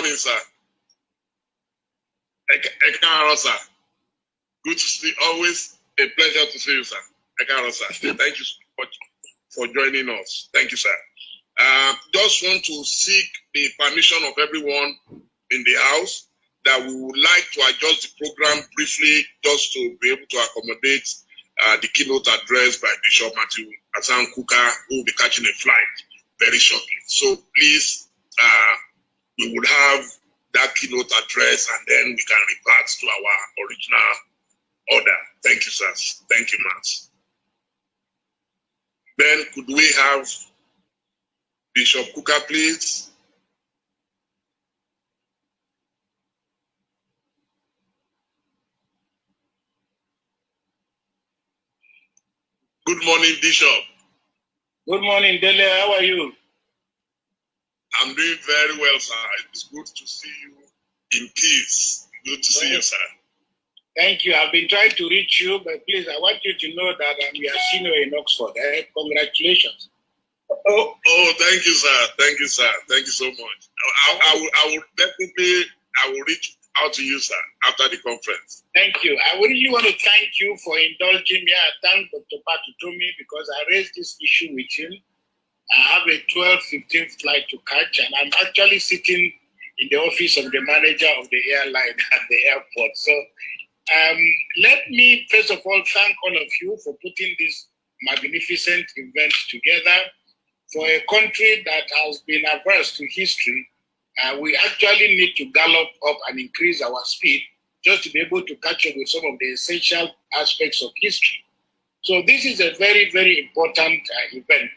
morning, sir. Ekaro, sir. Good to see. Always a pleasure to see you, sir. Ekaro, sir. Thank you so much for joining us. Thank you, sir. Just want to seek the permission of everyone in the house that we would like to adjust the program briefly just to be able to accommodate the keynote address by Bishop Matthew Asan Kuka, who will be catching a flight very shortly. So please, we would have that keynote address and then we can revert to our original order. Thank you, sir. Thank you, Matt. Then could we have Bishop Kuka, please? Good morning, Bishop. Good morning, Dele. How are you? I'm doing very well, sir. It's good to see you in peace. Good to see you, sir. Thank you. I've been trying to reach you, but please, I want you to know that I'm your senior in Oxford. Congratulations. Oh, thank you, sir. Thank you, sir. Thank you so much. I will definitely, reach out to you, sir, after the conference. Thank you. I really want to thank you for indulging me. I thank Dr. Patutomi because I raised this issue with him. I have a 12:15 flight to catch, and I'm actually sitting in the office of the manager of the airline at the airport. So let me, first of all, thank all of you for putting this magnificent event together. For a country that has been averse to history, we actually need to gallop up and increase our speed just to be able to catch up with some of the essential aspects of history. So this is a very, very important event.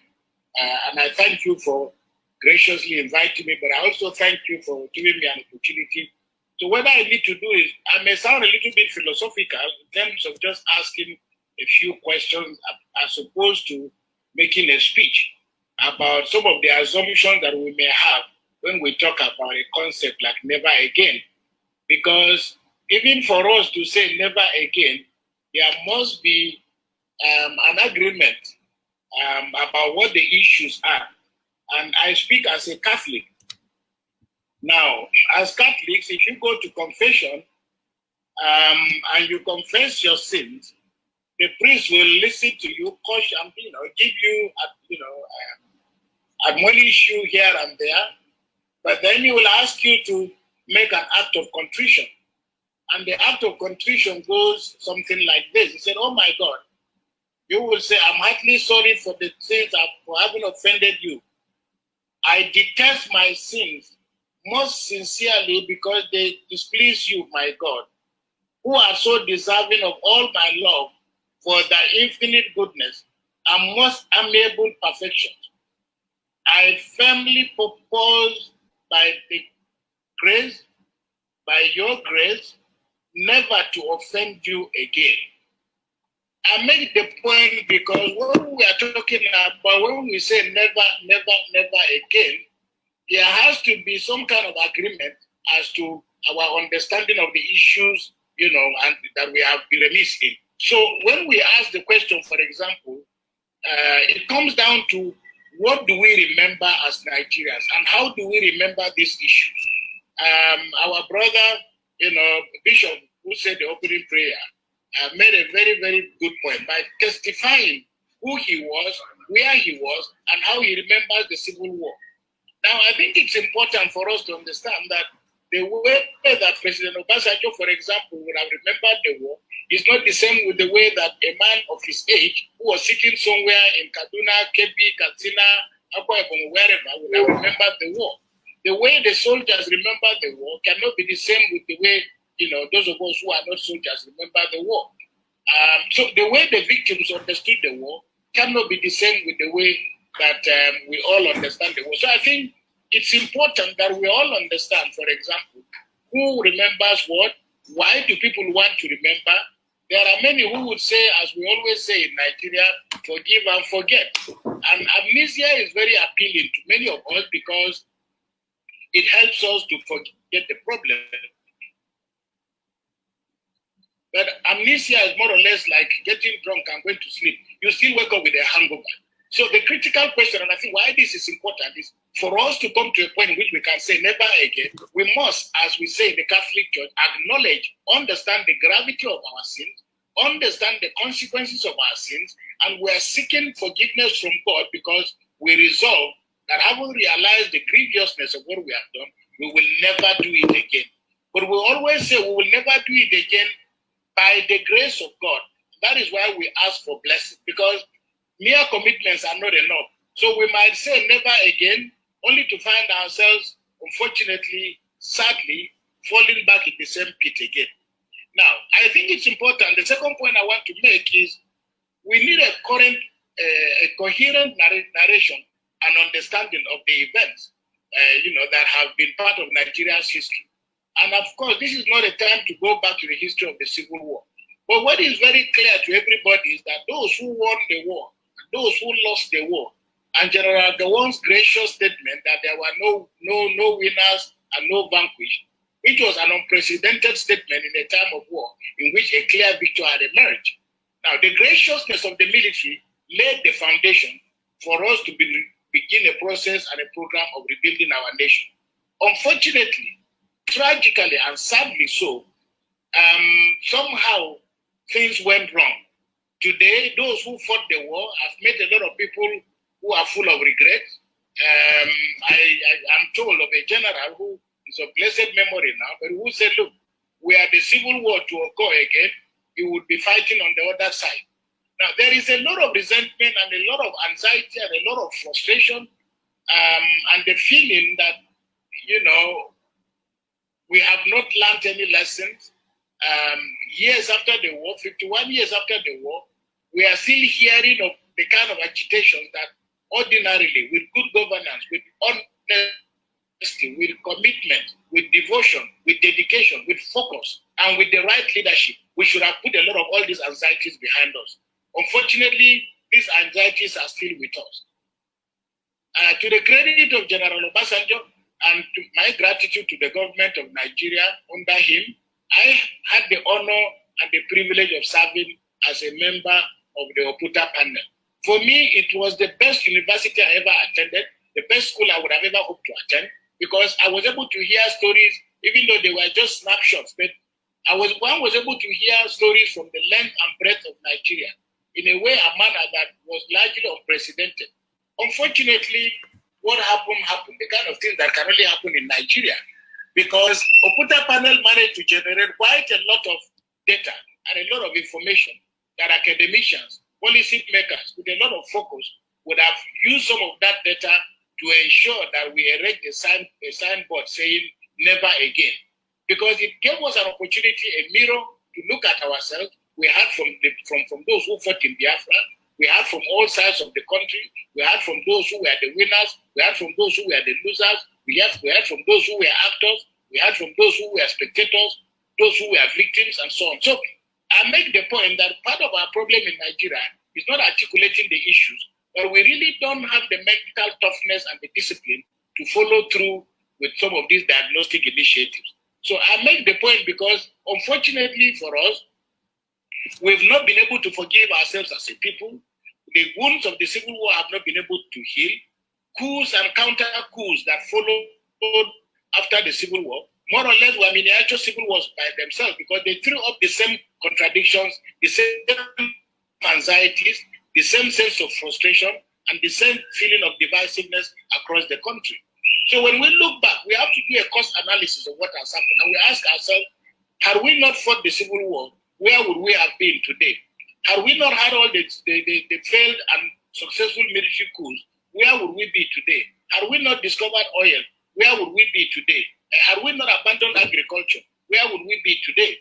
And I thank you for graciously inviting me, but I also thank you for giving me an opportunity. So what I need to do is, I may sound a little bit philosophical in terms of just asking a few questions as opposed to making a speech about some of the assumptions that we may have when we talk about a concept like never again. Because even for us to say never again, there must be an agreement about what the issues are. And I speak as a Catholic. Now, as Catholics, if you go to confession and you confess your sins, the priest will listen to you, caution, give you, admonish you here and there, but then he will ask you to make an act of contrition. And the act of contrition goes something like this. He said, oh my God, you will say, I'm heartily sorry for the sins for having offended you. I detest my sins most sincerely because they displease you, my God, who are so deserving of all my love for thy infinite goodness and most amiable perfection. I firmly propose by the grace, by your grace, never to offend you again. I make the point because when we are talking about, when we say never, never, never again, there has to be some kind of agreement as to our understanding of the issues, and that we have been remiss in. So when we ask the question, for example, it comes down to what do we remember as Nigerians and how do we remember this issue? Our brother, Bishop, who said the opening prayer, made a very, very good point by testifying who he was, where he was, and how he remembers the Civil War. Now, I think it's important for us to understand that the way that President Obasanjo, for example, would have remembered the war is not the same with the way that a man of his age who was sitting somewhere in Kaduna, Kebbi, Katsina, Akwa Ibom, wherever, would have remembered the war. The way the soldiers remember the war cannot be the same with the way, those of us who are not soldiers remember the war. So the way the victims understood the war cannot be the same with the way that we all understand the war. So I think it's important that we all understand, for example, who remembers what, why do people want to remember. There are many who would say, as we always say in Nigeria, forgive and forget. And amnesia is very appealing to many of us because it helps us to forget the problem. But amnesia is more or less like getting drunk and going to sleep. You still wake up with a hangover. So the critical question, and I think why this is important, is for us to come to a point in which we can say never again. We must, as we say in the Catholic Church, acknowledge, understand the gravity of our sins, understand the consequences of our sins, and we are seeking forgiveness from God because we resolve that having realized the grievousness of what we have done, we will never do it again. But we always say we will never do it again by the grace of God. That is why we ask for blessing, because mere commitments are not enough. So we might say never again, only to find ourselves, unfortunately, sadly, falling back in the same pit again. Now, I think it's important. The second point I want to make is we need a coherent narration and understanding of the events, that have been part of Nigeria's history. And of course, this is not a time to go back to the history of the Civil War. But what is very clear to everybody is that those who won the war, those who lost the war, and General Gowon's gracious statement that there were no winners and no vanquished, which was an unprecedented statement in a time of war in which a clear victor had emerged. Now, the graciousness of the military laid the foundation for us to begin a process and a program of rebuilding our nation. Unfortunately, tragically and sadly so, somehow things went wrong. Today, those who fought the war have met a lot of people who are full of regret. I'm told of a general who is of blessed memory now, but who said, look, were the Civil War to occur again, he would be fighting on the other side. Now, there is a lot of resentment and a lot of anxiety and a lot of frustration and the feeling that, we have not learned any lessons. Years after the war, 51 years after the war, we are still hearing of the kind of agitations that ordinarily, with good governance, with honesty, with commitment, with devotion, with dedication, with focus, and with the right leadership, we should have put a lot of all these anxieties behind us. Unfortunately, these anxieties are still with us. To the credit of General Obasanjo and to my gratitude to the government of Nigeria under him, I had the honor and the privilege of serving as a member of the Oputa panel. For me, it was the best university I ever attended, the best school I would have ever hoped to attend, because I was able to hear stories, even though they were just snapshots, but one was able to hear stories from the length and breadth of Nigeria in a way, a manner that was largely unprecedented. Unfortunately, what happened, the kind of things that can only happen in Nigeria, because Oputa panel managed to generate quite a lot of data and a lot of information that academicians, policy makers with a lot of focus would have used some of that data to ensure that we erect a signboard saying never again. Because it gave us an opportunity, a mirror to look at ourselves. We had from those who fought in Biafra, we had from all sides of the country, we had from those who were the winners, we had from those who were the losers, we had from those who were actors, we had from those who were spectators, those who were victims, and so on. So I make the point that part of our problem in Nigeria is not articulating the issues, but we really don't have the mental toughness and the discipline to follow through with some of these diagnostic initiatives. So I make the point because, unfortunately for us, we've not been able to forgive ourselves as a people. The wounds of the Civil War have not been able to heal. Coups and counter-coups that followed after the Civil War, more or less, were miniature civil wars by themselves because they threw up the same contradictions, the same anxieties, the same sense of frustration, and the same feeling of divisiveness across the country. So when we look back, we have to do a cost analysis of what has happened. And we ask ourselves, had we not fought the Civil War, where would we have been today? Had we not had all the failed and successful military coups, where would we be today? Had we not discovered oil, where would we be today? Had we not abandoned agriculture, where would we be today?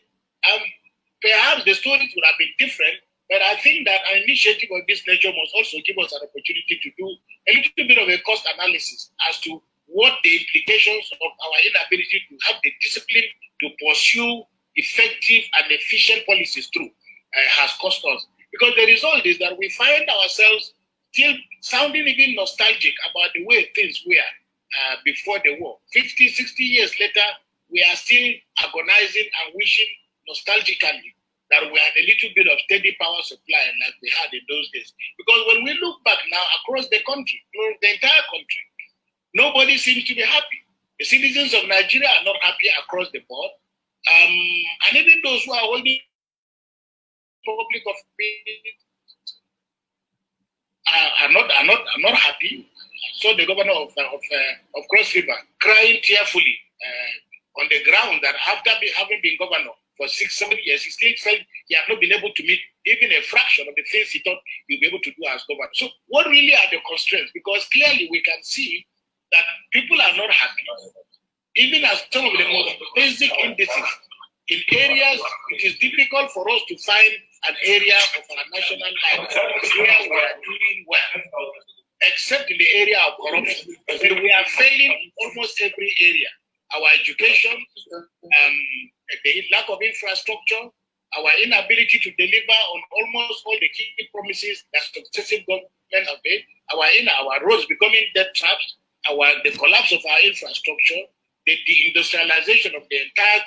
Perhaps the stories would have been different, but I think that an initiative of this nature must also give us an opportunity to do a little bit of a cost analysis as to what the implications of our inability to have the discipline to pursue effective and efficient policies through has cost us. Because the result is that we find ourselves still sounding even nostalgic about the way things were before the war. 50, 60 years later, we are still agonizing and wishing nostalgically that we had a little bit of steady power supply like we had in those days. Because when we look back now across the country, the entire country, nobody seems to be happy. The citizens of Nigeria are not happy across the board. And even those who are holding public office are not happy. So the governor of Cross River crying tearfully on the ground that after having been governor for 6-7 years, he still said he had not been able to meet even a fraction of the things he thought he'd be able to do as governor. So what really are the constraints? Because clearly we can see that people are not happy, even as some of the most basic indices in areas it is difficult for us to find an area of our national life where we are doing well, except in the area of corruption. We are failing in almost every area. Our education, the lack of infrastructure, our inability to deliver on almost all the key promises that successive governments have made, our roads becoming debt traps, the collapse of our infrastructure, the deindustrialization of the entire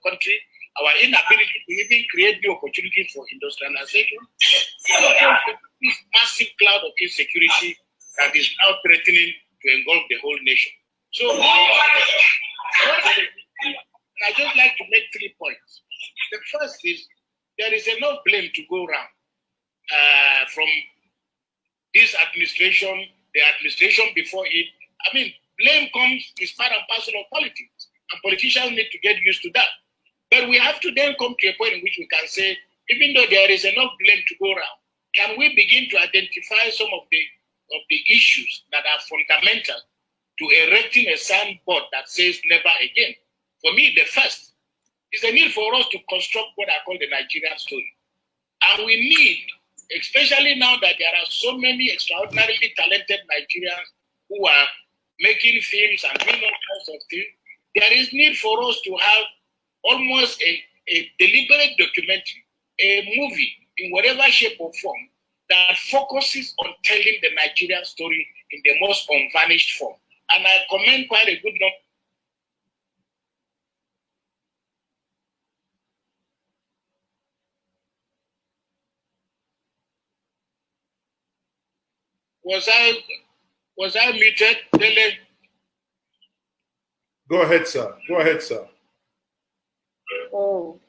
country, our inability to even create new opportunities for industrialization, this massive cloud of insecurity that is now threatening to engulf the whole nation. So, I just like to make 3 points. The first is there is enough blame to go around from this administration, the administration before it. I mean, blame is part and parcel of politics, and politicians need to get used to that. But we have to then come to a point in which we can say, even though there is enough blame to go around, can we begin to identify some of the issues that are fundamental to erecting a signboard that says never again? For me, the first is the need for us to construct what I call the Nigerian story. And we need, especially now that there are so many extraordinarily talented Nigerians who are making films and doing all kinds of things, there is need for us to have almost a deliberate documentary, a movie in whatever shape or form that focuses on telling the Nigerian story in the most unvarnished form. And I commend quite a good number. Was I muted? Go ahead, sir. Go ahead, sir. Oh.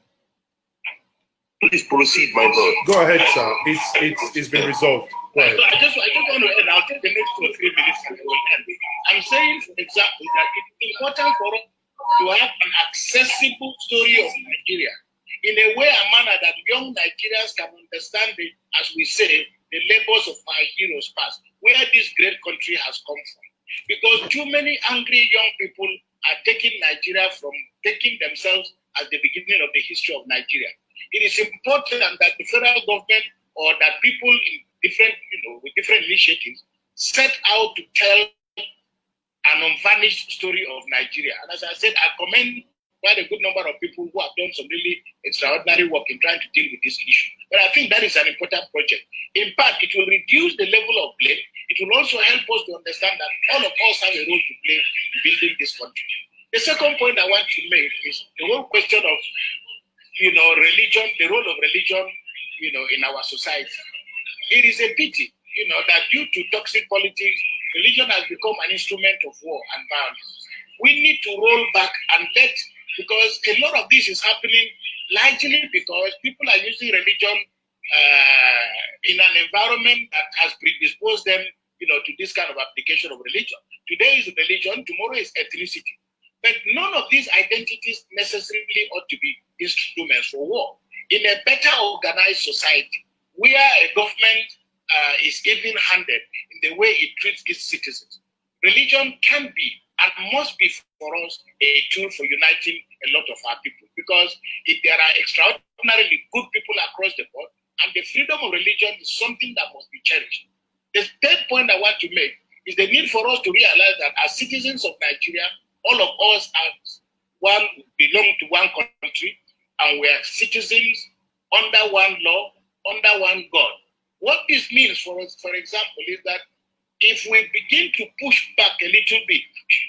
Please proceed, my lord. Go ahead, sir. It's been resolved. Go ahead. So I just want to end. I'll take the next 2 or 3 minutes and we'll end. I'm saying, for example, that it's important for us to have an accessible story of Nigeria in a way, a manner that young Nigerians can understand it, as we say, the labors of our heroes past, where this great country has come from. Because too many angry young people are taking themselves as the beginning of the history of Nigeria. It is important that the federal government or that people in different, with different initiatives set out to tell an unvarnished story of Nigeria. And as I said, I commend quite a good number of people who have done some really extraordinary work in trying to deal with this issue. But I think that is an important project. In part, it will reduce the level of blame. It will also help us to understand that all of us have a role to play in building this country. The second point I want to make is the whole question of, religion, the role of religion, in our society. It is a pity, that due to toxic politics, religion has become an instrument of war and violence. We need to roll back and because a lot of this is happening largely because people are using religion in an environment that has predisposed them, to this kind of application of religion. Today is religion, tomorrow is ethnicity. But none of these identities necessarily ought to be instruments for war. In a better organized society, where a government is even-handed in the way it treats its citizens, religion can be and must be for us a tool for uniting a lot of our people. Because if there are extraordinarily good people across the board, and the freedom of religion is something that must be cherished. The third point I want to make is the need for us to realize that as citizens of Nigeria, all of us belong to one country, and we are citizens under one law, under one God. What this means for us, for example, is that if we begin to push back a little bit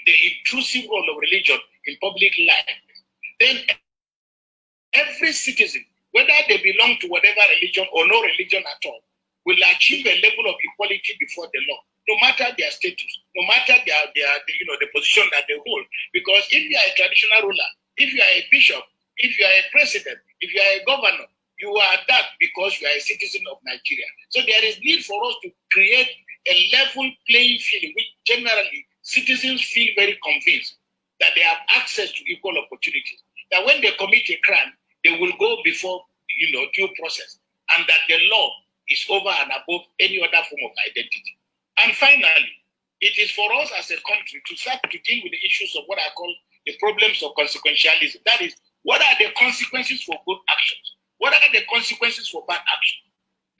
the intrusive role of religion in public life, then every citizen whether they belong to whatever religion or no religion at all, will achieve a level of equality before the law, no matter their status, no matter the position that they hold. Because if you are a traditional ruler, if you are a bishop, if you are a president, if you are a governor, you are that because you are a citizen of Nigeria. So there is need for us to create a level playing field in which generally citizens feel very convinced that they have access to equal opportunities. That when they commit a crime, they will go before due process, and that the law is over and above any other form of identity. And finally, it is for us as a country to start to deal with the issues of what I call the problems of consequentialism. That is, what are the consequences for good actions? What are the consequences for bad action?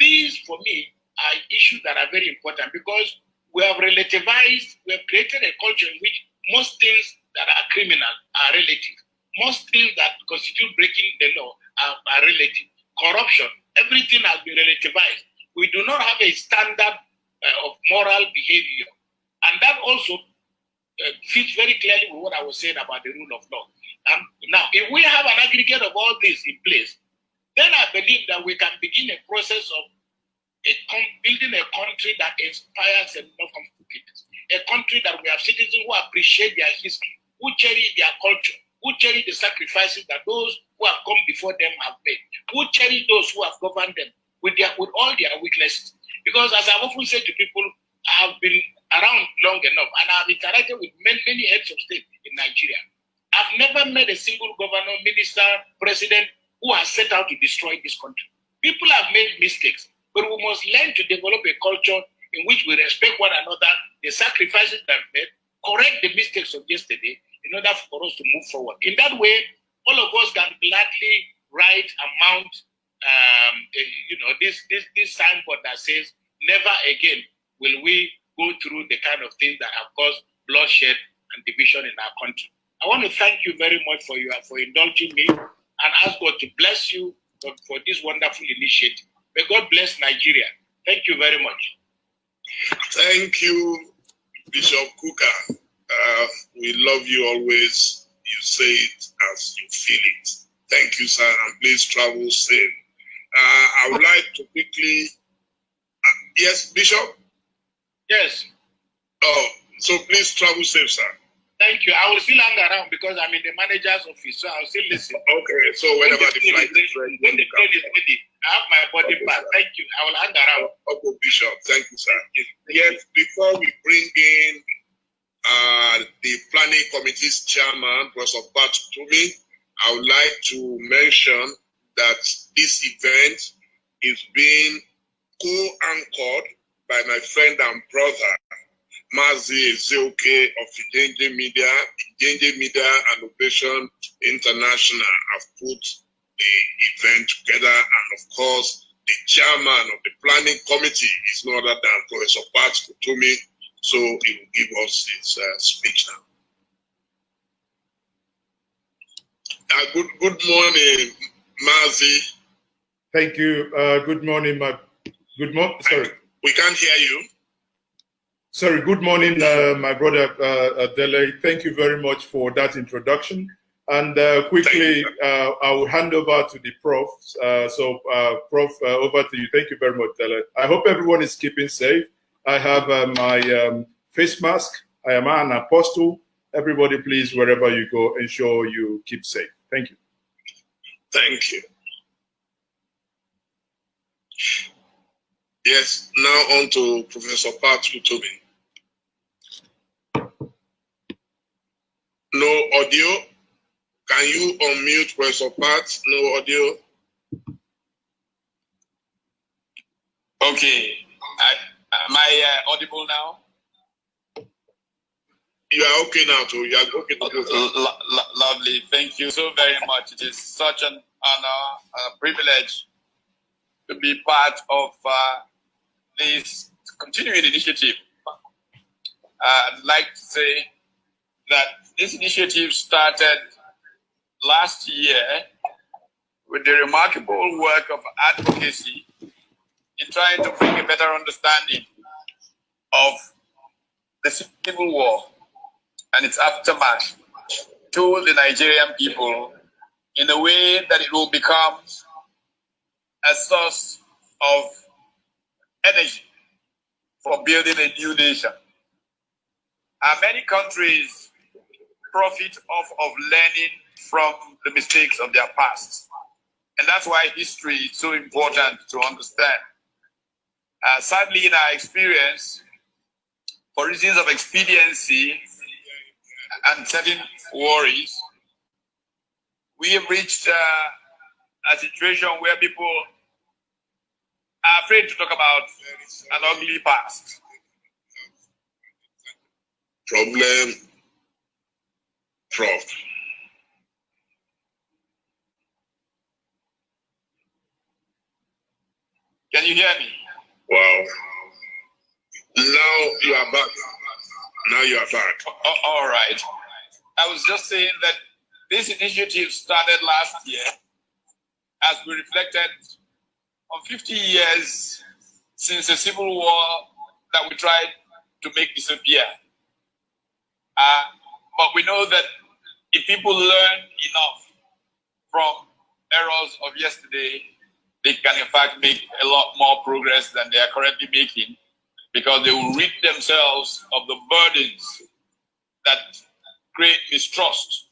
These, for me, are issues that are very important because we have relativized, we have created a culture in which most things that are criminal are relative. Most things that constitute breaking the law are relative. Corruption, everything has been relativized. We do not have a standard of moral behavior. And that also fits very clearly with what I was saying about the rule of law. Now, if we have an aggregate of all this in place, then I believe that we can begin a process of building a country that inspires and not complicates. A country that we have citizens who appreciate their history, who cherish their culture, who cherish the sacrifices that those who have come before them have made, who cherish those who have governed them with all their weaknesses. Because as I've often said to people, I have been around long enough and I have interacted with many heads of state in Nigeria. I've never met a single governor, minister, president who has set out to destroy this country. People have made mistakes, but we must learn to develop a culture in which we respect one another, the sacrifices that we made, correct the mistakes of yesterday in order for us to move forward. In that way, all of us can gladly write and mount this signboard that says, never again will we go through the kind of things that have caused bloodshed and division in our country. I want to thank you very much for indulging me and ask God to bless you for this wonderful initiative. May God bless Nigeria. Thank you very much. Thank you, Bishop Kuka. We love you always. You say it as you feel it. Thank you, sir, and please travel safe. I would like to quickly... yes, Bishop? Yes. Oh, so please travel safe, sir. Thank you. I will still hang around because I'm in the manager's office, so I'll still listen. Okay, so whenever the flight is ready, when the plane is ready, I have my body back. Thank you. I will hang around. Okay, Bishop. Thank you, sir. Yes, before we bring in the planning committee's chairman, Professor Pat Tumi, I would like to mention that this event is being co-anchored by my friend and brother, Mazi of Janjaweed Media and Operation International have put the event together, and of course, the chairman of the planning committee is no other than Professor Pat Tumi, so he will give us his speech now. Good morning, Mazi. Thank you. Good morning, sorry. We can't hear you. Sorry, good morning, my brother Dele. Thank you very much for that introduction. And quickly, I will hand over to the Prof. Prof, over to you. Thank you very much, Dele. I hope everyone is keeping safe. I have my face mask. I am an apostle. Everybody, please, wherever you go, ensure you keep safe. Thank you. Thank you. Yes, now on to Professor Pat Tumi. No audio. Can you unmute Professor Pat? No audio. Okay. Am I audible now? You are okay now, too. You are okay to lovely. Thank you so very much. It is such an honor, a privilege to be part of this continuing initiative. I'd like to say that this initiative started last year with the remarkable work of advocacy in trying to bring a better understanding of the civil war and its aftermath to the Nigerian people in a way that it will become a source of energy for building a new nation. Many countries profit off of learning from the mistakes of their past. And that's why history is so important to understand. Sadly, in our experience, for reasons of expediency and certain worries, we have reached a situation where people are afraid to talk about an ugly past. Problem, Prof. Can you hear me? Wow. Now you are back. Now you are back. All right. I was just saying that this initiative started last year as we reflected on 50 years since the civil war that we tried to make disappear. But we know that if people learn enough from errors of yesterday, they can in fact make a lot more progress than they are currently making, because they will rid themselves of the burdens that create mistrust.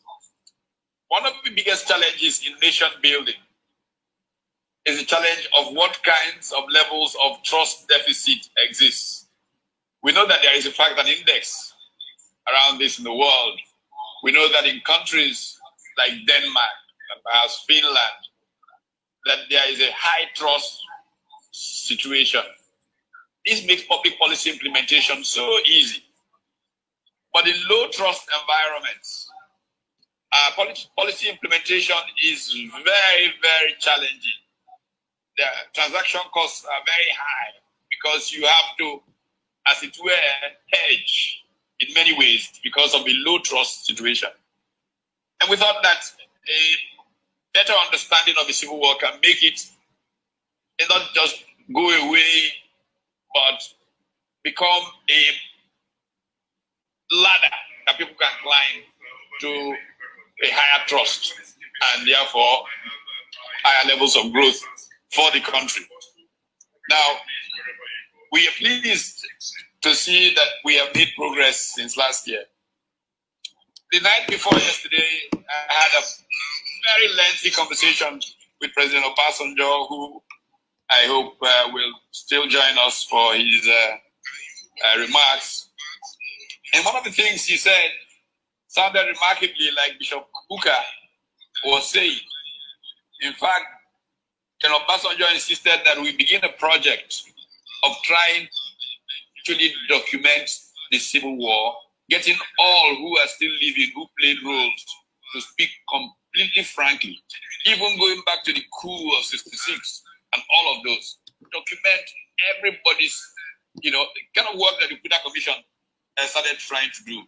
One of the biggest challenges in nation building is the challenge of what kinds of levels of trust deficit exists. We know that there is in fact an index around this in the world. We know that in countries like Denmark and perhaps Finland, that there is a high trust situation. This makes public policy implementation so easy. But in low trust environments, policy implementation is very, very challenging. The transaction costs are very high because you have to, as it were, hedge in many ways because of the low trust situation. And we thought that a better understanding of the Civil War can make it not just go away, but become a ladder that people can climb to a higher trust and therefore higher levels of growth for the country. Now, we are pleased to see that we have made progress since last year. The night before yesterday, I had a very lengthy conversation with President Obasanjo, who I hope will still join us for his remarks. And one of the things he said sounded remarkably like Bishop Kuka was saying. In fact, General Obasanjo insisted that we begin a project of trying to actually document the Civil War, getting all who are still living, who played roles, to speak completely frankly, even going back to the coup of '66 and all of those, document everybody's, the kind of work that the Kuta Commission started trying to do.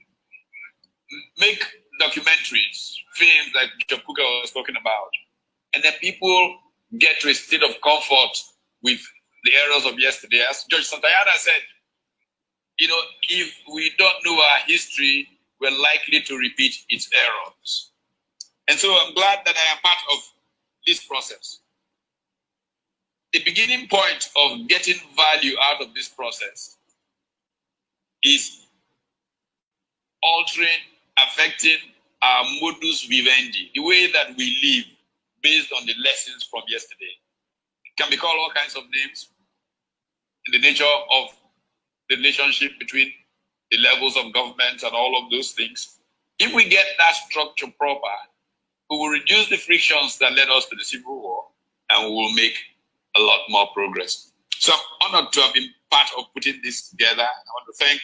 Make documentaries, films like Bishop Kuka was talking about, and then people get to a state of comfort with the errors of yesterday. As George Santayana said, if we don't know our history, we're likely to repeat its errors. And so I'm glad that I am part of this process. The beginning point of getting value out of this process is altering, affecting our modus vivendi, the way that we live based on the lessons from yesterday. It can be called all kinds of names in the nature of the relationship between the levels of government and all of those things. If we get that structure proper, we will reduce the frictions that led us to the Civil War, and we will make a lot more progress. So I'm honored to have been part of putting this together. I want to thank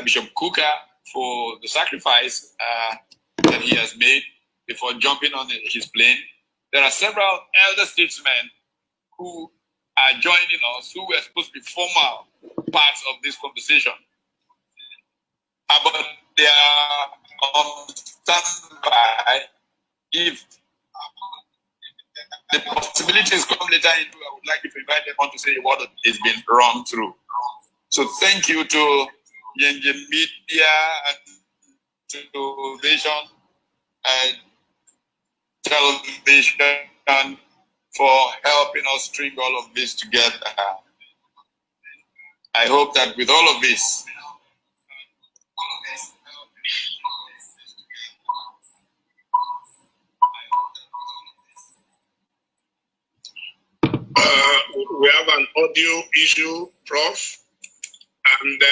Bishop Kuka for the sacrifice that he has made before jumping on his plane. There are several elder statesmen who are joining us, who were supposed to be formal parts of this conversation. But they are on standby. If the possibilities come later, I would like you to invite them on to say what has been run through. So thank you to Yenje Media and to Vision and Television for helping us string all of this together. I hope that with all of this, we have an audio issue, Prof. And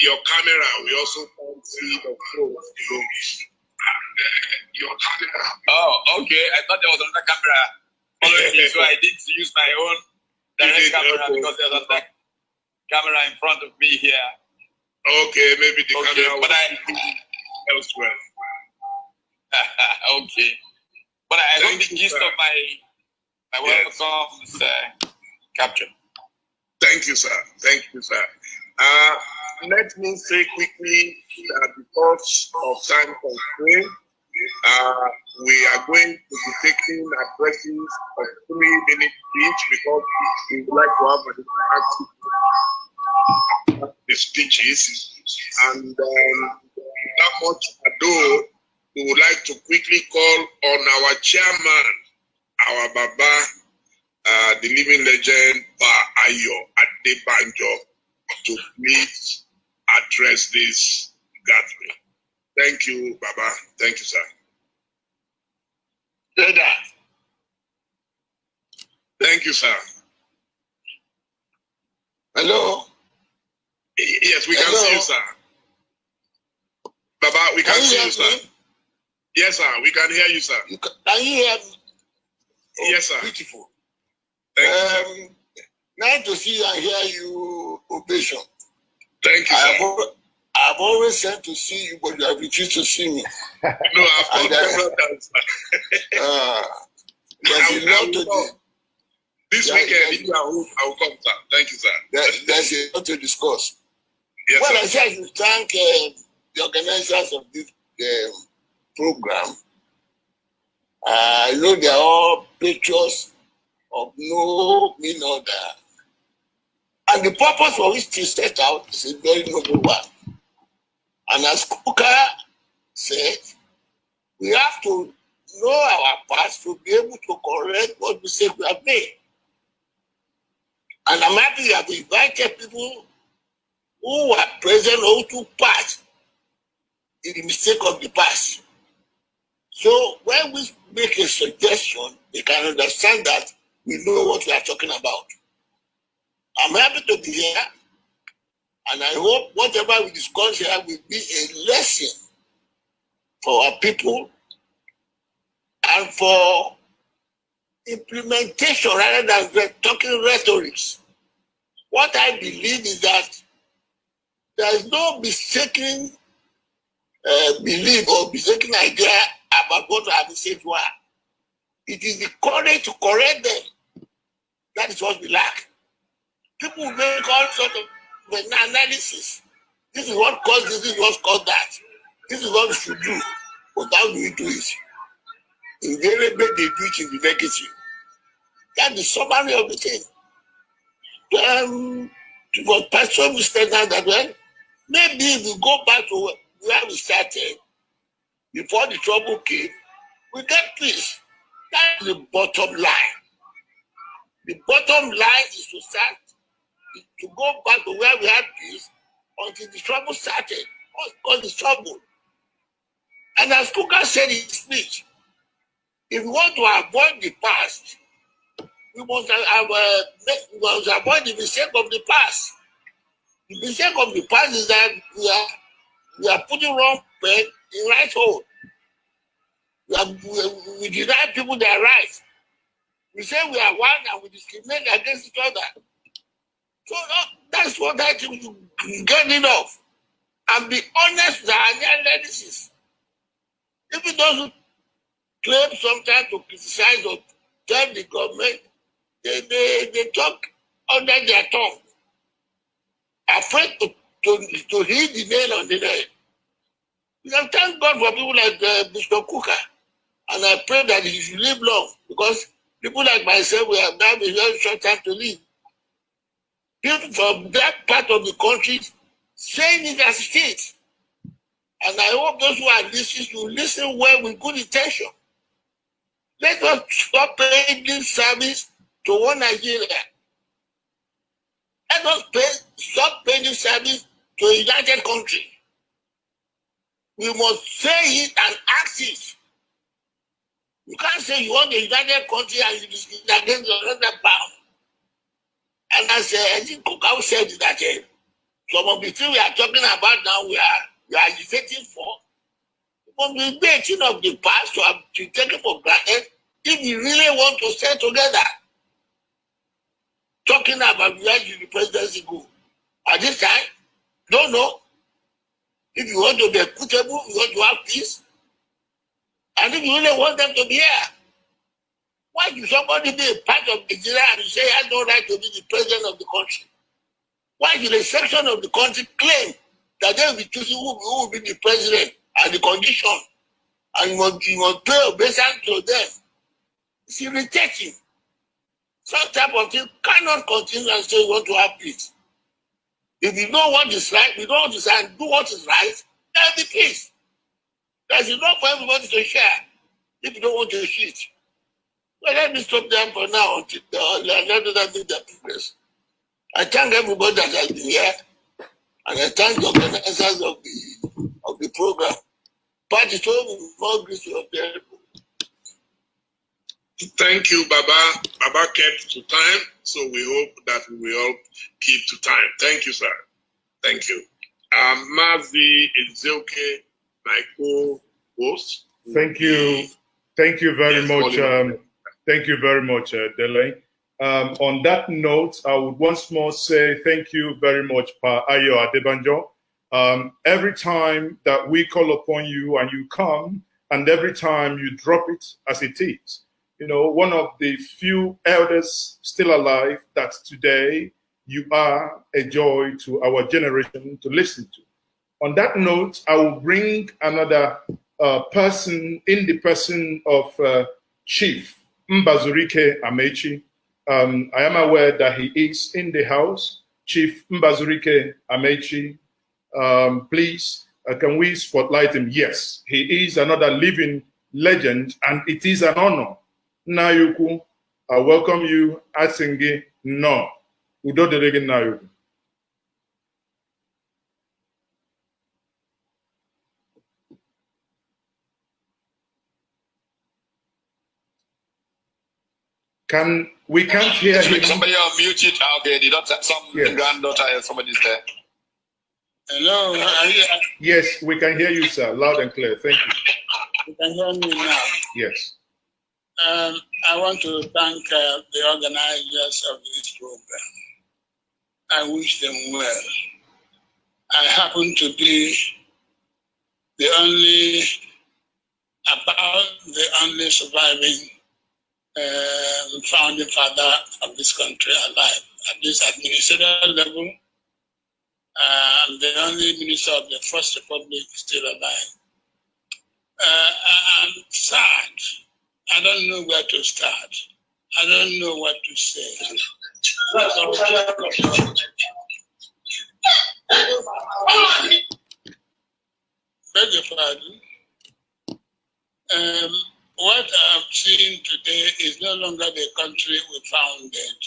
your camera, we also can't see the flow of the room. And your camera. Oh, okay. I thought there was another camera following me, so I did use my own direct camera because there's another camera in front of me here. Okay, maybe the camera but elsewhere. Okay. But I hope the gist of my welcome is captured. Thank you, sir. Thank you, sir. Let me say quickly that because of time constraint, we are going to be taking addresses of 3 minutes each because we would like to have the speeches. And without much ado, we would like to quickly call on our chairman, our Baba, the living legend, Adebanjo, to please address this gathering. Thank you, Baba. Thank you, sir. Thank you, sir. Hello? Yes, we can see you, sir. Baba, we can see you, sir. Yes, sir. We can hear you, sir. Can you hear me? Oh, yes, sir. Beautiful. Thank you, sir. Nice to see and hear you, Ovation. Thank you, sir. I've always said to see you, but you have refused to see me. No, I've told several times, sir. There's a lot to do. This weekend, I will come, sir. Thank you, sir. There's a lot to discuss. Yes, well, sir. I said I should thank the organizers of this program. I know they are all patriots of no mean order. And the purpose for which they set out is a very noble one. And as Kuka said, we have to know our past to be able to correct what mistakes we have made. And I'm happy that we invited people who were present or who took part in the mistake of the past. So when we make a suggestion, they can understand that we know what we are talking about. I'm happy to be here, and I hope whatever we discuss here will be a lesson for our people and for implementation rather than talking rhetoric. What I believe is that there is no mistaken belief or mistaken idea about what our mistakes were. It is the courage to correct them. That is what we lack. People make all sorts of analysis. This is what caused this, this is what caused that. This is what we should do. But how do we do it? Invariably, they do it in the negative. That's the summary of the thing. For Pastor we said that well, maybe if we go back to where we started, before the trouble came, we get peace. That's the bottom line. The bottom line is to go back to where we had peace until the trouble started. What caused the trouble? And as Kuka said in his speech, if we want to avoid the past, we must avoid the mistake of the past. The mistake of the past is that we are putting wrong pen in right hole. We deny people their rights. We say we are one and we discriminate against each other. So that's what I think you get rid of. And be honest with our analysis. Even those who claim sometimes to criticize or tell the government, they talk under their tongue. Afraid to hit the nail on the head. We can thank God for people like Bishop Kuka. And I pray that he should live long, because people like myself, we have now a very short time to live. People from that part of the country saying it as it is. And I hope those who are listening will listen well with good intention. Let us stop paying this service to one Nigeria. Let us stop paying this service to a united country. We must say it and act it. You can't say you want a united country and you discriminate against another power. And as I think Kokau said that some of the things we are talking about now, we are agitating for. From the debating of the past to have to take it for granted, if we really want to stay together, talking about where the presidency go. At this time, don't know. If you want to be equitable, you want to have peace, and if you really want them to be here, why should somebody be a part of Nigeria and say he has no right to be the president of the country? Why should a section of the country claim that they will be choosing who will be the president and the condition, and you must pay obeisance to them? It's irritating. Such type of thing cannot continue and say we want to have peace. If you know what is right, we don't decide do what is right, there'll be peace. There's enough for everybody to share if you don't want to cheat. Well, let me stop them for now until let them progress. I thank everybody that has been here, and I thank the organizers of the program. Party told me more grace to appear. Thank you, Baba. Baba kept to time, so we hope that we will all keep to time. Thank you, sir. Thank you. Mazi Ezeuke, my co-host. Thank you. Thank you very much. Thank you very much, Dele. On that note, I would once more say thank you very much, Pa Ayo Adebanjo. Every time that we call upon you and you come, and every time you drop it as it is, you know, one of the few elders still alive that today you are a joy to our generation to listen to. On that note, I will bring another person in the person of Chief Mbazuluike Amaechi. I am aware that he is in the house. Chief Mbazuluike Amaechi, please, can we spotlight him? Yes, he is another living legend, and it is an honor. Nayuku, I welcome you. Asingi, no. Udo derege Nayuku. We can't hear him. Somebody unmute it. Okay, the daughter, some granddaughter, somebody's there. Hello. Yes, we can hear you, sir, loud and clear. Thank you. You can hear me now. Yes. I want to thank the organizers of this program. I wish them well. I happen to be the only surviving founding father of this country alive, at this administrative level. I'm the only minister of the First Republic still alive. I'm sad. I don't know where to start. I don't know what to say. Beg your pardon. What I've seen today is no longer the country we founded.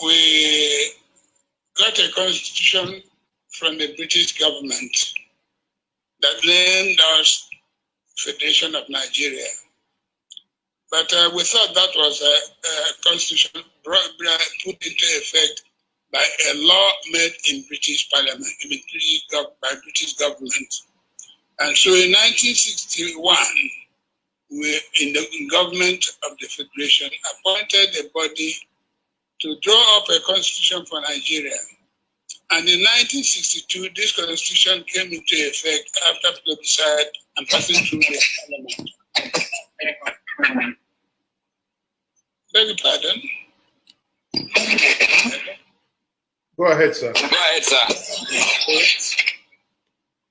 We got a constitution from the British government that named us Federation of Nigeria. But we thought that was a constitution put into effect by a law made in British Parliament, by British government. And so in 1961, we, in the government of the Federation, appointed a body to draw up a constitution for Nigeria. And in 1962, this constitution came into effect after plebiscite and passing through the Parliament. Beg your pardon? Go ahead, sir. Go ahead, sir.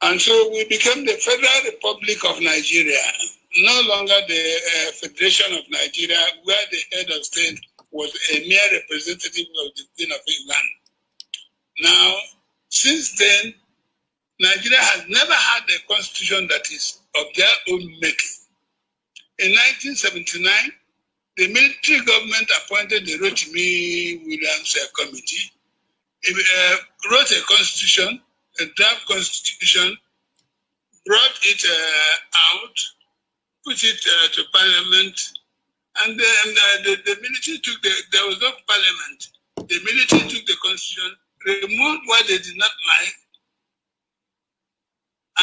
And so we became the Federal Republic of Nigeria, no longer the Federation of Nigeria, where the head of state was a mere representative of the Queen of England. Now, since then, Nigeria has never had a constitution that is of their own making. In 1979, the military government appointed the Rotimi Williams Committee. It wrote a constitution, a draft constitution, brought it out, put it to parliament, and then the military took there was no parliament. The military took the constitution, removed what they did not like,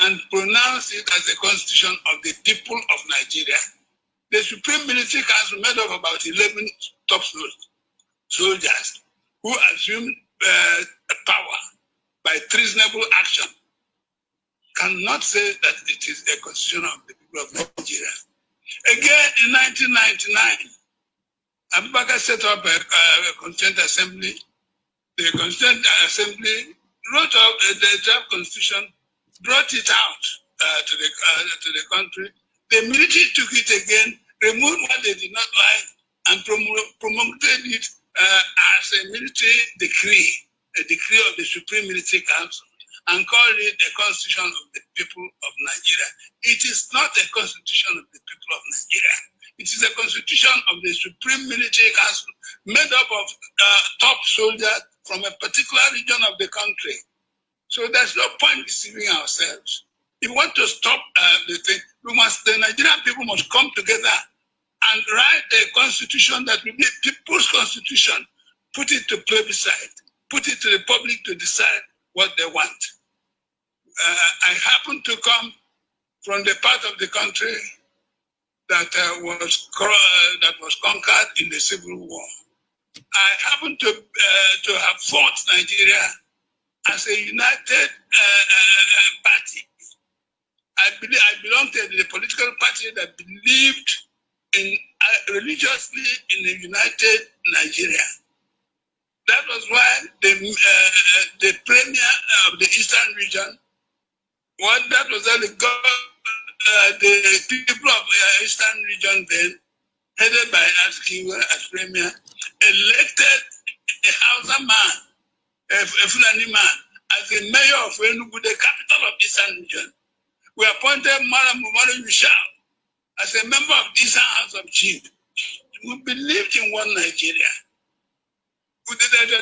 and pronounced it as the constitution of the people of Nigeria. The Supreme Military Council, made up of about 11 top soldiers who assumed power by treasonable action, cannot say that it is a constitution of the people of Nigeria. Again, in 1999, Abubakar set up a Constituent Assembly. The Constituent Assembly wrote up the draft constitution, brought it out to the country. The military took it again, removed what they did not like, and promulgated it as a military decree, a decree of the Supreme Military Council, and called it a constitution of the people of Nigeria. It is not a constitution of the people of Nigeria. It is a constitution of the Supreme Military Council made up of top soldiers from a particular region of the country. So there's no point deceiving ourselves. If we want to stop the thing, the Nigerian people must come together and write a constitution that will be people's constitution, put it to plebiscite, put it to the public to decide what they want. I happen to come from the part of the country that was conquered in the Civil War. I happen to have fought Nigeria as a united party. I belong to the political party that believed in religiously in a united Nigeria. That was why the premier of the Eastern region, that was the people of the Eastern region then, headed by Askiwa as premier, elected a Hausa man, a Fulani man, as the mayor of Enugu, the capital of the Eastern region. We appointed Madam Umaru Yushal as a member of the Eastern House of Chiefs. We believed in one Nigeria.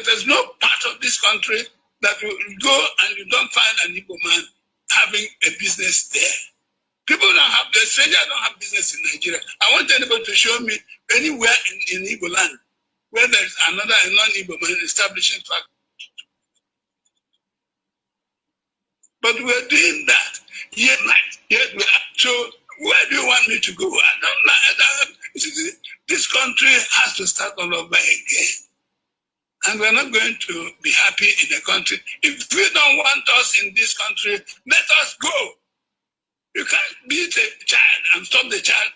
There's no part of this country that you go and you don't find an Igbo man having a business there. People don't have, the strangers don't have business in Nigeria. I want anybody to show me anywhere in Igbo land where there's a non-Igbo man establishing factory. But we're doing that. Yet we are. So where do you want me to go? I don't know. This country has to start all over again. And we're not going to be happy in the country. If you don't want us in this country, let us go. You can't beat a child and stop the child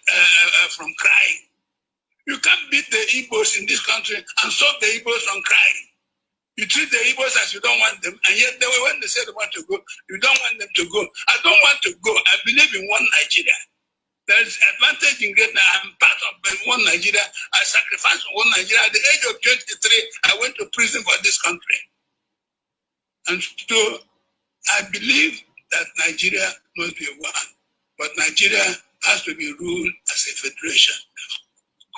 from crying. You can't beat the Igbos in this country and stop the Igbos from crying. You treat the Igbos as you don't want them, and yet when they say they want to go, you don't want them to go. I don't want to go. I believe in one Nigeria. There is advantage in greatness. I'm part of one Nigeria. I sacrificed for one Nigeria. At the age of 23, I went to prison for this country. And so I believe that Nigeria must be one. But Nigeria has to be ruled as a federation.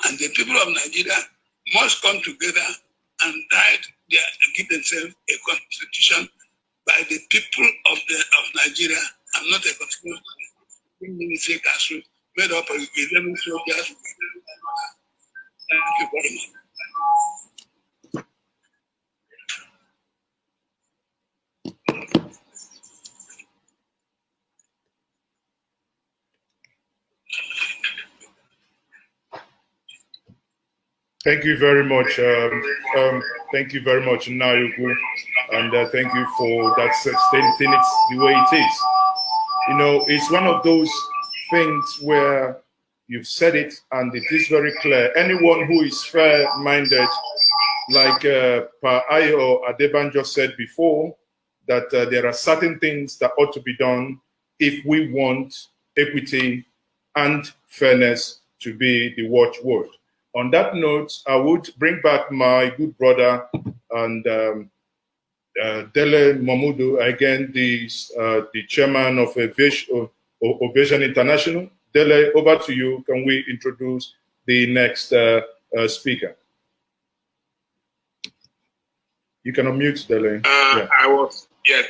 And the people of Nigeria must come together and give themselves a constitution by the people of Nigeria, and not a constitution military council made up of 11 soldiers. Thank you very much. Thank you very much. Thank you very much, Nayugu, and thank you for that stating it the way it is. You know, it's one of those things where you've said it and it is very clear. Anyone who is fair-minded, like Pa Ayo Adebanjo said before, that there are certain things that ought to be done if we want equity and fairness to be the watchword. On that note, I would bring back my good brother and Dele Mamudu, again, the chairman of Ovation International. Dele, over to you. Can we introduce the next speaker? You can unmute, Dele.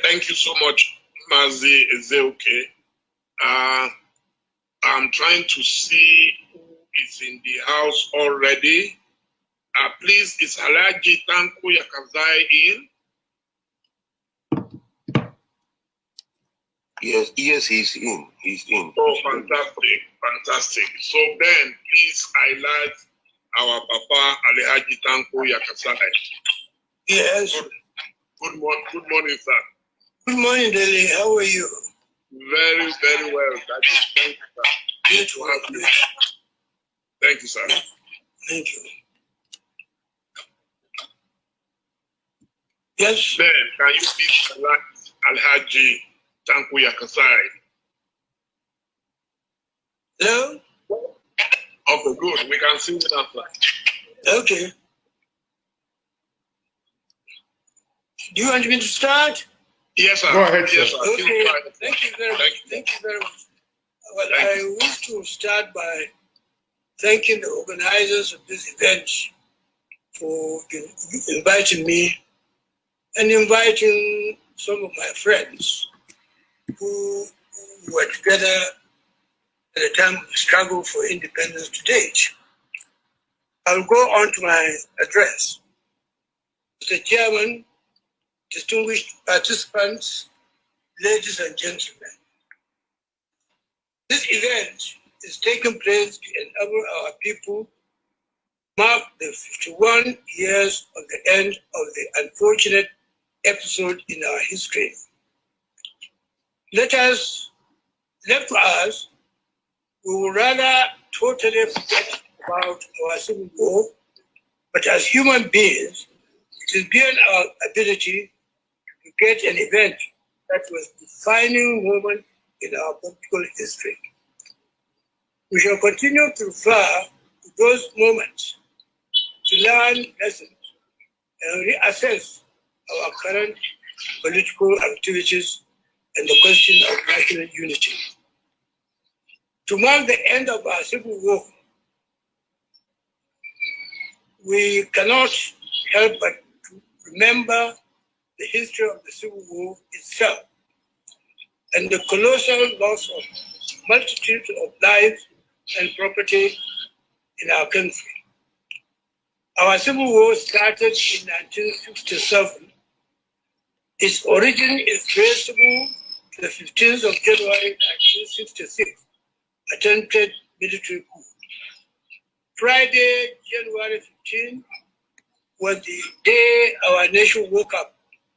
Thank you so much, Mazi Ezeoke. I'm trying to see who is in the house already. Please, is Alhaji Tanko Yakazai in? Yes, he's in. He's in. Oh, fantastic. So then, please highlight our Papa Alhaji Tanko Yakazai. Yes. Good morning, sir. Good morning, Dele. How are you? Very, very well. Thank you, sir. Good to have you. Thank you, sir. Thank you. Yes. Then, can you please select Alhaji Tanko Yakazai? Hello? Okay, good. We can see you now. Okay. Do you want me to start? Yes, sir. Go ahead, yes, sir. sir. Okay. Thank you very much. Thank you very much. Well, I wish to start by thanking the organizers of this event for inviting me and inviting some of my friends who were together at the time of the struggle for independence to date. I'll go on to my address. Mr. Chairman, distinguished participants, ladies and gentlemen, this event is taking place to enable our people mark the 51 years of the end of the unfortunate episode in our history. Left to us, we will rather totally forget about our civil war, but as human beings, it is beyond our ability to get an event that was a defining moment in our political history. We shall continue to refer to those moments to learn lessons and reassess our current political activities and the question of national unity. To mark the end of our civil war, we cannot help but to remember the history of the Civil War itself and the colossal loss of multitudes of lives and property in our country. Our Civil War started in 1967. Its origin is traceable to the 15th of January 1966, attempted military coup. Friday, January 15, was the day our nation woke up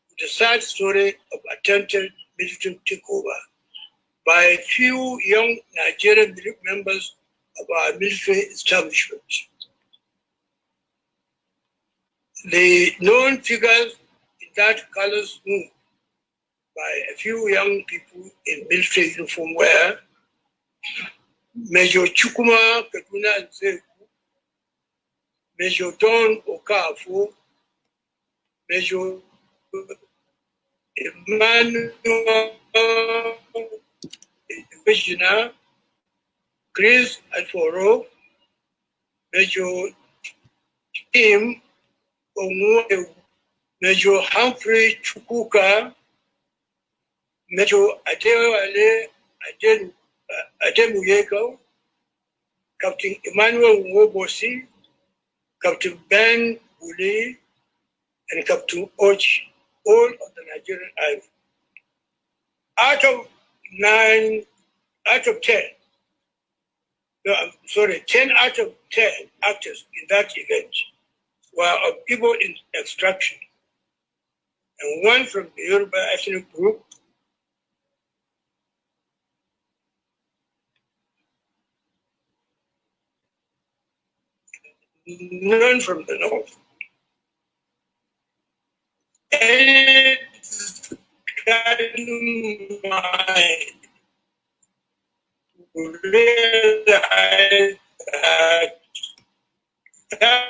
with the sad story of attempted military takeover by a few young Nigerian members of our military establishment. The known figures in that colors move by a few young people in military uniform were Major Chukuma Kaduna Nzeku, Major Don Okafu, Major Emmanuel Vishina, Chris Alforo, Major Tim Omuewu, Major Humphrey Chukuka, Major Adewale Ademuyeko, Captain Emmanuel Nwobosi, Captain Ben Wuli, and Captain Ochi, all of the Nigerian Army. Out of 10, 10 out of 10 actors in that event were of Igbo in extraction, and one from the Yoruba ethnic group, none from the north. It's Kanu mind to realize that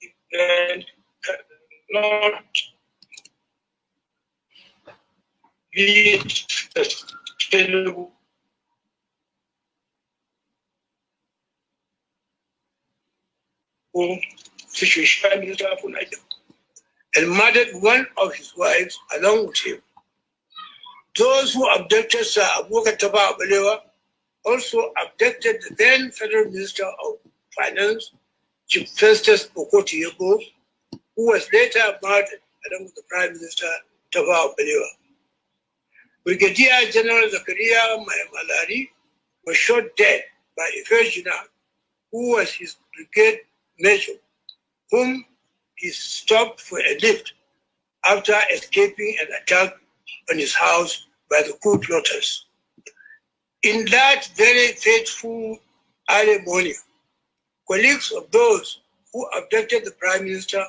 event cannot be sustainable whom Prime Minister of Nigeria, and murdered one of his wives along with him. Those who abducted Sir Abubakar Tafawa Balewa also abducted the then Federal Minister of Finance, Chief Festus Okotie-Eboh, who was later murdered along with the Prime Minister Tafawa Balewa. Brigadier General Zakaria Malari was shot dead by a Virginia who was his brigade major, whom he stopped for a lift after escaping an attack on his house by the coup plotters. In that very fateful early morning, colleagues of those who abducted the Prime Minister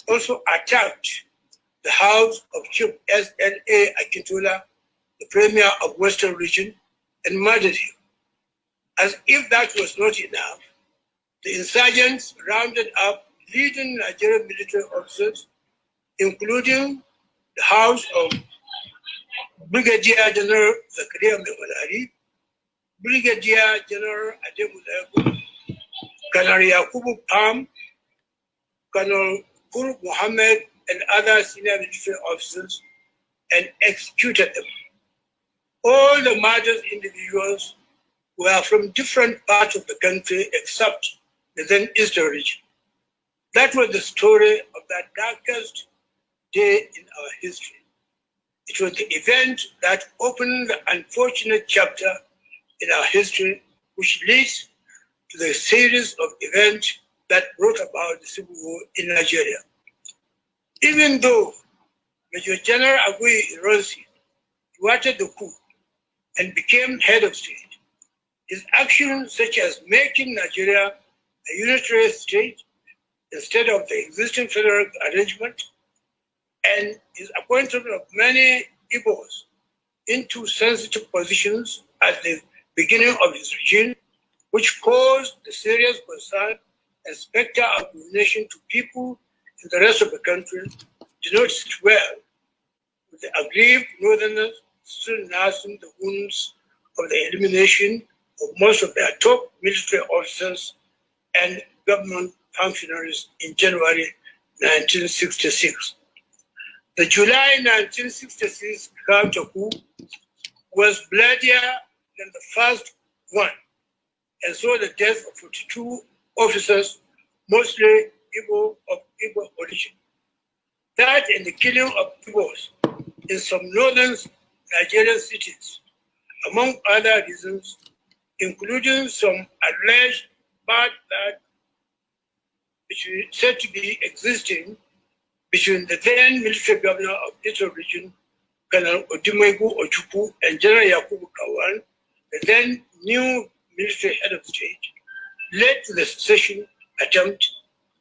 also attacked the house of Chief S.N.A. Akintola, the Premier of Western Region, and murdered him. As if that was not enough, the insurgents rounded up leading Nigerian military officers, including the house of Brigadier General Zakaria Malari, Brigadier General Adebanjo, Colonel Yakubu Pam, Colonel Kur Mohammed, and other senior military officers, and executed them. All the murdered individuals were from different parts of the country except the then Eastern region. That was the story of that darkest day in our history. It was the event that opened the unfortunate chapter in our history, which leads to the series of events that brought about the civil war in Nigeria. Even though Major General Aguiyi Ironsi thwarted the coup and became head of state, his actions such as making Nigeria a unitary state instead of the existing federal arrangement, and his appointment of many Igbos into sensitive positions at the beginning of his regime, which caused the serious concern and specter of domination to people in the rest of the country, did not sit well with the aggrieved northerners still nursing the wounds of the elimination of most of their top military officers and government functionaries in January 1966. The July 1966 counter coup was bloodier than the first one, and saw the death of 42 officers, mostly Igbo of Igbo origin. That and the killing of Igbos in some northern Nigerian cities, among other reasons, including some alleged bad blood which is said to be existing between the then military governor of Eastern region, Colonel Odumegu Ojukwu, and General Yakubu Gowon, the then new military head of state, led to the secession attempt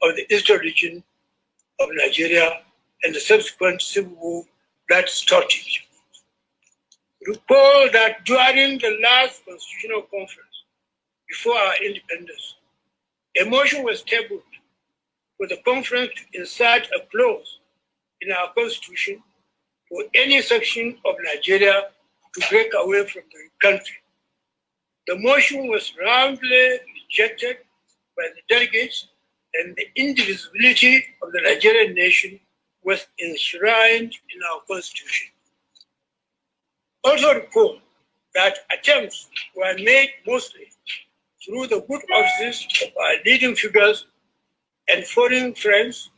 of the Eastern region of Nigeria and the subsequent civil war that started. Recall that during the last constitutional conference before our independence, a motion was tabled for the conference to insert a clause in our constitution for any section of Nigeria to break away from the country. The motion was roundly rejected by the delegates, and the indivisibility of the Nigerian nation was enshrined in our constitution. Also recall that attempts were made mostly through the good offices of our leading figures and foreign friends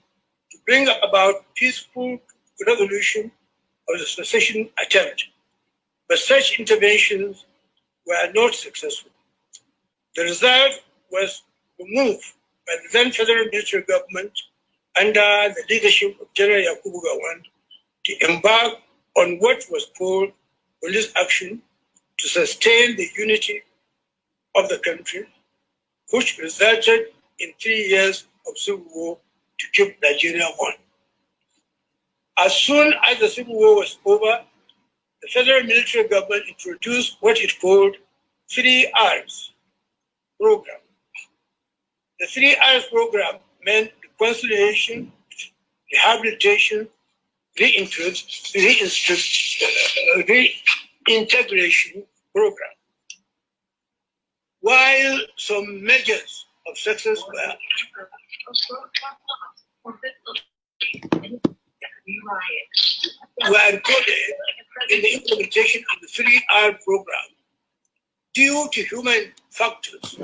to bring about peaceful resolution of the secession attempt, but such interventions were not successful. The result was the move by the then federal military government under the leadership of General Yakubu Gowon to embark on what was called police action to sustain the unity of the country, which resulted in 3 years of civil war to keep Nigeria on. As soon as the civil war was over, the federal military government introduced what it called 3 R's program. The 3 R's program meant reconciliation, rehabilitation, reintegration program. While some measures of success were encoded in the implementation of the 3R program. Due to human factors,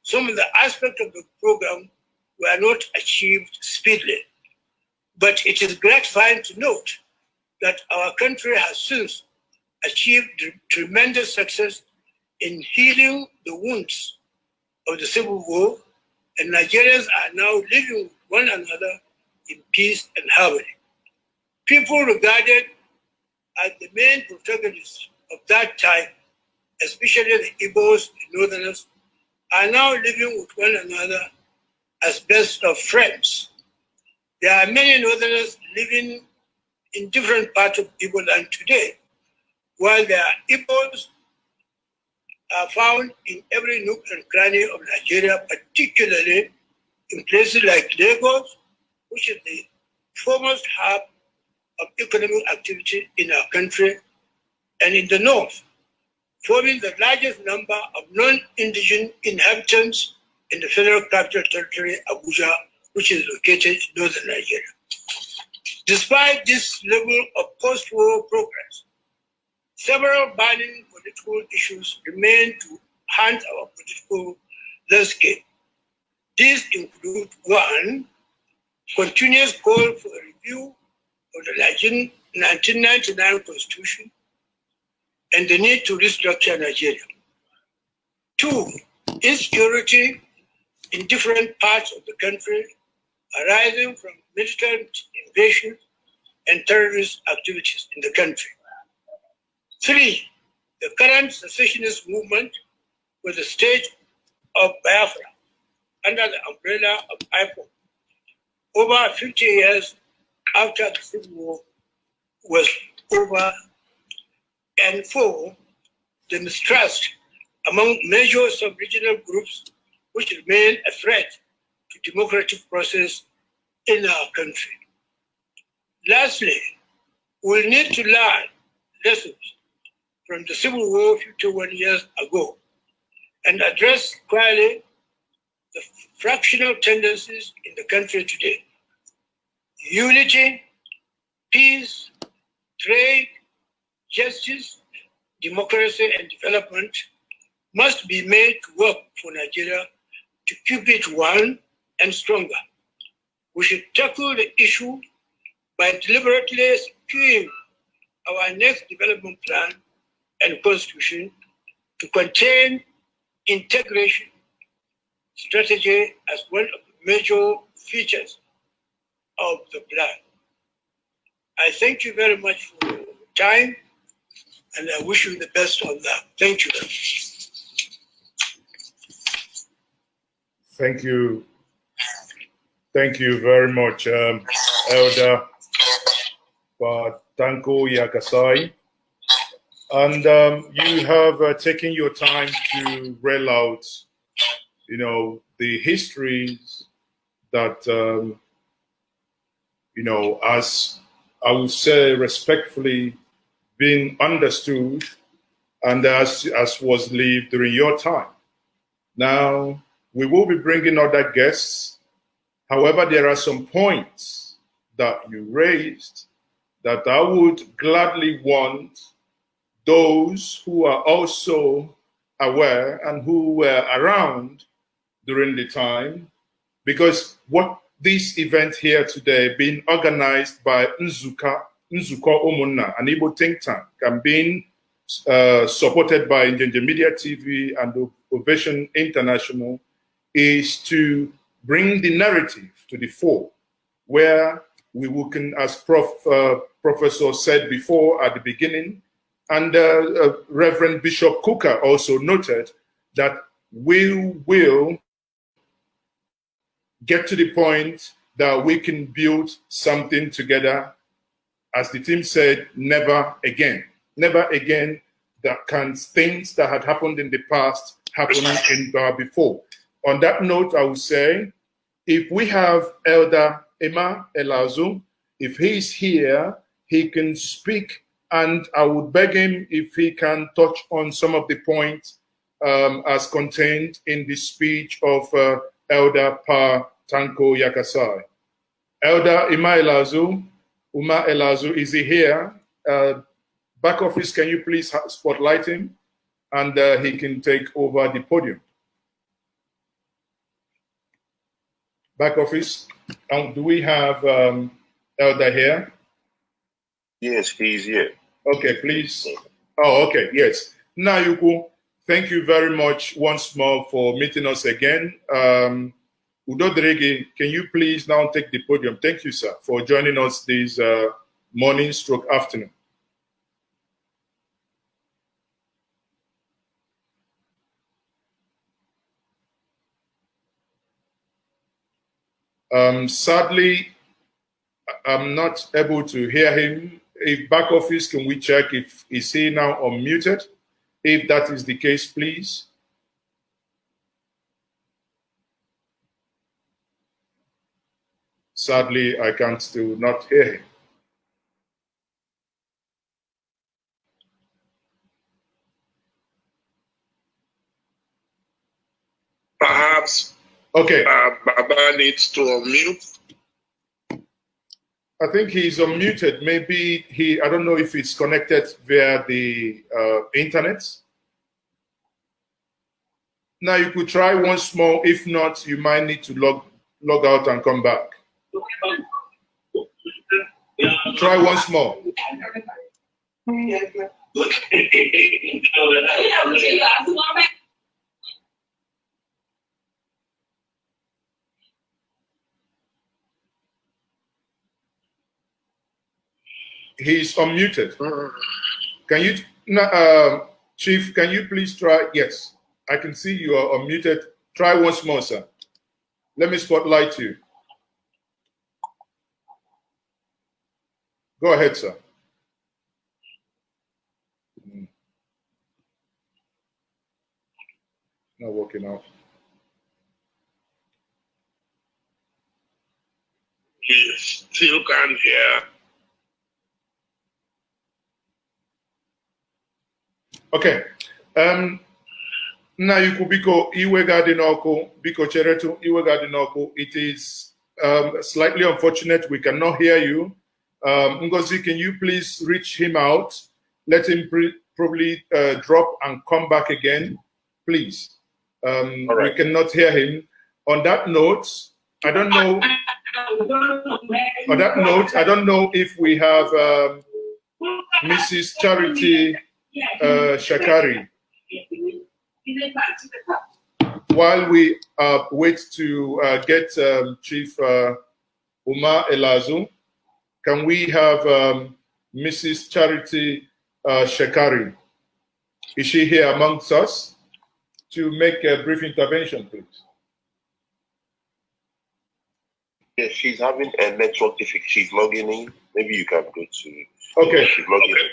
some of the aspects of the program were not achieved speedily. But it is gratifying to note that our country has since achieved tremendous success in healing the wounds of the Civil War, and Nigerians are now living with one another in peace and harmony. People regarded as the main protagonists of that time, especially the Igbos, the Northerners, are now living with one another as best of friends. There are many Northerners living in different parts of Igbo land today, while there are Igbos are found in every nook and cranny of Nigeria, particularly in places like Lagos, which is the foremost hub of economic activity in our country, and in the north, forming the largest number of non-indigenous inhabitants in the Federal Capital Territory, Abuja, which is located in northern Nigeria. Despite this level of post-war progress, several burning political issues remain to haunt our political landscape. These include: one, continuous call for a review of the 1999 Constitution and the need to restructure Nigeria. Two, insecurity in different parts of the country arising from militant invasion and terrorist activities in the country. Three, the current secessionist movement with the state of Biafra under the umbrella of IPOB over 50 years after the Civil War was over. And four, the mistrust among major sub-regional groups which remain a threat to democratic process in our country. Lastly, we'll need to learn lessons from the Civil War 51 years ago and address squarely the fractional tendencies in the country today. Unity, peace, trade, justice, democracy, and development must be made to work for Nigeria to keep it one and stronger. We should tackle the issue by deliberately skewing our next development plan and constitution to contain integration strategy as one of the major features of the plan. I thank you very much for your time, and I wish you the best on that. Thank you. Thank you. Thank you very much, Elder Tanko Yakasai. And you have taken your time to rail out, the histories that, as I would say respectfully, being understood and as was lived during your time. Now, we will be bringing other guests. However, there are some points that you raised that I would gladly want those who are also aware and who were around during the time, because what this event here today being organized by Nzuko Omunna, an Igbo think tank, and being supported by Njenge Media TV and Ovation International, is to bring the narrative to the fore, where we can, as Professor said before at the beginning, and Reverend Bishop Cooker also noted, that we will get to the point that we can build something together. As the team said, never again. Never again that can things that had happened in the past happen before. On that note, I would say, if we have Elder Emma Elazu, if he's here, he can speak, and I would beg him if he can touch on some of the points as contained in the speech of Elder Pa Tanko Yakasai. Elder Uma Elazu, is he here? Back office, can you please spotlight him? And he can take over the podium. Back office, do we have Elder here? Yes, he's here. Okay, please. Oh, okay, yes. Nayuku, thank you very much once more for meeting us again. Udodrege, can you please now take the podium? Thank you, sir, for joining us this morning stroke afternoon. Sadly, I'm not able to hear him. If back office, can we check if is he now unmuted? If that is the case, please. Sadly, I can still not hear him. Perhaps okay. Baba needs to unmute. I think he's unmuted. Maybe I don't know if it's connected via the internet. Now you could try once more. If not, you might need to log out and come back. Try once more. He's unmuted. Can you, Chief, can you please try? Yes, I can see you are unmuted. Try once more, sir. Let me spotlight you. Go ahead, sir. Not working out. He still can't hear. Okay. Na biko iwega dinoko biko cheretu iwega dinoko. It is slightly unfortunate we cannot hear you. Ngozi, can you please reach him out? Let him probably drop and come back again, please. We cannot hear him. On that note, I don't know. On that note, I don't know if we have Mrs. Charity Shakari. While we wait to get Chief Uma Elazu, can we have Mrs. Charity Shakari? Is she here amongst us to make a brief intervention, please? Yes, she's having a network difficulty. She's logging in. Maybe you can go to. Okay. She's logging in.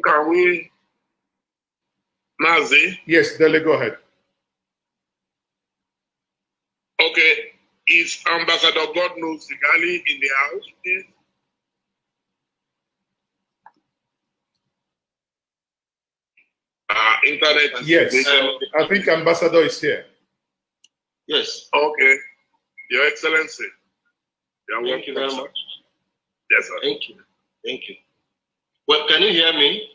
Can we, Mazi? Yes, Dele, go ahead. Okay, is Ambassador God knows Sigali in the house, please? Internet. Yes, I think Ambassador is here. Yes. Okay, Your Excellency. Thank you very much. Yes, sir. Thank you. Thank you. Well, can you hear me?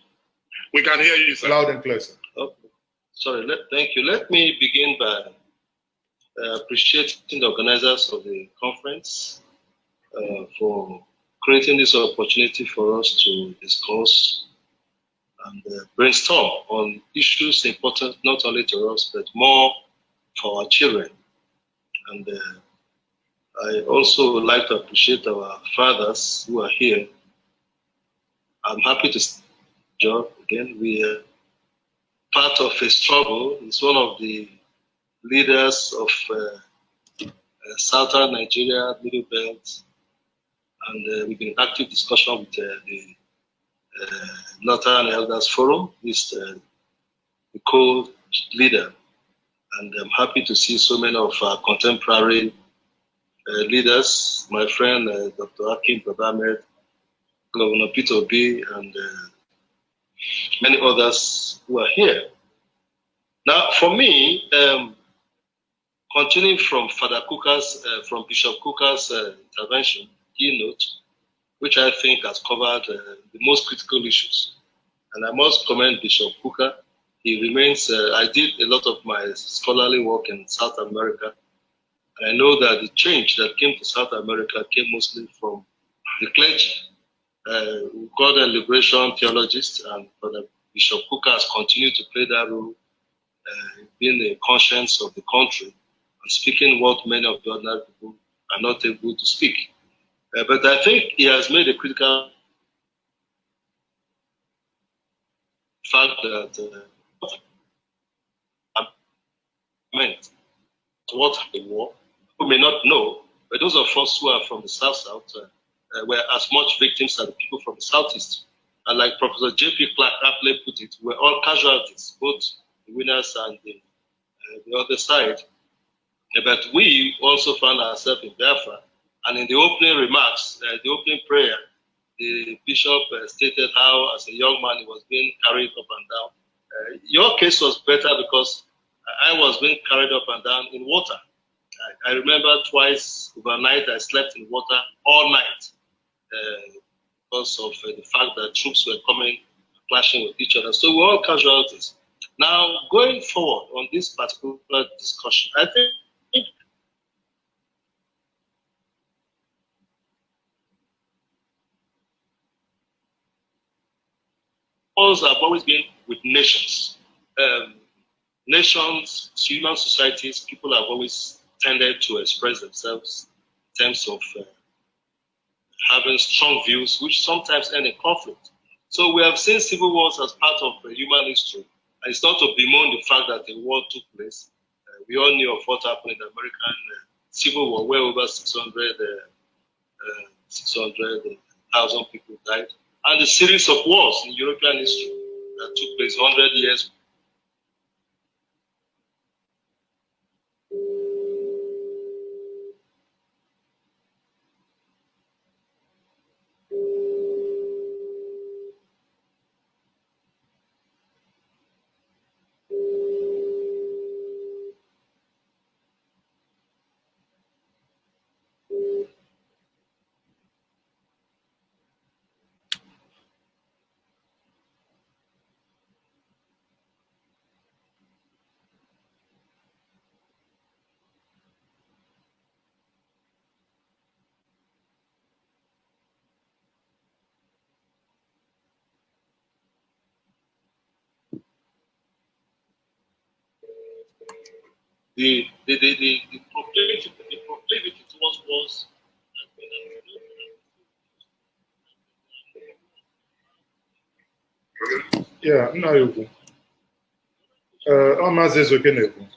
We can hear you, sir. Loud and clear, sir. Okay. Sorry. Thank you. Let me begin by appreciating the organizers of the conference for creating this opportunity for us to discuss and brainstorm on issues important not only to us, but more for our children. And I also would like to appreciate our fathers who are here. I'm happy to job again. We are part of a struggle. It's one of the leaders of Southern Nigeria, Middle Belt, and we've been in active discussion with the Northern Elders Forum, is the co-leader. And I'm happy to see so many of our contemporary leaders, my friend Dr. Akim Babamed, Governor Peter Obi, and many others who are here. Now, for me, continuing from Father Kuka's, from Bishop Kuka's intervention, keynote, which I think has covered the most critical issues. And I must commend Bishop Kuka. He remains, I did a lot of my scholarly work in South America. And I know that the change that came to South America came mostly from the clergy. We call them liberation theologists, and Father Bishop Kuka has continued to play that role, being the conscience of the country and speaking what many of the ordinary people are not able to speak. But I think he has made a critical fact that meant what the war, who may not know, but those of us who are from the South were as much victims as the people from the Southeast. And like Professor J.P. Clark aptly put it, we're all casualties, both the winners and the other side. But we also found ourselves in Biafra. And in the opening remarks, the opening prayer, the bishop stated how, as a young man, he was being carried up and down. Your case was better because I was being carried up and down in water. I remember twice overnight I slept in water all night because of the fact that troops were coming, clashing with each other. So we're all casualties. Now, going forward on this particular discussion, I think wars have always been with nations. Nations, human societies, people have always tended to express themselves in terms of having strong views, which sometimes end in conflict. So we have seen civil wars as part of human history. And it's not to bemoan the fact that a war took place. We all knew of what happened in the American Civil War, where over 600,000 people died. And the series of wars in European history that took place 100 years. The proclivity towards wars. Yeah, no, you. Mazi Zokenekwu.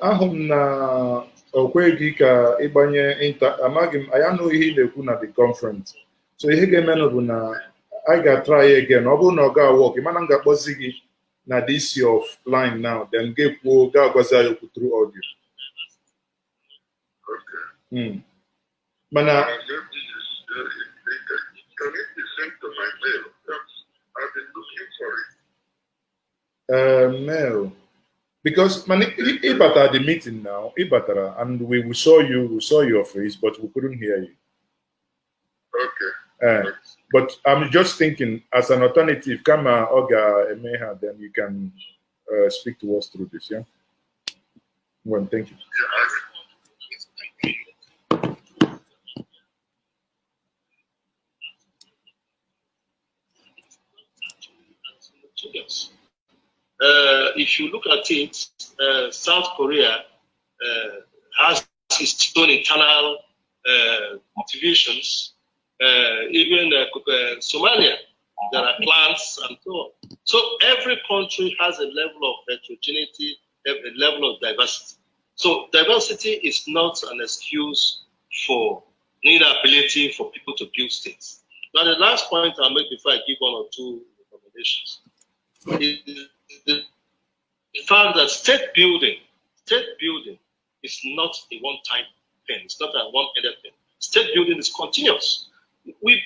Ahụ m na okweghị ka ịgbanye amaghị m anyị anụghị ihe ị na-ekwu na the conference. So ihe ga-emenụ bụ na I ga-try again. Ọ bụrụ na ọ ga-work, mana m ga-akpọzi gị na this year of line now, then ga-agwazi anyị okwu through audio. Okay. Mana Can it be sent to my mail? I've been looking for it. Mail. Because man, Ibata at the meeting now, Ibata, and we saw your face, but we couldn't hear you. Okay. But I'm just thinking, as an alternative, Kama Oga Emeha, then you can speak to us through this, yeah? Well, thank you. If you look at it, South Korea has its own internal motivations. Even Somalia, there are clans and so on. So every country has a level of heterogeneity, a level of diversity. So diversity is not an excuse for inability for people to build states. Now the last point I'll make before I give one or two recommendations is the fact that state building is not a one-time thing. It's not a one-ended thing. State building is continuous.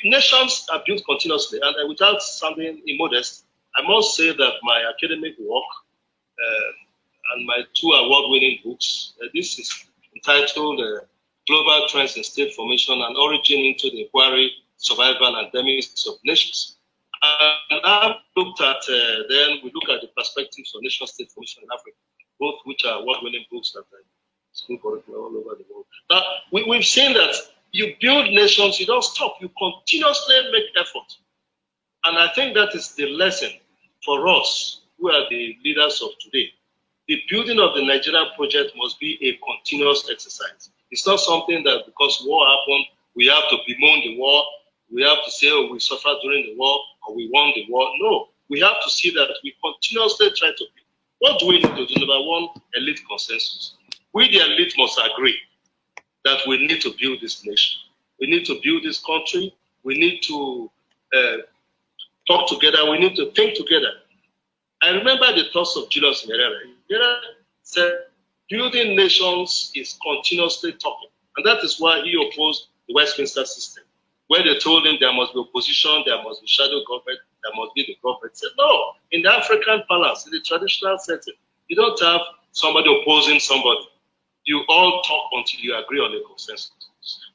Nations are built continuously, and without sounding immodest, I must say that my academic work and my 2 award-winning books. This is entitled Global Trends in State Formation and Origin into the Inquiry, Survival, and Dynamics of Nations. And I've looked at, then we look at the perspectives of nation-state formation in Africa, both which are award-winning books that I school curriculum all over the world. Now, we've seen that you build nations, you don't stop, you continuously make effort. And I think that is the lesson for us, who are the leaders of today. The building of the Nigerian project must be a continuous exercise. It's not something that because war happened, we have to bemoan the war, we have to say, oh, we suffered during the war, or we won the war. No, we have to see that we continuously try to build. What do we need to do? Number one, elite consensus. We, the elite, must agree that we need to build this nation. We need to build this country. We need to talk together. We need to think together. I remember the thoughts of Julius Nyerere. Nyerere said, building nations is continuously talking. And that is why he opposed the Westminster system, where they told him there must be opposition, there must be shadow government, there must be the government. He said, no, in the African palace, in the traditional setting, you don't have somebody opposing somebody. You all talk until you agree on a consensus.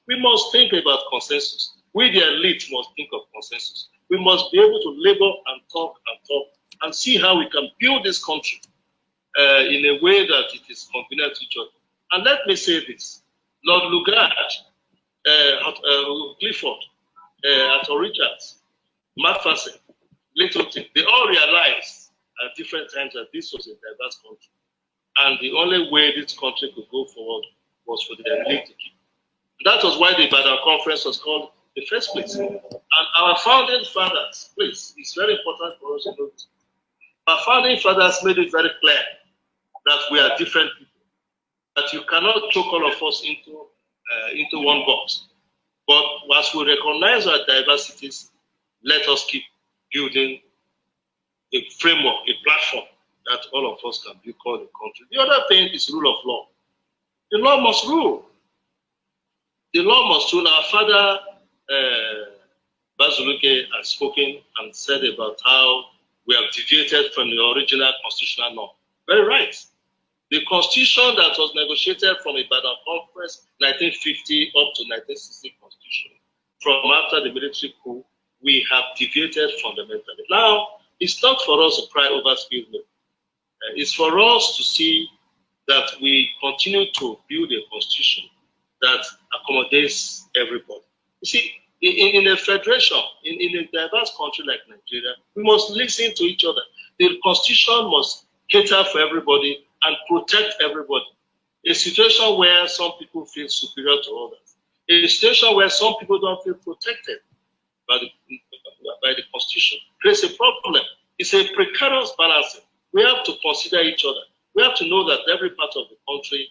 We must think about consensus. We, the elite, must think of consensus. We must be able to labor and talk and see how we can build this country in a way that it is convenient to each other. And let me say this, Lord Lugard, Clifford, Arthur Richards, Macpherson, Littleton, they all realized at different times that this was a diverse country. And the only way this country could go forward was for the elite to keep. That was why the Ibadan conference was called the first place. And our founding fathers, please, it's very important for us to know this. Our founding fathers made it very clear that we are different people, that you cannot choke all of us into one box. But as we recognize our diversities, let us keep building a framework, a platform that all of us can be called a country. The other thing is rule of law. The law must rule. The law must rule. Our father, Mbazuluike, has spoken and said about how we have deviated from the original constitutional norm. Very right. The constitution that was negotiated from Ibadan Conference 1950 up to 1960 constitution, from after the military coup, we have deviated fundamentally. Now, it's not for us to cry over skilled labor. It's for us to see that we continue to build a constitution that accommodates everybody. You see, in a federation, in a diverse country like Nigeria, we must listen to each other. The constitution must cater for everybody and protect everybody. A situation where some people feel superior to others. A situation where some people don't feel protected by the constitution creates a problem. It's a precarious balancing. We have to consider each other. We have to know that every part of the country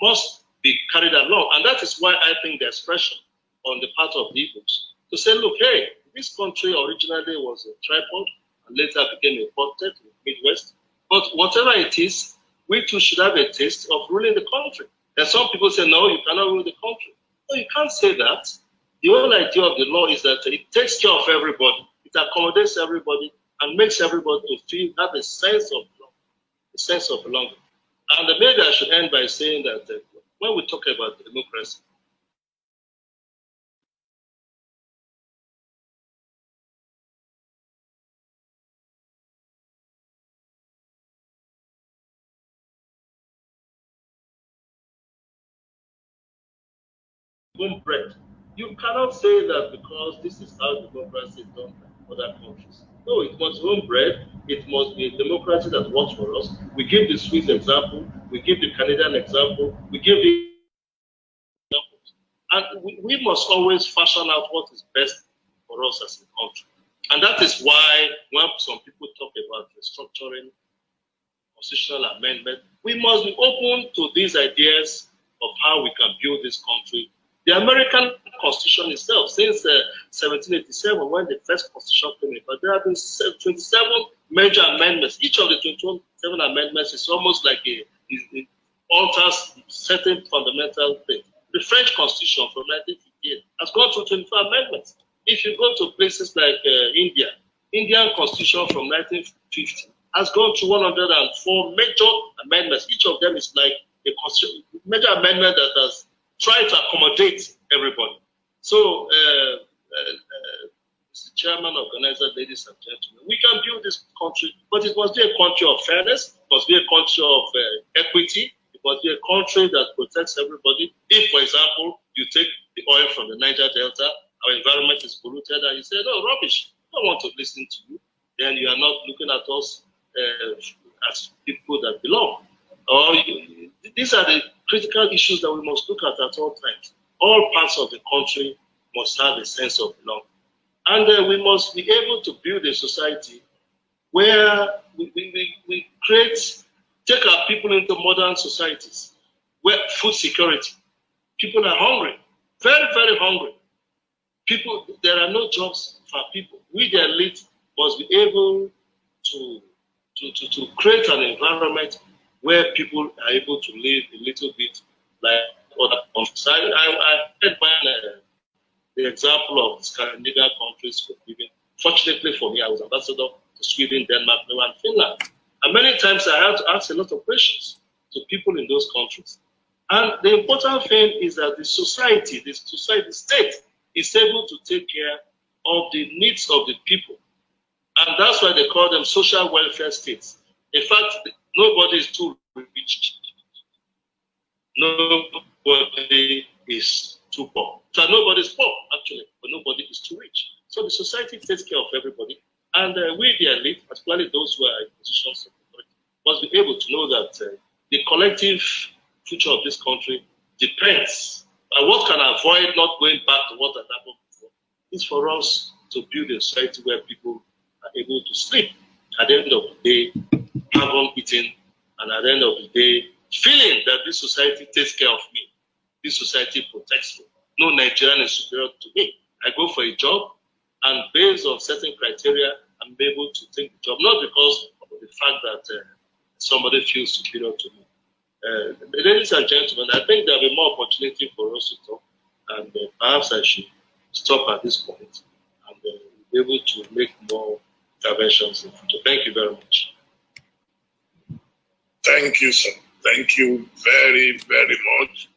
must be carried along. And that is why I think the expression on the part of the Igbos to say, look, hey, this country originally was a tripod and later became a quartet in the Midwest. But whatever it is, we too should have a taste of ruling the country. And some people say, no, you cannot rule the country. No, you can't say that. The whole idea of the law is that it takes care of everybody. It accommodates everybody and makes everybody to feel, have a sense of belonging. And maybe I should end by saying that when we talk about democracy, bread. You cannot say that because this is how democracy is done in other countries. No, it must be homebred. It must be a democracy that works for us. We give the Swiss example. We give the Canadian example. We give the examples. And we must always fashion out what is best for us as a country. And that is why when some people talk about restructuring, constitutional amendment, we must be open to these ideas of how we can build this country. The American Constitution itself, since 1787, when the first Constitution came in, but there have been 27 major amendments. Each of the 27 amendments is almost like it alters certain fundamental things. The French Constitution from 1958 has gone through 24 amendments. If you go to places like India, Indian Constitution from 1950 has gone through 104 major amendments. Each of them is like a major amendment that has tried to accommodate everybody. So, Mr. Chairman, organizer, ladies and gentlemen, we can build this country, but it must be a country of fairness, it must be a country of equity, it must be a country that protects everybody. If, for example, you take the oil from the Niger Delta, our environment is polluted, and you say, no, rubbish, I don't want to listen to you, then you are not looking at us as people that belong. These are the critical issues that we must look at all times. All parts of the country must have a sense of belonging. And we must be able to build a society where we take our people into modern societies, where food security, people are hungry, very, very hungry. There are no jobs for people. We, the elite, must be able to create an environment where people are able to live a little bit like other countries. I admire the example of Scandinavian countries were living. Fortunately for me, I was ambassador to Sweden, Denmark, Norway, and Finland. And many times I had to ask a lot of questions to people in those countries. And the important thing is that the society, the state, is able to take care of the needs of the people. And that's why they call them social welfare states. In fact, nobody is too rich. Nobody is too poor. So nobody is poor, actually, but nobody is too rich. So the society takes care of everybody. And we, the elite, particularly those who are in positions of authority, must be able to know that the collective future of this country depends on what can avoid not going back to what had happened before. It's for us to build a society where people are able to sleep at the end of the day, haven't eaten, and at the end of the day, feeling that this society takes care of me, this society protects me. No Nigerian is superior to me. I go for a job, and based on certain criteria, I'm able to take the job, not because of the fact that somebody feels superior to me. Ladies and gentlemen, I think there will be more opportunity for us to talk, and perhaps I should stop at this point and be able to make more interventions in the future. Thank you very much. Thank you, sir. Thank you very, very much.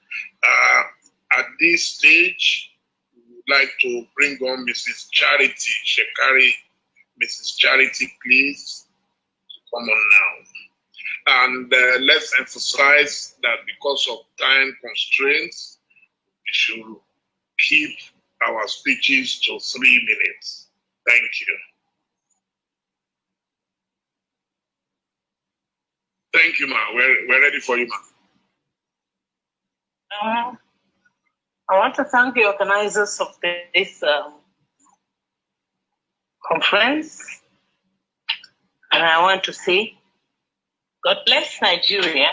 At this stage, we would like to bring on Mrs. Charity Shekari. Mrs. Charity, please, come on now. And let's emphasize that because of time constraints, we should keep our speeches to 3 minutes. Thank you. Thank you, ma. We're ready for you, ma. I want to thank the organizers of this conference. And I want to say, God bless Nigeria.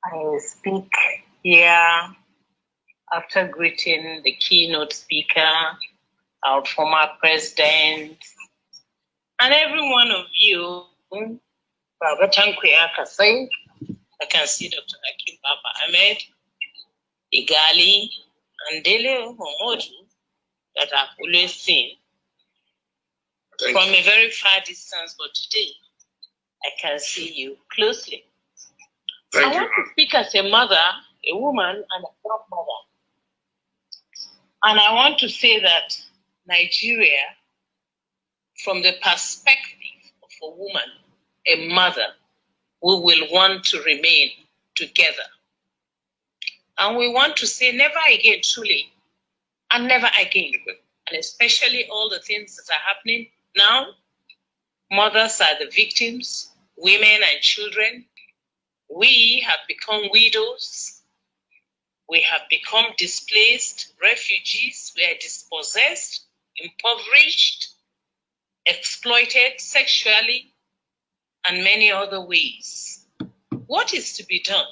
I speak here after greeting the keynote speaker, our former president, and every one of you. Baba Tankwe Akasai, I can see Dr. Hakim Baba Ahmed, Igali, and Dele Homodu that I've always seen from a very far distance, but today I can see you closely. I want to speak as a mother, a woman, and a grandmother. And I want to say that Nigeria, from the perspective of a woman, a mother, we will want to remain together. And we want to say never again, truly, and never again. And especially all the things that are happening now. Mothers are the victims, women and children. We have become widows. We have become displaced, refugees. We are dispossessed, impoverished, exploited sexually, and many other ways. What is to be done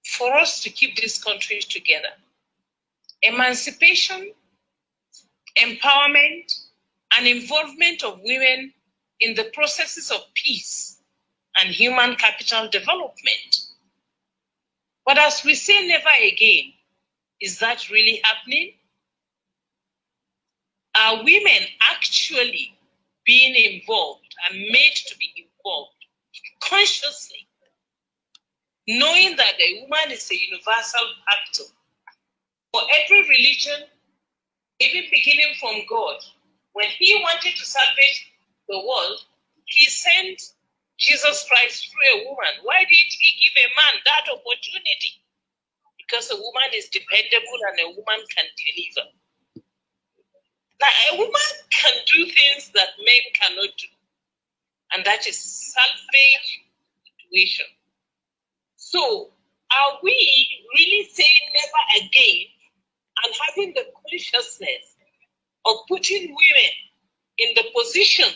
for us to keep this country together? Emancipation, empowerment, and involvement of women in the processes of peace and human capital development. But as we say never again, is that really happening? Are women actually being involved and made to be involved consciously, knowing that a woman is a universal actor. For every religion, even beginning from God, when he wanted to salvage the world, he sent Jesus Christ through a woman. Why did he give a man that opportunity? Because a woman is dependable and a woman can deliver. Now, a woman can do things that men cannot do, and that is salvage situation. So, are we really saying never again and having the consciousness of putting women in the position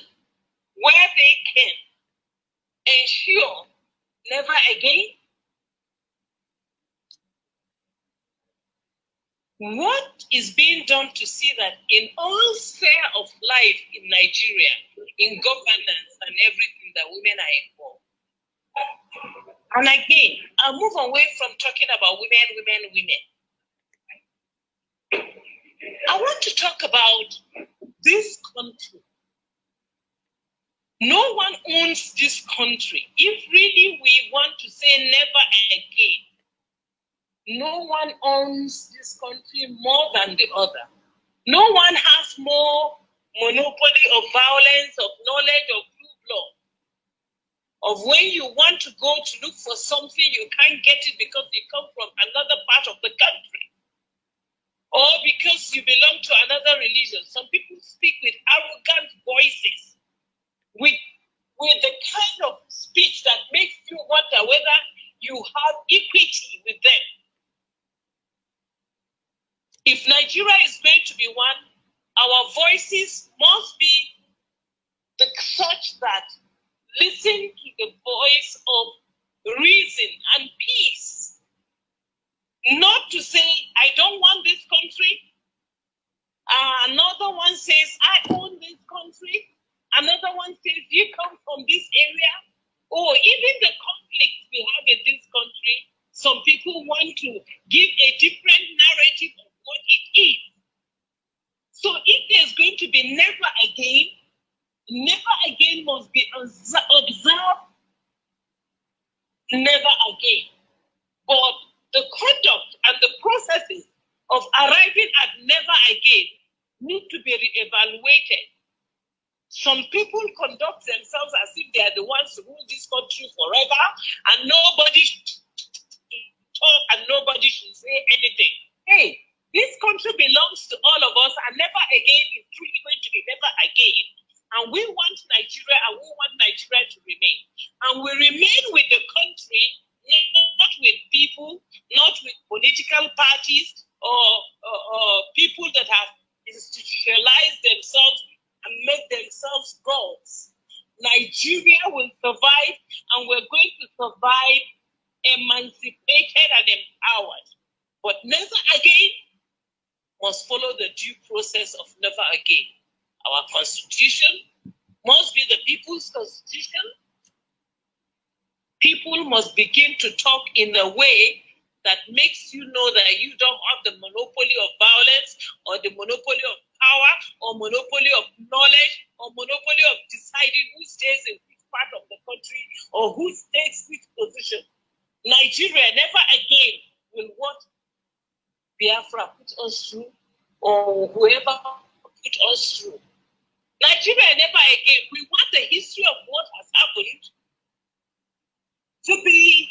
where they can ensure never again? What is being done to see that in all sphere of life in Nigeria, in governance and everything, that women are involved? And again, I'll move away from talking about women. I want to talk about this country. No one owns this country. If really we want to say never again, no one owns this country more than the other. No one has more monopoly of violence, of knowledge, of rule of law. Of when you want to go to look for something, you can't get it because you come from another part of the country. Or because you belong to another religion. Some people speak with arrogant voices, with the kind of speech that makes you wonder whether you have equity with them. If Nigeria is going to be one, our voices must be such that listen to the voice of reason and peace. Not to say, I don't want this country. Another one says, I own this country. Another one says, you come from this area. Or even the conflict we have in this country, some people want to give a different narrative of what it is. So if there's going to be never again must be observed, never again. But the conduct and the processes of arriving at never again need to be re-evaluated. Some people conduct themselves as if they are the ones who rule this country forever, and nobody should talk and nobody should say anything. Hey, this country belongs to all of us, and never again is truly going to be never again. And we want Nigeria, and we want Nigeria to remain. And we remain with the country, not with people, not with political parties or people that have institutionalized themselves and made themselves gods. Nigeria will survive, and we're going to survive emancipated and empowered. But never again must follow the due process of never again. Our constitution must be the people's constitution. People must begin to talk in a way that makes you know that you don't have the monopoly of violence or the monopoly of power or monopoly of knowledge or monopoly of deciding who stays in which part of the country or who takes which position. Nigeria never again will what Biafra put us through or whoever put us through. Nigeria never again. We want the history of what has happened to be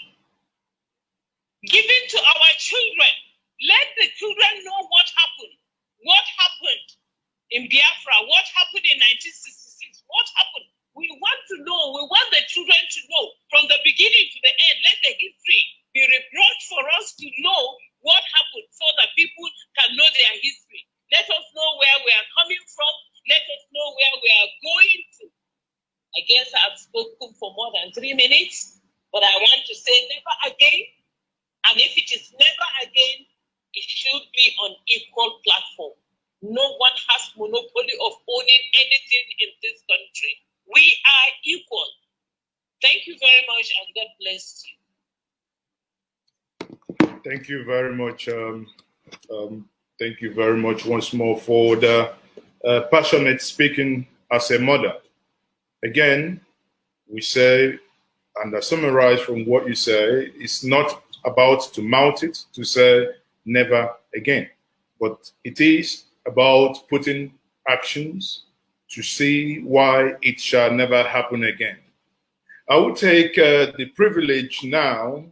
given to our children. Let the children know what happened. What happened in Biafra? What happened in 1966? What happened? We want to know. We want the children to know from the beginning to the end. Let the history be rebrought for us to know what happened so that people can know their history. Let us know where we are coming from. Let us know where we are going to. I guess I've spoken for more than 3 minutes, but I want to say never again. And if it is never again, it should be on equal platform. No one has monopoly of owning anything in this country. We are equal. Thank you very much, and God bless you. Thank you very much. Thank you very much once more for the passionate speaking as a mother. Again, we say, and I summarize from what you say, it's not about to mount it, to say never again, but it is about putting actions to see why it shall never happen again. I will take the privilege now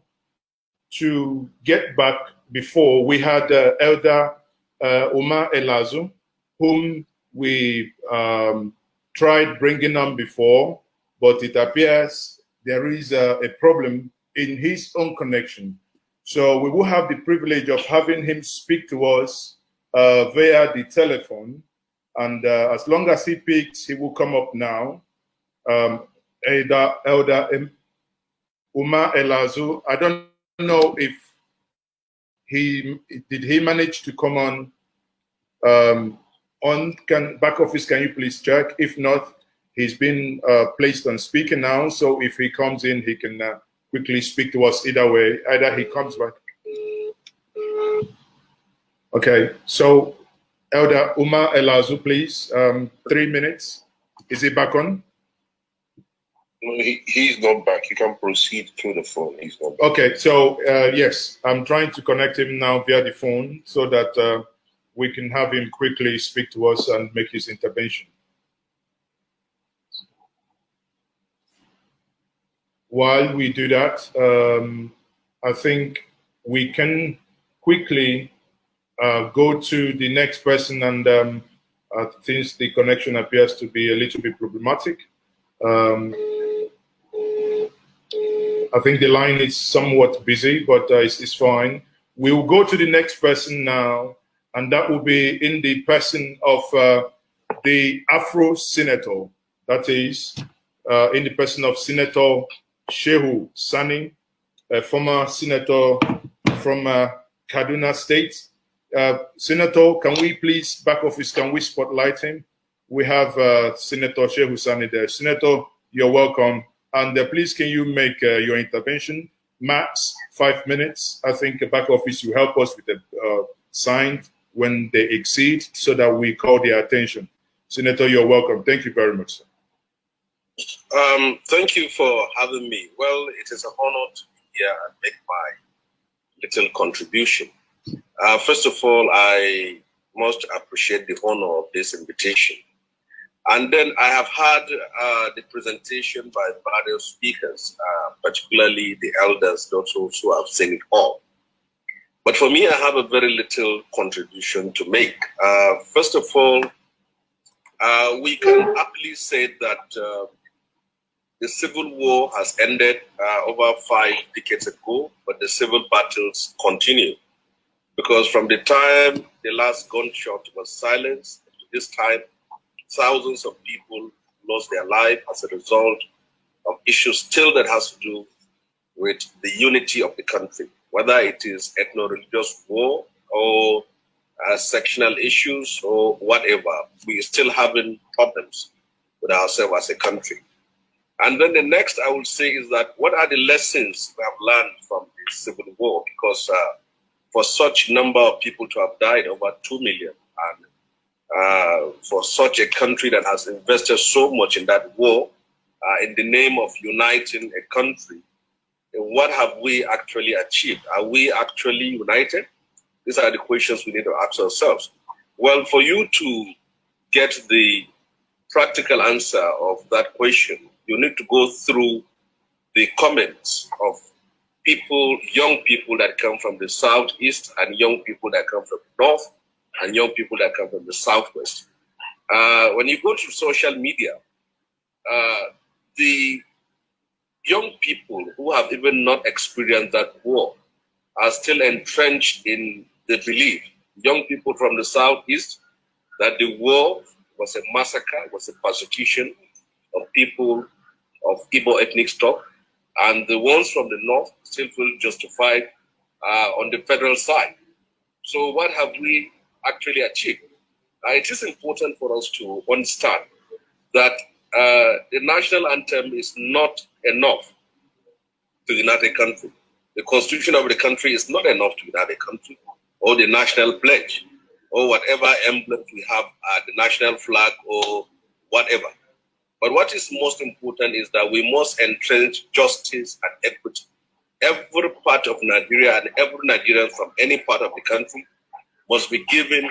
to get back before we had Elder Omar Elazu, whom we tried bringing on before, but it appears there is a problem in his own connection. So we will have the privilege of having him speak to us via the telephone. And as long as he picks, he will come up now. Elder Umar Elazu, I don't know if he manage to come on. Back office, can you please check? If not, he's been placed on speaker now. So if he comes in, he can quickly speak to us either way. Either he comes back. Okay, so Elder Umar Elazu, please, 3 minutes. Is he back on? No, he's not back. You can proceed through the phone. He's not back. Okay, so yes, I'm trying to connect him now via the phone so that we can have him quickly speak to us and make his intervention. While we do that, I think we can quickly go to the next person, and since the connection appears to be a little bit problematic, I think the line is somewhat busy, but it's fine. We will go to the next person now, and that will be in the person of the Afro Senator. That is in the person of Senator Shehu Sani, a former senator from Kaduna State. Senator, can we please, back office, can we spotlight him? We have Senator Shehu Sani there. Senator, you're welcome. And please, can you make your intervention max 5 minutes? I think back office, you help us with the signs when they exceed so that we call their attention. Senator, you're welcome. Thank you very much, sir. Thank you for having me. Well, it is an honor to be here and make my little contribution. First of all, I must appreciate the honor of this invitation. And then I have had the presentation by various speakers, particularly the elders, those who have seen it all. But for me, I have a very little contribution to make. First of all, we can happily say that the Civil War has ended over 5 decades ago, but the civil battles continue. Because from the time the last gunshot was silenced to this time, thousands of people lost their life as a result of issues still that has to do with the unity of the country, whether it is ethno-religious war or sectional issues or whatever. We are still having problems with ourselves as a country. And then the next I would say is that what are the lessons we have learned from the Civil War? Because for such number of people to have died, over 2 million, and for such a country that has invested so much in that war, in the name of uniting a country, what have we actually achieved? Are we actually united? These are the questions we need to ask ourselves. Well, for you to get the practical answer of that question, you need to go through the comments of people, young people that come from the southeast, and young people that come from the north, and young people that come from the southwest. When you go to social media, the young people who have even not experienced that war are still entrenched in the belief, young people from the southeast, that the war was a massacre, was a persecution of people of Igbo ethnic stock, and the ones from the north still feel justified on the federal side. So what have we actually achieved? It is important for us to understand that the national anthem is not enough to unite a country. The constitution of the country is not enough to unite a country, or the national pledge, or whatever emblems we have, the national flag, or whatever. But what is most important is that we must entrench justice and equity. Every part of Nigeria and every Nigerian from any part of the country must be given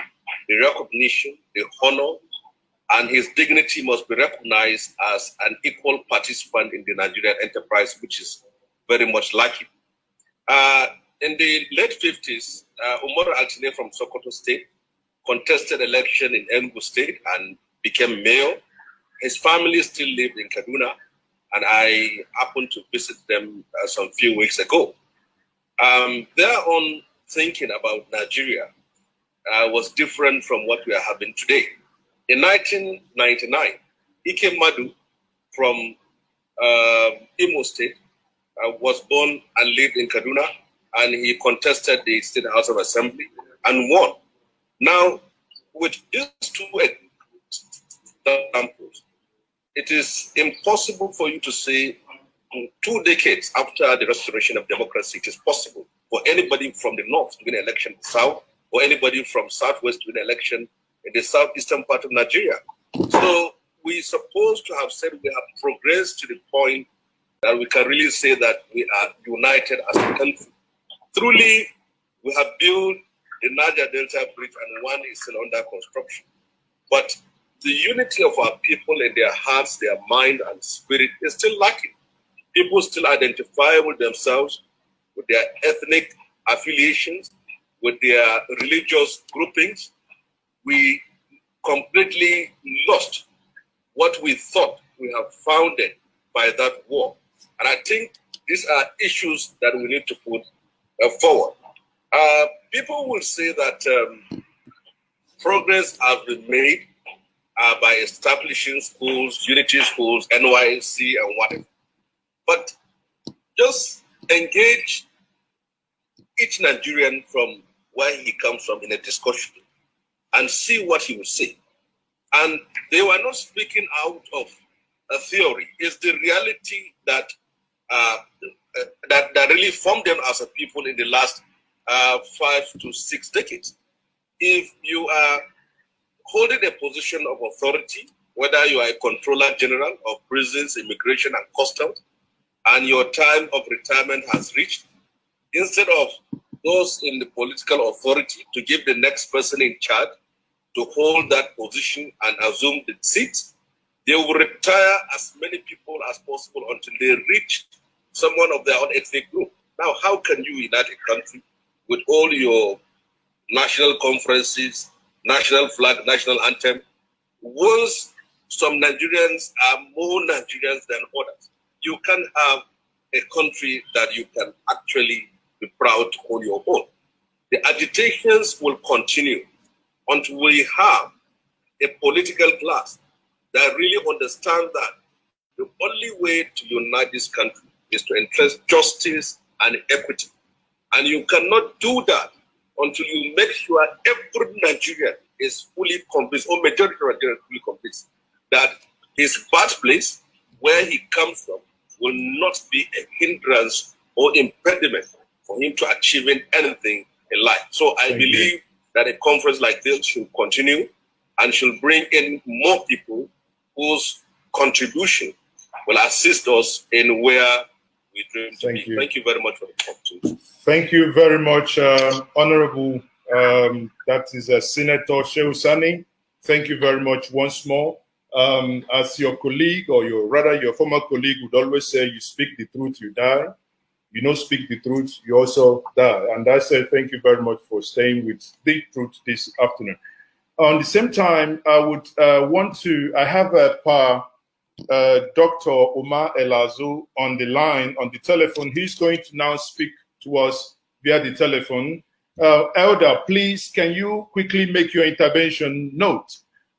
the recognition, the honor, and his dignity must be recognized as an equal participant in the Nigerian enterprise, which is very much lacking. In the late 50s, Umar Altine from Sokoto State contested election in Enugu State and became mayor. His family still lived in Kaduna, and I happened to visit them some few weeks ago. Their own thinking about Nigeria was different from what we are having today. In 1999, Ike Madu from Imo State was born and lived in Kaduna, and he contested the State House of Assembly and won. Now, with these two examples, it is impossible for you to say 2 decades after the restoration of democracy, it is possible for anybody from the north to win an election in the south, or anybody from southwest to win an election in the southeastern part of Nigeria. So we're supposed to have said we have progressed to the point that we can really say that we are united as a country. Truly, we have built the Niger Delta Bridge and one is still under construction. But the unity of our people in their hearts, their mind and spirit is still lacking. People still identify with themselves, with their ethnic affiliations, with their religious groupings. We completely lost what we thought we have founded by that war. And I think these are issues that we need to put forward. People will say that progress has been made by establishing schools, unity schools, NYC, and whatever. But just engage each Nigerian from where he comes from in a discussion and see what he will say. And they were not speaking out of a theory. It's the reality that that really formed them as a people in the last 5 to 6 decades. If you are holding a position of authority, whether you are a controller general of prisons, immigration, and customs, and your time of retirement has reached, instead of those in the political authority to give the next person in charge to hold that position and assume the seat, they will retire as many people as possible until they reach someone of their own ethnic group. Now, how can you unite a country with all your national conferences, national flag, national anthem, once some Nigerians are more Nigerians than others? You can't have a country that you can actually be proud to call your own. The agitations will continue until we have a political class that really understands that the only way to unite this country is to enforce justice and equity. And you cannot do that until you make sure every Nigerian is fully convinced, or majority of Nigerians fully convinced, that his birthplace, where he comes from, will not be a hindrance or impediment for him to achieving anything in life. So I believe that a conference like this should continue and should bring in more people whose contribution will assist us in where we dream to be. Thank you very much for the opportunity. Thank you very much, Honorable, that is Senator Shehu Sani. Thank you very much once more. As your colleague, or your former colleague would always say, you speak the truth, you die. You don't speak the truth, you also die. And I say thank you very much for staying with the truth this afternoon. On the same time, I would I have Dr. Omar Elazu on the line, on the telephone. He's going to now speak to us via the telephone. Elder, please, can you quickly make your intervention note?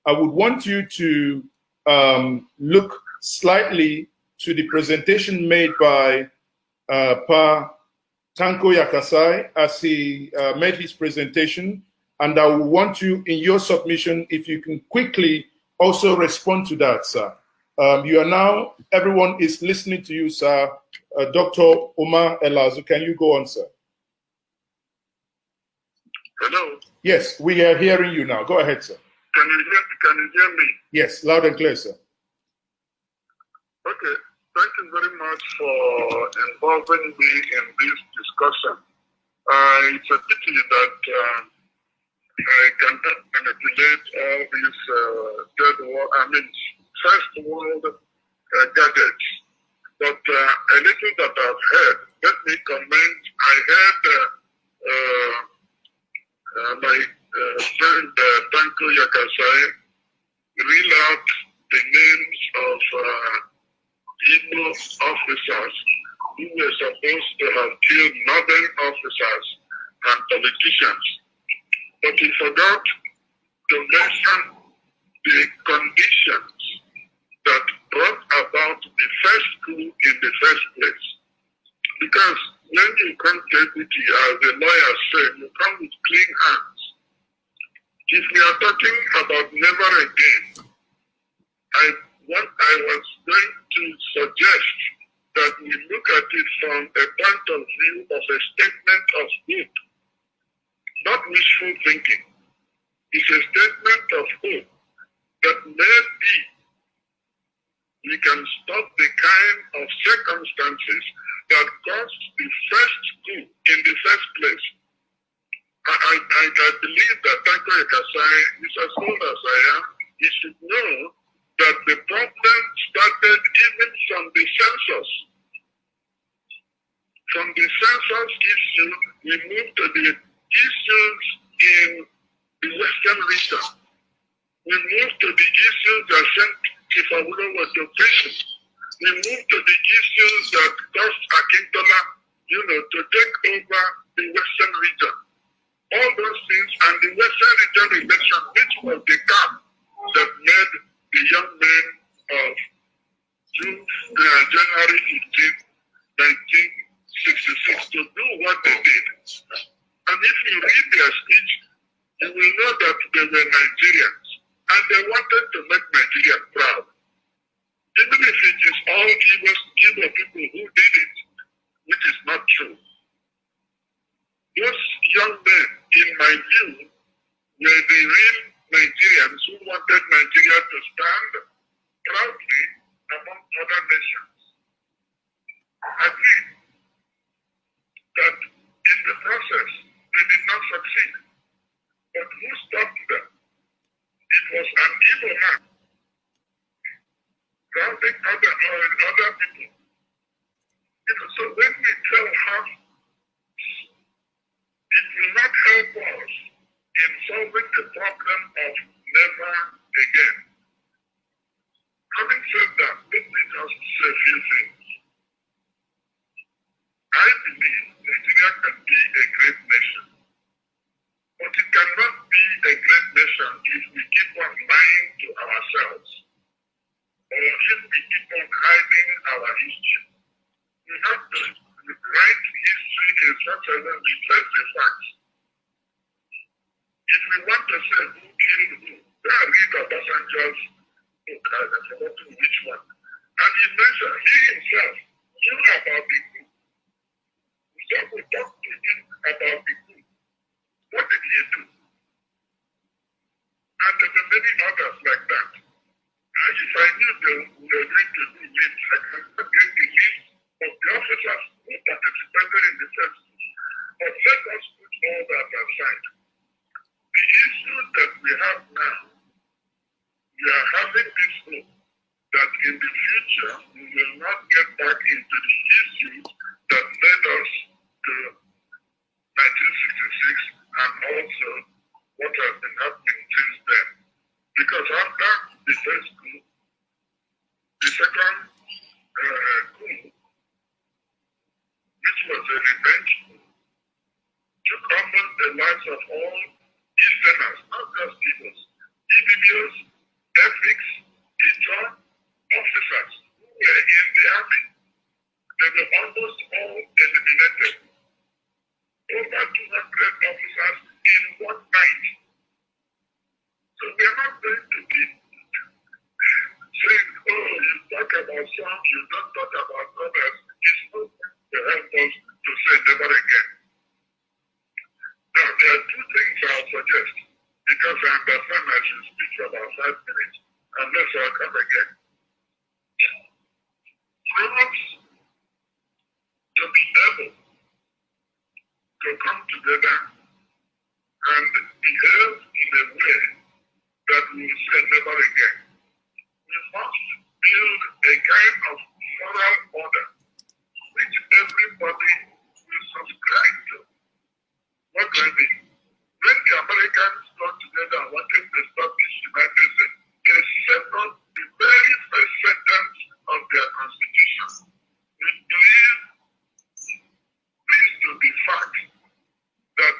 I would want you to look slightly to the presentation made by Pa Tanko Yakasai as he made his presentation. And I will want you, in your submission, if you can quickly also respond to that, sir. You are now, everyone is listening to you, sir. Dr. Omar Elazu, can you go on, sir? Hello? Yes, we are hearing you now. Go ahead, sir. Can you hear me? Yes, loud and clear, sir. Okay, thank you very much for involving me in this discussion. It's a pity that I cannot manipulate all these first world gadgets. But a little that I've heard, let me comment. I heard my friend Tanko Yakasai reel out the names of Igbo officers who were supposed to have killed northern officers and politicians. But he forgot to mention the conditions that brought about the first coup in the first place. Because when you come to equity, as the lawyer said, you come with clean hands. If we are talking about never again, I was going to suggest that we look at it from a point of view of a statement of hope, not wishful thinking. It's a statement of hope that maybe we can stop the kind of circumstances that caused the first coup in the first place. I believe that Tanko Yakasai is as old as I am. He should know that the problem started even from the census. From the census issue, we moved to the issues in the Western region. We moved to the issues that sent Kifawulo was to prison. We moved to the issues that caused Akintola, to take over the Western region. All those things, and the Western region election, which was the gap that made the young men of January 15, 1966 to do what they did. And if you read their speech, you will know that they were Nigerians and they wanted to make Nigeria proud. Even if it is all Igbo people who did it, which is not true. Those young men, in my view, were the real Nigerians who wanted Nigeria to stand proudly among other nations. Agreed that in the process they did not succeed. But who stopped them? It was an evil man drowning other people. So when we tell how it will not help us in solving the problem of never again. Having said that, let me just say a few things. I believe Nigeria can be a great nation, but it cannot be a great nation if we keep on lying to ourselves, or if we keep on hiding our history. We have to write history in such a way we face the facts. If we want to say who killed who, then I read Adebanjo's book, I've forgotten which one. And he mentioned, he himself knew about the coup. We talked to him about the coup. What did he do? And there were many others like that. If I knew they were going to do this, I can get the list of the officers who participated in the census. But let us put all that aside. The issue that we have now, we are having this hope that in the future we will not get back into the issues that led us to 1966 and also what has been happening since then. Because after the first coup, the second coup, which was a revenge coup, took almost the lives of all Easterners, not just Igbos, Ibibios, Effiks, Ijaw, officers who were in the army. They were almost all eliminated. Over 200 officers in one night. So we are not going to be saying, oh, you talk about some, you don't talk about others. It's not going to help us to say never again. Now, there are two things I'll suggest, because I understand I should speak for about 5 minutes, unless I'll come again. for us to be able to come together and behave in a way that we will say never again. We must build a kind of moral order which everybody will subscribe to. What do I mean? When the Americans got together and wanted to establish the United States, they set up the very first sentence of their constitution. We believe this to be fact, that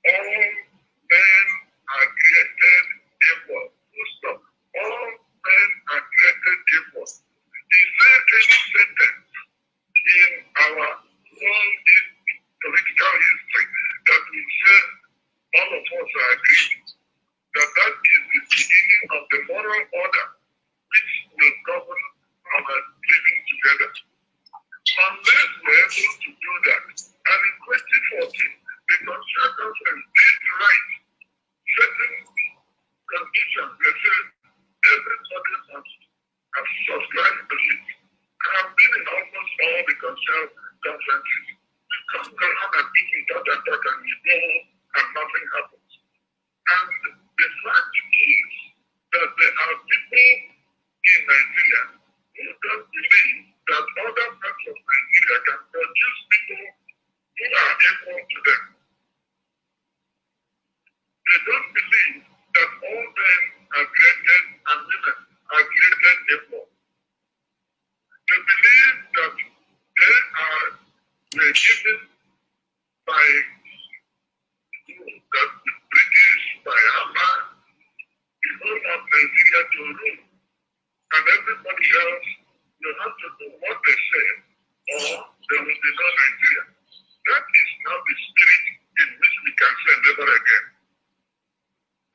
all men are created equal. Full stop. All men are created equal. Is there any sentence in our whole political history that will say all of us are agreed that that is the beginning of the moral order which will govern our living together? Unless we're able to do that, and in 2014, the Constitutional Conference did write certain conditions. They said everybody must have subscribed to it. I have been in almost all the Constitutional Conferences. We come around and pick it out and talk and we go and nothing happens. And the fact is that there are people in Nigeria who don't believe that other parts of Nigeria can produce people who are equal to them. They don't believe that all men are created and women are created equal. They believe that they were given by the British, by Allah, the whole of Nigeria to rule. And everybody else, you have to do what they say, or there will be no Nigeria. That is not the spirit in which we can say never again.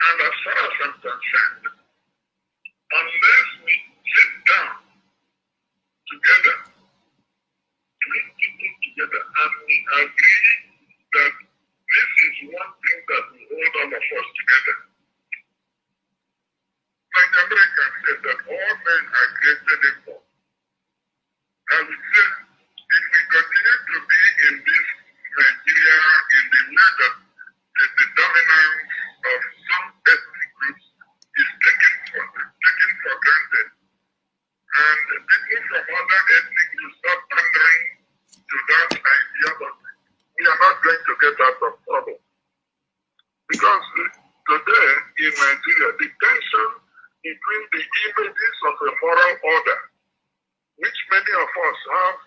And as far as I'm concerned, unless we sit down together, bring people together, and we agree that this is one thing that will hold all of us together. Like America said that all men are created equal. I would say if we continue to be in this Nigeria in the way that the dominance of some ethnic groups is taken for granted, and people from other ethnic groups start pandering to that ideology, we are not going to get out of trouble. Because today in Nigeria, the tension between the images of a moral order, which many of us have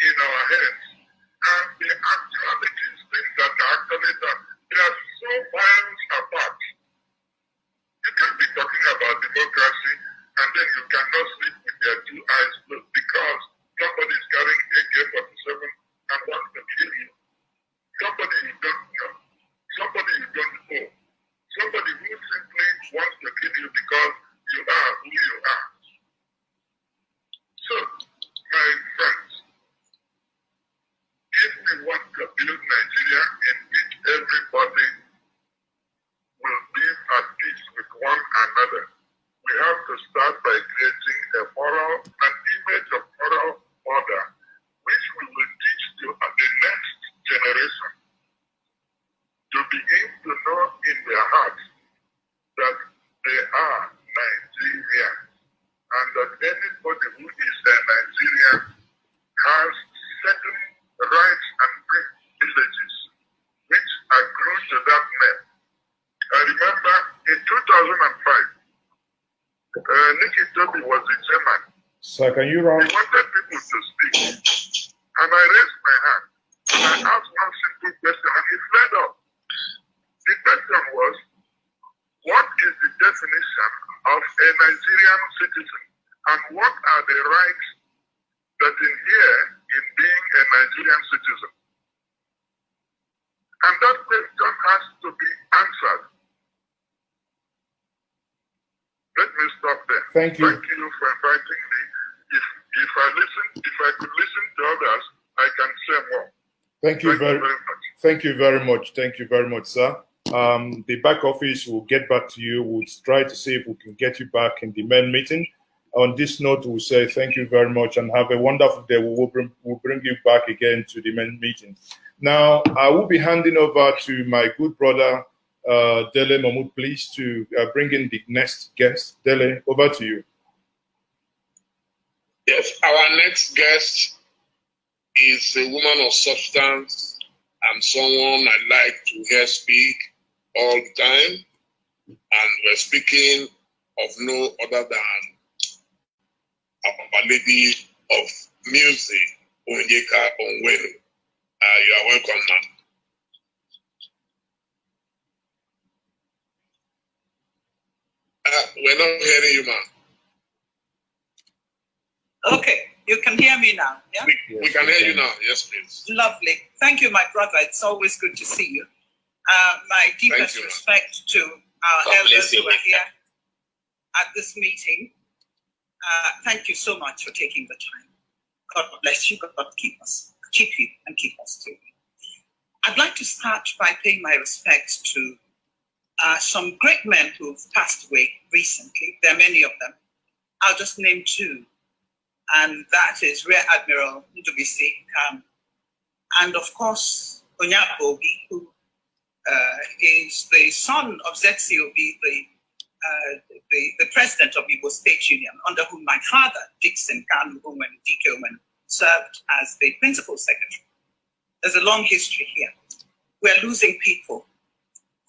in our heads, and the actualities, things that are actually done, they are so miles apart. You can't be talking about democracy and then you cannot sleep with your two eyes closed because somebody is carrying AK-47 and wants to kill you. Somebody you don't know, somebody you don't know, somebody who simply wants to kill you because you are who you are. So, my friends, if we want to build Nigeria in which everybody will live at peace with one another, we have to start by creating an image of moral order, which we will teach to the next generation to begin to know in their hearts that they are Nigerians, and that anybody who is a Nigerian has certain rights and privileges which accrue to that name. I remember in 2005, Nikki Toby was the chairman. Sir, can you run? He wanted people to speak. And I raised my hand. And I asked one simple question, and he fled up. The question was, what is the definition of a Nigerian citizen? And what are the rights that inhere in being a Nigerian citizen? And that question has to be answered. Let me stop there. Thank you. Thank you for inviting me. If I could listen to others, I can say more. Thank you very much. Thank you very much. Thank you very much, sir. The back office will get back to you. We'll try to see if we can get you back in the main meeting. On this note, we'll say thank you very much and have a wonderful day. We'll bring you back again to the main meeting. Now, I will be handing over to my good brother, Dele Mahmoud, please, to bring in the next guest. Dele, over to you. Yes, our next guest is a woman of substance and someone I like to hear speak all the time. And we're speaking of no other than Our Lady of Music, Onyeka Onwenu. You are welcome, ma'am. We're not hearing you, ma'am. Okay, you can hear me now, yeah? We can hear you now, yes, please. Lovely. Thank you, my brother. It's always good to see you. My deepest respect to our elders who are here at this meeting. Thank you so much for taking the time. God bless you. God keep you and keep us too. I'd like to start by paying my respects to some great men who've passed away recently. There are many of them. I'll just name two. And that is Rear Admiral Kanu, and of course, Onyakobi, who is the son of ZCOB, the president of Igbo State Union, under whom my father, Dixon Kanu, DK Omen, served as the principal secretary. There's a long history here. We're losing people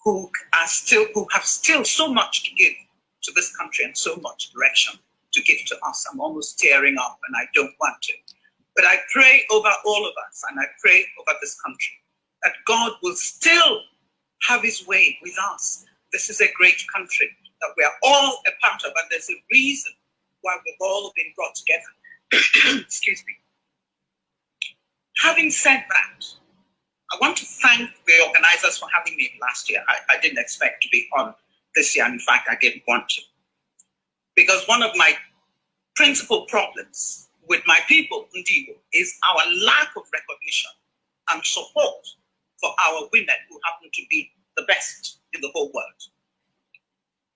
who have still so much to give to this country and so much direction to give to us. I'm almost tearing up and I don't want to. But I pray over all of us and I pray over this country that God will still have his way with us. This is a great country that we are all a part of, and there's a reason why we've all been brought together. Excuse me. Having said that, I want to thank the organizers for having me last year. I didn't expect to be on this year, and in fact, I didn't want to. Because one of my principal problems with my people, Ndigo, is our lack of recognition and support for our women who happen to be the best in the whole world.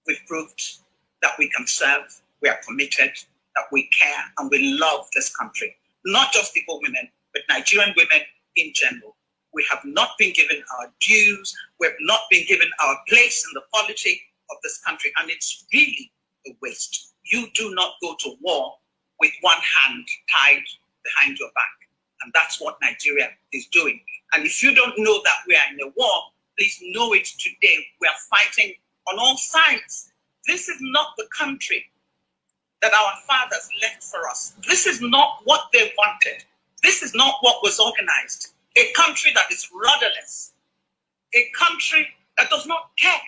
We've proved that we can serve, we are committed, that we care, and we love this country. Not just Igbo women, but Nigerian women in general. We have not been given our dues, we have not been given our place in the polity of this country, and it's really a waste. You do not go to war with one hand tied behind your back. And that's what Nigeria is doing. And if you don't know that we are in a war, please know it today. We are fighting on all sides. This is not the country that our fathers left for us. This is not what they wanted. This is not what was organized. A country that is rudderless. A country that does not care.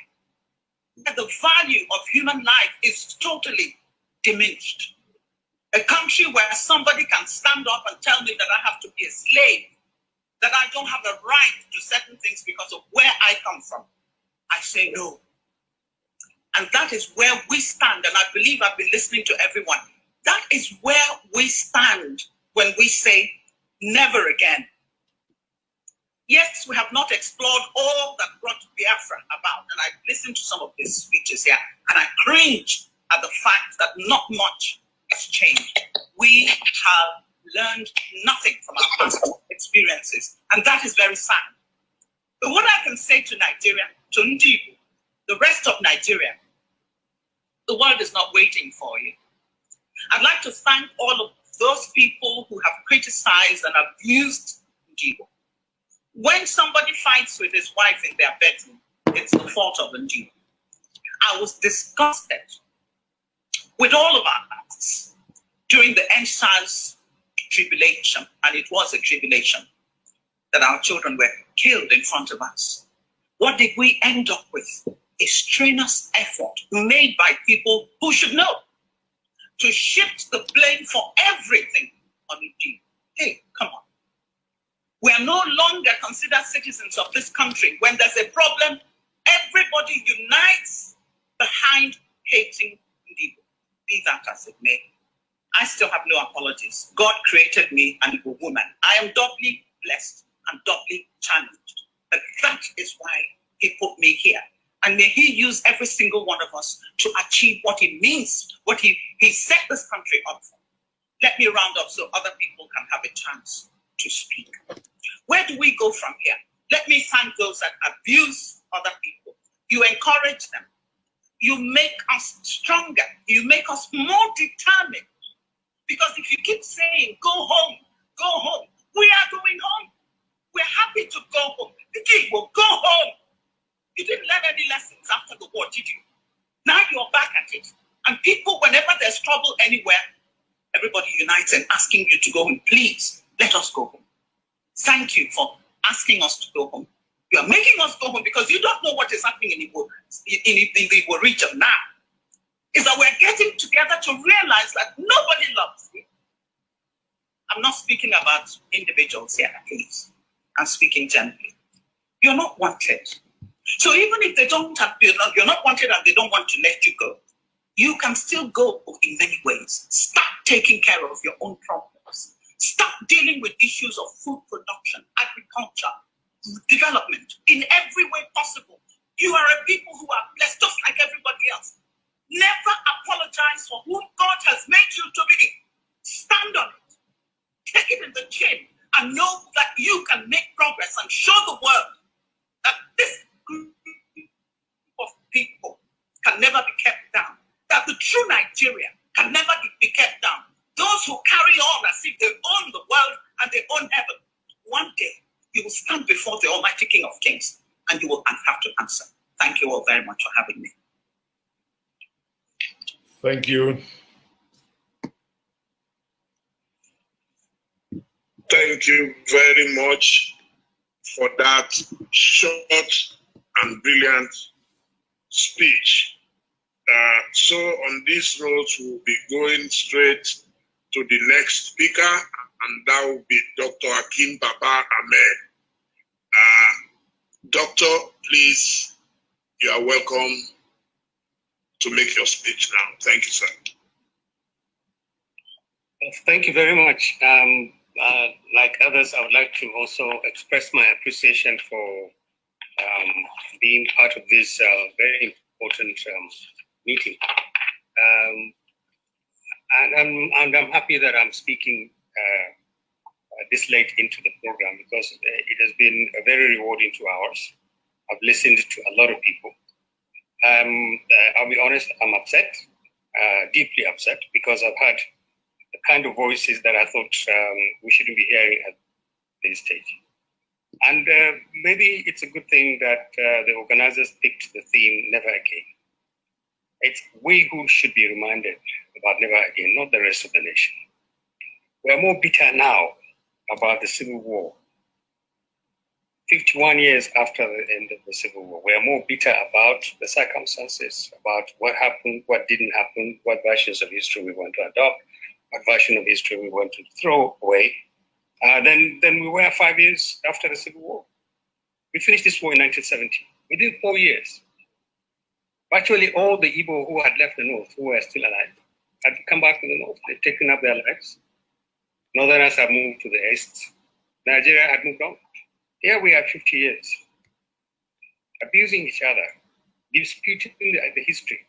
That the value of human life is totally diminished. A country where somebody can stand up and tell me that I have to be a slave, that I don't have a right to certain things because of where I come from. I say no. And that is where we stand, and I believe I've been listening to everyone. That is where we stand when we say never again. Yes, we have not explored all that brought Biafra about, and I've listened to some of these speeches here, and I cringe at the fact that not much has changed. We have learned nothing from our past experiences, and that is very sad. But what I can say to Nigeria, to Ndigo, the rest of Nigeria, the world is not waiting for you. I'd like to thank all of those people who have criticized and abused Ndigo. When somebody fights with his wife in their bedroom, it's the fault of Ndigo. I was disgusted with all of us during the NSAS tribulation, and it was a tribulation, that our children were killed in front of us. What did we end up with? A strenuous effort made by people who should know to shift the blame for everything on Ndigo. Hey, come on. We are no longer considered citizens of this country. When there's a problem, everybody unites behind hating Ndigo. Be that as it may. I still have no apologies. God created me an Igbo woman. I am doubly blessed and doubly challenged. But that is why he put me here. And may he use every single one of us to achieve what he means, what he set this country up for. Let me round up so other people can have a chance to speak. Where do we go from here? Let me thank those that abuse other people. You encourage them. You make us stronger. You make us more determined. Because if you keep saying, go home, we are going home. We're happy to go home. The kid will go home. You didn't learn any lessons after the war, did you? Now you're back at it. And people, whenever there's trouble anywhere, everybody unites and asking you to go home. Please, let us go home. Thank you for asking us to go home. You are making us go home because you don't know what is happening in the Igbo region now. Is that we're getting together to realize that nobody loves you. I'm not speaking about individuals here, please. I'm speaking generally. You're not wanted. So even if they don't have, you're not wanted and they don't want to let you go, you can still go in many ways. Start taking care of your own problems. Start dealing with issues of food production, agriculture, development in every way possible. You are a people who are blessed just like everybody else. Never apologize for whom God has made you to be. Stand on it. Take it in the chin and know that you can make progress and show the world that this group of people can never be kept down. That the true Nigeria can never be kept down. Those who carry on as if they own the world and they own heaven, one day you will stand before the Almighty King of Kings and you will have to answer. Thank you all very much for having me. Thank you. Thank you very much for that short and brilliant speech. So on this road, we'll be going straight to the next speaker, and that will be Dr. Akin Baba Ahmed. Doctor, please, you are welcome to make your speech now. Thank you, sir. Thank you very much. Like others, I would like to also express my appreciation for being part of this very important meeting. And I'm happy that I'm speaking this late into the program because it has been a very rewarding 2 hours. I've listened to a lot of people. I'll be honest, I'm upset, deeply upset, because I've had the kind of voices that I thought we shouldn't be hearing at this stage. And maybe it's a good thing that the organizers picked the theme Never Again. It's we who should be reminded about Never Again, not the rest of the nation. We're more bitter now about the Civil War. 51 years after the end of the Civil War, we are more bitter about the circumstances, about what happened, what didn't happen, what versions of history we want to adopt, what version of history we want to throw away, than we were 5 years after the Civil War. We finished this war in 1970. Within 4 years, virtually all the Igbo who had left the North, who were still alive, had come back to the North. They'd taken up their lives. Northerners had moved to the East. Nigeria had moved on. Here we are 50 years, abusing each other, disputing the history.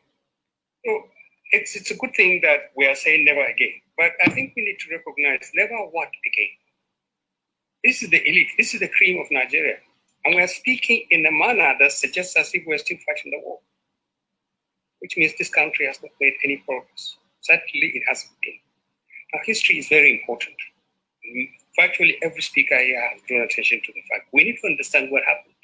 So it's a good thing that we are saying never again. But I think we need to recognize never what again. This is the elite. This is the cream of Nigeria. And we are speaking in a manner that suggests as if we're still fighting the war, which means this country has not made any progress. Certainly it hasn't been. Now, history is very important. Virtually every speaker here has drawn attention to the fact we need to understand what happened.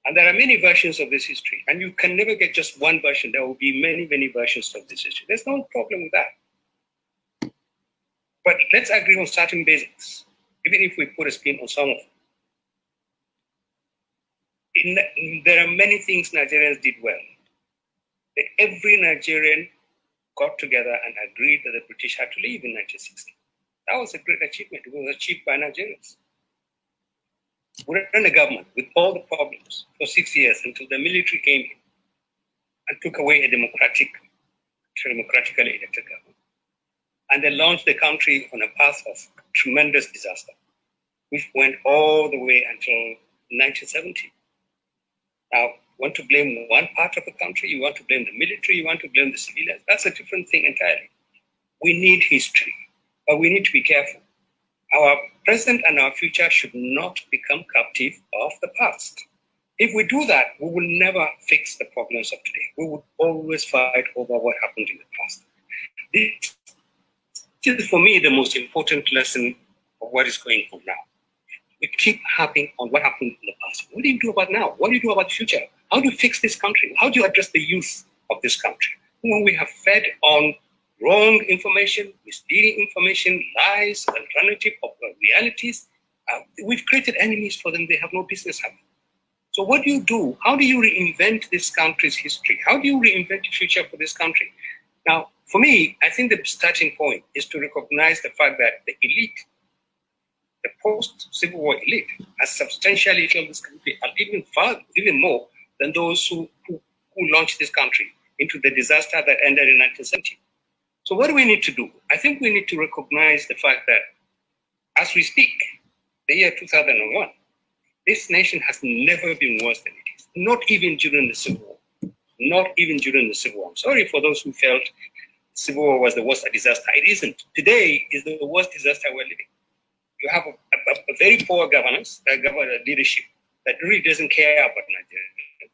And there are many versions of this history, and you can never get just one version. There will be many, many versions of this history. There's no problem with that. But let's agree on certain basics, even if we put a spin on some of them. There are many things Nigerians did well. Every Nigerian got together and agreed that the British had to leave in 1960. That was a great achievement. It was achieved by Nigerians. We ran a government with all the problems for 6 years until the military came in and took away a democratically elected government. And they launched the country on a path of tremendous disaster, which went all the way until 1970. Now, want to blame one part of the country, you want to blame the military, you want to blame the civilians. That's a different thing entirely. We need history, but we need to be careful. Our present and our future should not become captive of the past. If we do that, we will never fix the problems of today. We will always fight over what happened in the past. This is, for me, the most important lesson of what is going on now. We keep harping on what happened in the past. What do you do about now? What do you do about the future? How do you fix this country? How do you address the youth of this country? When we have fed on wrong information, misleading information, lies, alternative realities, we've created enemies for them they have no business having. So what do you do? How do you reinvent this country's history? How do you reinvent the future for this country? Now, for me, I think the starting point is to recognize the fact that the elite, the post-Civil War elite, has substantially failed this country, and even more than those who launched this country into the disaster that ended in 1970. So what do we need to do? I think we need to recognize the fact that as we speak, the year 2001, this nation has never been worse than it is, not even during the Civil War. Not even during the Civil War. I'm sorry for those who felt the Civil War was the worst disaster. It isn't. Today is the worst disaster we're living. You have a very poor governance, leadership that really doesn't care about Nigeria.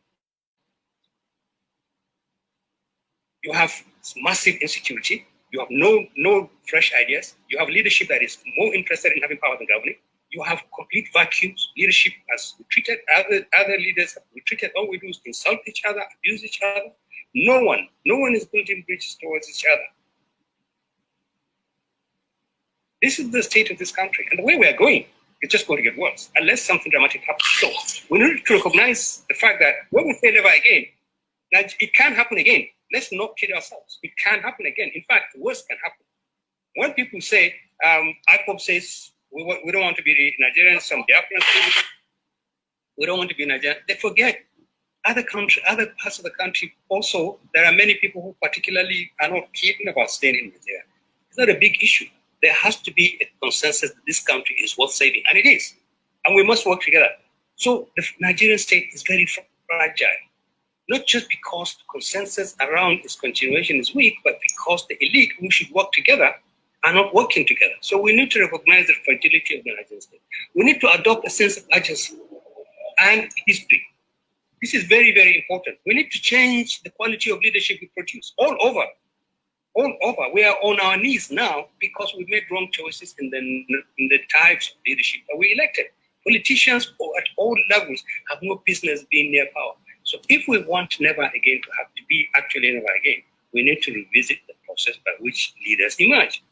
You have massive insecurity. You have no fresh ideas. You have leadership that is more interested in having power than governing. You have complete vacuums. Leadership has retreated. Other leaders have retreated. All we do is insult each other, abuse each other. No one is building bridges towards each other. This is the state of this country. And the way we are going, it's just going to get worse unless something dramatic happens. So we need to recognize the fact that when we say never again, that it can happen again. Let's not kid ourselves. It can happen again. In fact, worse can happen. When people say, IPOB says, we don't want to be Nigerians, some Biafrans, we don't want to be Nigerians, they forget other parts of the country also, there are many people who particularly are not keen about staying in Nigeria. It's not a big issue. There has to be a consensus that this country is worth saving, and it is. And we must work together. So the Nigerian state is very fragile, not just because the consensus around its continuation is weak, but because the elite who should work together are not working together. So we need to recognize the fragility of the Nigerian state. We need to adopt a sense of urgency and history. This is very, very important. We need to change the quality of leadership we produce all over. All over. We are on our knees now because we made wrong choices in the types of leadership that we elected. Politicians at all levels have no business being near power. So if we want never again to have to be actually never again, we need to revisit the process by which leaders emerge.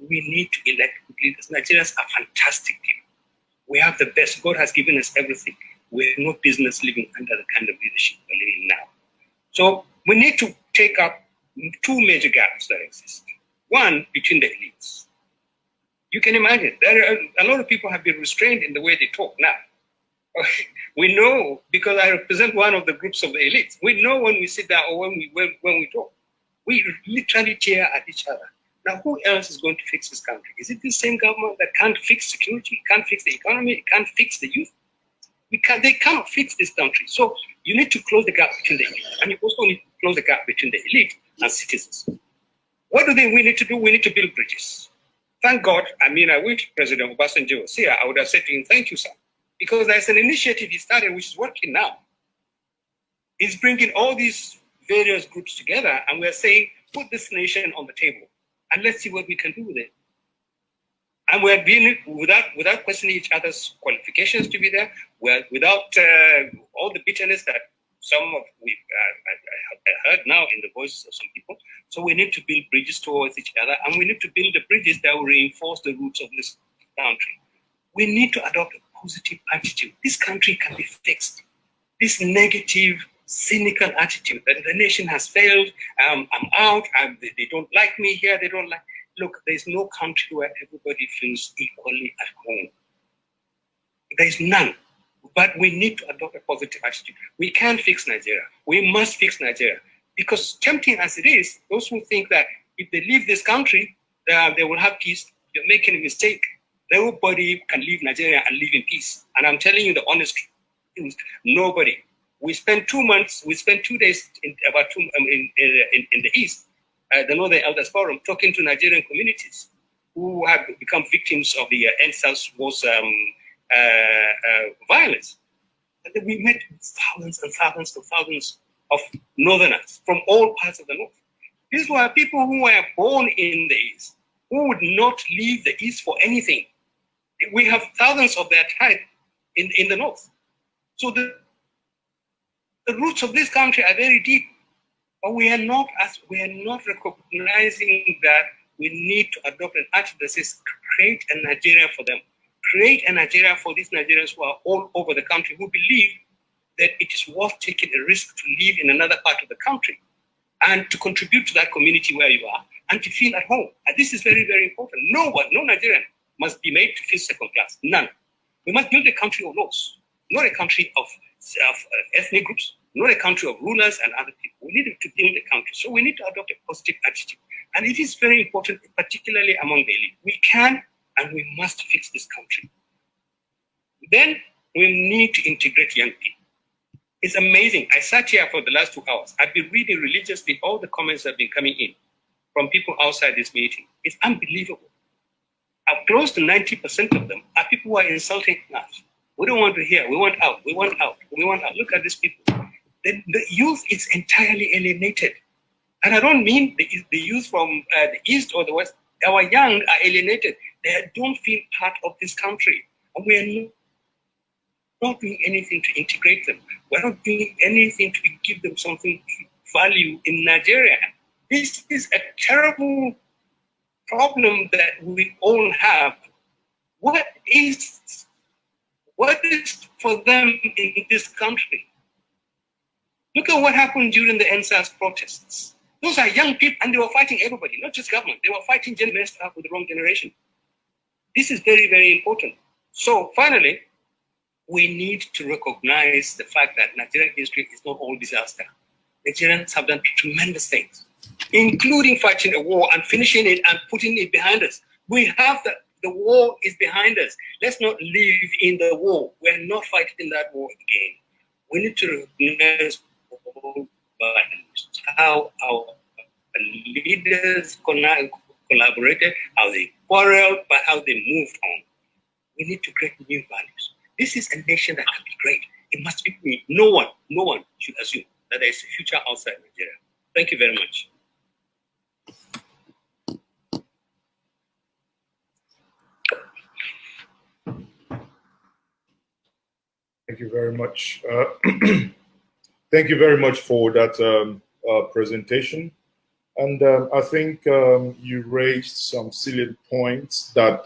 We need to elect leaders. Nigerians are fantastic people. We have the best. God has given us everything. We have no business living under the kind of leadership we're living now. So we need to take up two major gaps that exist. One, between the elites. You can imagine, a lot of people have been restrained in the way they talk now. We know, because I represent one of the groups of the elites, we know when we sit down or when we talk, we literally tear at each other. Now, who else is going to fix this country? Is it the same government that can't fix security, can't fix the economy, can't fix the youth? They cannot fix this country. So you need to close the gap between the elite, and you also need to close the gap between the elite and citizens. What do we need to do? We need to build bridges. Thank God. I wish President Obasanjo was here. I would have said to him, thank you, sir. Because there's an initiative he started which is working now. He's bringing all these various groups together, and we're saying, put this nation on the table, and let's see what we can do with it. And we're doing it without questioning each other's qualifications to be there, without all the bitterness that we've heard now in the voices of some people. So we need to build bridges towards each other, and we need to build the bridges that will reinforce the roots of this country. We need to adopt a positive attitude. This country can be fixed. This negative, cynical attitude that the nation has failed, I'm out, they don't like me here, they don't like... Look, there's no country where everybody feels equally at home. There's none. But we need to adopt a positive attitude. We can fix Nigeria. We must fix Nigeria. Because tempting as it is, those who think that if they leave this country, they will have peace, you're making a mistake. Nobody can leave Nigeria and live in peace. And I'm telling you the honest truth. Nobody. We spent 2 months, we spent 2 days in the East, the Northern Elders Forum, talking to Nigerian communities who have become victims of the NSAS was violence. And then we met thousands and thousands and thousands of Northerners from all parts of the North. These were people who were born in the East, who would not leave the East for anything. We have thousands of their type in the North. So the roots of this country are very deep, but we are not recognizing that we need to adopt an attitude that says, create a Nigeria for them. Create a Nigeria for these Nigerians who are all over the country, who believe that it is worth taking a risk to live in another part of the country and to contribute to that community where you are and to feel at home. And this is very, very important. No Nigerian must be made to feel second class. None. We must build a country of laws, not a country of ethnic groups, not a country of rulers and other people. We need to build a country. So we need to adopt a positive attitude. And it is very important, particularly among the elite. We can and we must fix this country. Then we need to integrate young people. It's amazing. I sat here for the last 2 hours. I've been reading religiously all the comments that have been coming in from people outside this meeting. It's unbelievable. Close to 90% of them are people who are insulting us. We don't want to hear. We want out. We want out. We want out. Look at these people. The youth is entirely alienated. And I don't mean the youth from the East or the West. Our young are alienated. They don't feel part of this country. And we are not doing anything to integrate them. We're not doing anything to give them something value in Nigeria. This is a terrible problem that we all have. What is for them in this country? Look at what happened during the NSAS protests. Those are young people, and they were fighting everybody, not just government. They were fighting messed up with the wrong generation. This is very, very important. So finally, we need to recognize the fact that Nigerian history is not all disaster. Nigerians have done tremendous things, including fighting a war and finishing it and putting it behind us. We have the war is behind us. Let's not live in the war. We're not fighting that war again. We need to recognize how our leaders collaborated, how they quarreled, but how they moved on. We need to create new values. This is a nation that can be great. It must be me. No one should assume that there is a future outside Nigeria. Thank you very much. Thank you very much. Thank you very much for that presentation. And I think you raised some salient points that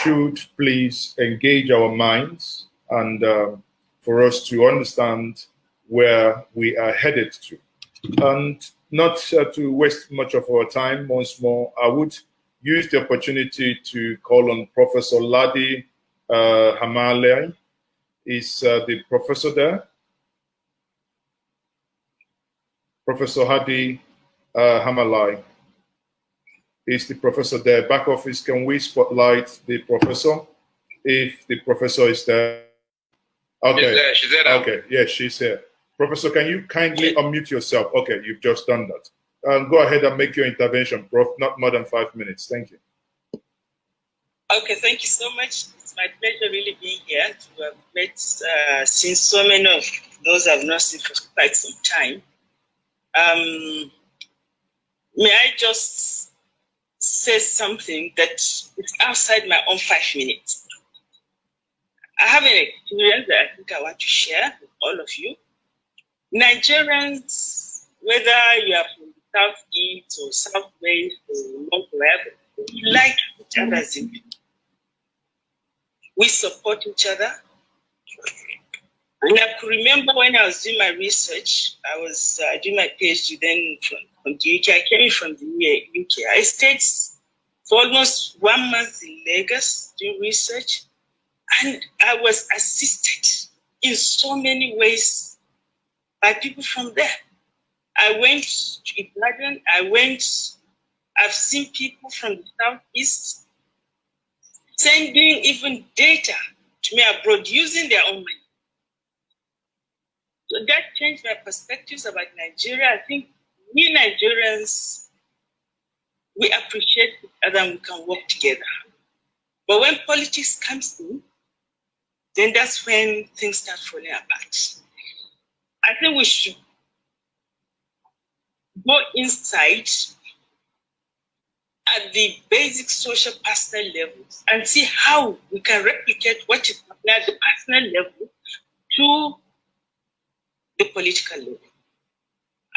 should please engage our minds and for us to understand where we are headed to. And not to waste much of our time, once more, I would use the opportunity to call on Professor Ladi Hamalai. Is the professor there? Professor Hadi Hamalai. Is the professor there? Back office, can we spotlight the professor? If the professor is there. Okay. She's there now. Okay, yes, she's here. Professor, can you kindly unmute yourself? Okay, you've just done that. Go ahead and make your intervention, Prof. Not more than 5 minutes. Thank you. Okay, thank you so much. It's my pleasure really being here to have met since so many of those I've not seen for quite some time. May I just say something that is outside my own 5 minutes? I have an experience that I think I want to share with all of you. Nigerians, whether you are from the Southeast or Southwest or North, wherever, we like each other as in people. We support each other. And I could remember when I was doing my research, I was doing my PhD then from the UK. I came in from the UK. I stayed for almost 1 month in Lagos doing research. And I was assisted in so many ways by people from there. I went to Ibadan. I've seen people from the Southeast sending even data to me abroad using their own money. So that changed my perspectives about Nigeria. I think we Nigerians, we appreciate each other and we can work together. But when politics comes in, then that's when things start falling apart. I think we should go inside at the basic social personal levels and see how we can replicate what is happening at the personal level to the political level.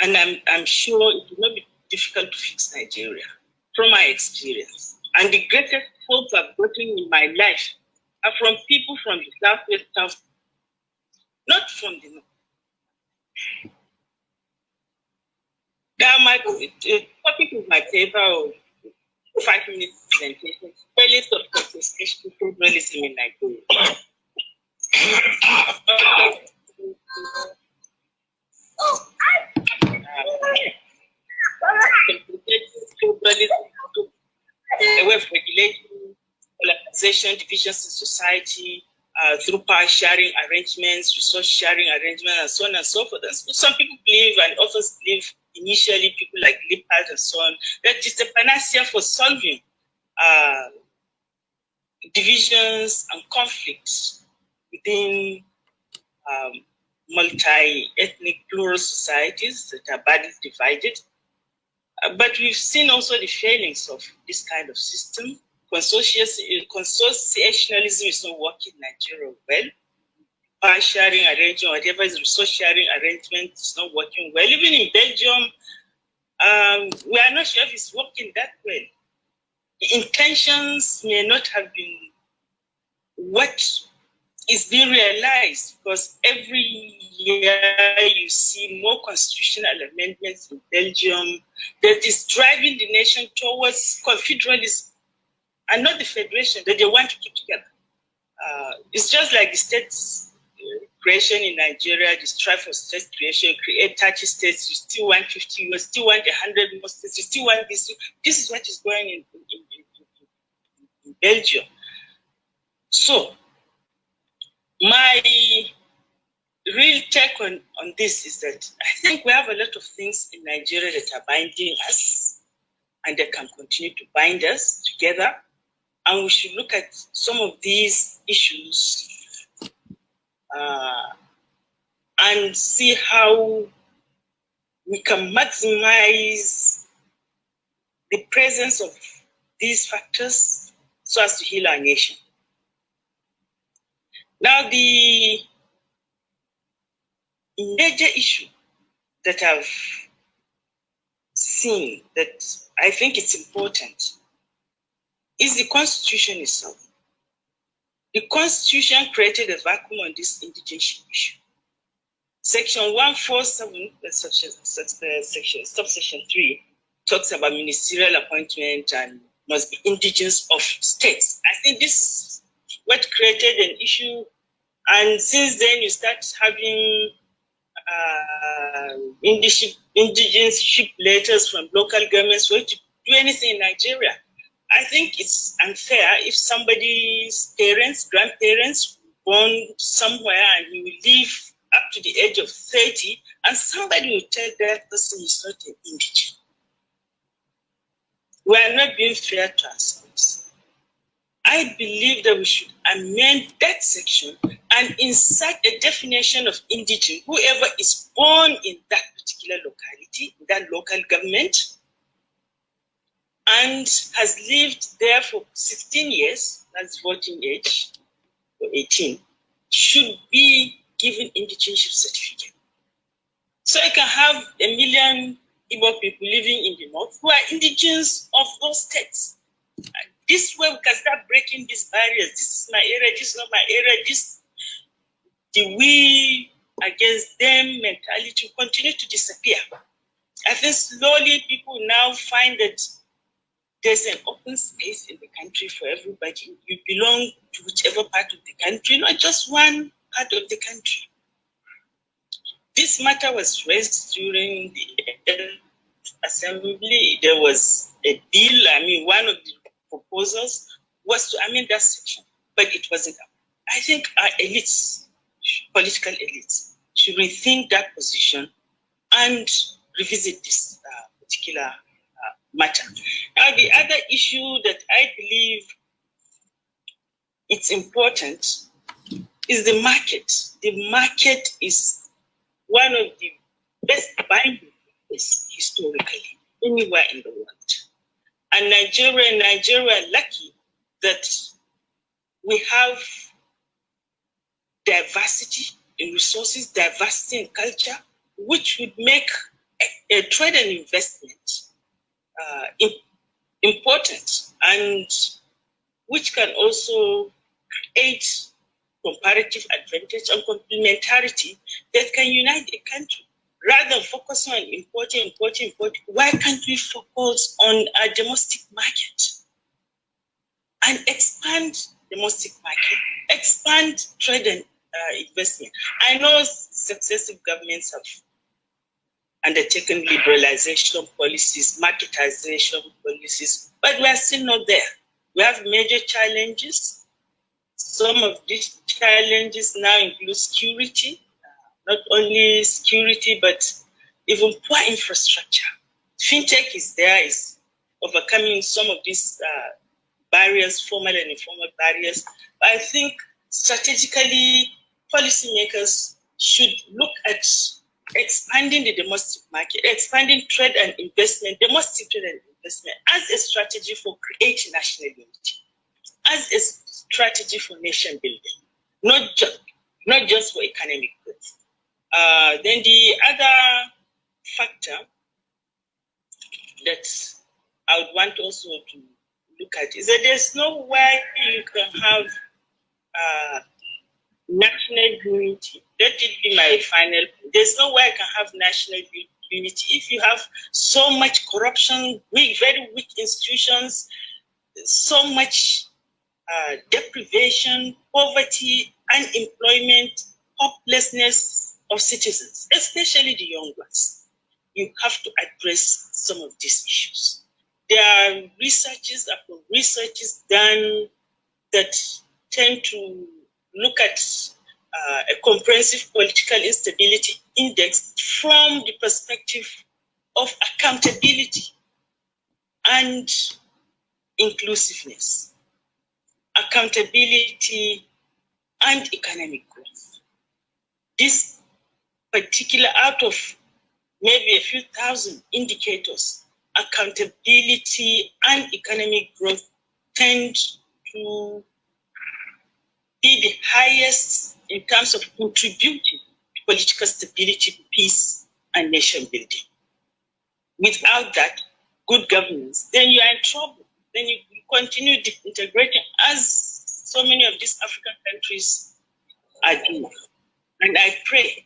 And I'm sure it will not be difficult to fix Nigeria from my experience. And the greatest hope I've gotten in my life are from people from the Southwest South, not from the North. Now, my topic of my paper, 5 minutes presentation, failures of contestation pluralism in Nigeria. A way of regulating polarization, divisions in society, through power sharing arrangements, resource sharing arrangements, and so on and so forth. And some people believe, and often believe initially, people like Lippard and so on, that it's a panacea for solving divisions and conflicts within multi-ethnic plural societies that are badly divided. But we've seen also the failings of this kind of system. Consociationalism is not working in Nigeria well. Power sharing arrangement, whatever is resource sharing arrangement, is not working well. Even in Belgium, we are not sure if it's working that well. The intentions may not have been what is being realized, because every year you see more constitutional amendments in Belgium that is driving the nation towards confederalism and not the federation that they want to keep together. It's just like the states creation in Nigeria, the strive for state creation, create 30 states, you still want 50, you still want 100 more states, you still want this. This is what is going in Belgium. So, my real take on this is that I think we have a lot of things in Nigeria that are binding us and that can continue to bind us together. And we should look at some of these issues and see how we can maximize the presence of these factors so as to heal our nation. Now, the major issue that I've seen that I think it's important is the Constitution itself. The Constitution created a vacuum on this indigenous issue. Section 147, subsection 3, talks about ministerial appointment and must be indigenous of states. I think this is what created an issue, and since then you start having indigenous letters from local governments where to do anything in Nigeria. I think it's unfair if somebody's parents, grandparents, born somewhere and he will live up to the age of 30 and somebody will tell that person is not an indigent. We are not being fair to ourselves. I believe that we should amend that section and insert a definition of indigent, whoever is born in that particular locality, in that local government, and has lived there for 16 years, that's voting age, or 18, should be given indigenship certificate. So I can have 1 million Igbo people living in the north who are indigenous of those states. This way we can start breaking these barriers. This is my area, this is not my area. The we against them mentality will continue to disappear. I think slowly people now find that there's an open space in the country for everybody. You belong to whichever part of the country, not just one part of the country. This matter was raised during the assembly. There was a deal. I mean, one of the proposals was to amend that section, but it wasn't. I think our elites, political elites, should to rethink that position and revisit this particular matter. Now, the other issue that I believe it's important is the market. The market is one of the best buying places historically anywhere in the world. And Nigeria are lucky that we have diversity in resources, diversity in culture, which would make a trade and investment important, and which can also create comparative advantage and complementarity that can unite a country. Rather than focusing on importing, why can't we focus on a domestic market and expand domestic market, expand trade and investment? I know successive governments have undertaken liberalization policies, marketization policies, but we are still not there. We have major challenges. Some of these challenges now include security, not only security, but even poor infrastructure. Fintech is there, is overcoming some of these barriers, formal and informal barriers. But I think strategically, policymakers should look at expanding the domestic market, expanding trade and investment, domestic trade and investment as a strategy for creating national unity, as a strategy for nation building, not just for economic growth. Then the other factor that I would want also to look at is that there's no way you can have national unity. That would be my final point. There's no way I can have national unity if you have so much corruption, very weak institutions, so much deprivation, poverty, unemployment, hopelessness of citizens, especially the young ones. You have to address some of these issues. There are researches upon researches done that tend to look at a comprehensive political instability index from the perspective of accountability and inclusiveness, accountability and economic growth. This particular, out of maybe a few thousand indicators, accountability and economic growth tend to be the highest in terms of contributing to political stability, peace, and nation building. Without that, good governance, then you are in trouble. Then you continue integrating, as so many of these African countries are doing. And I pray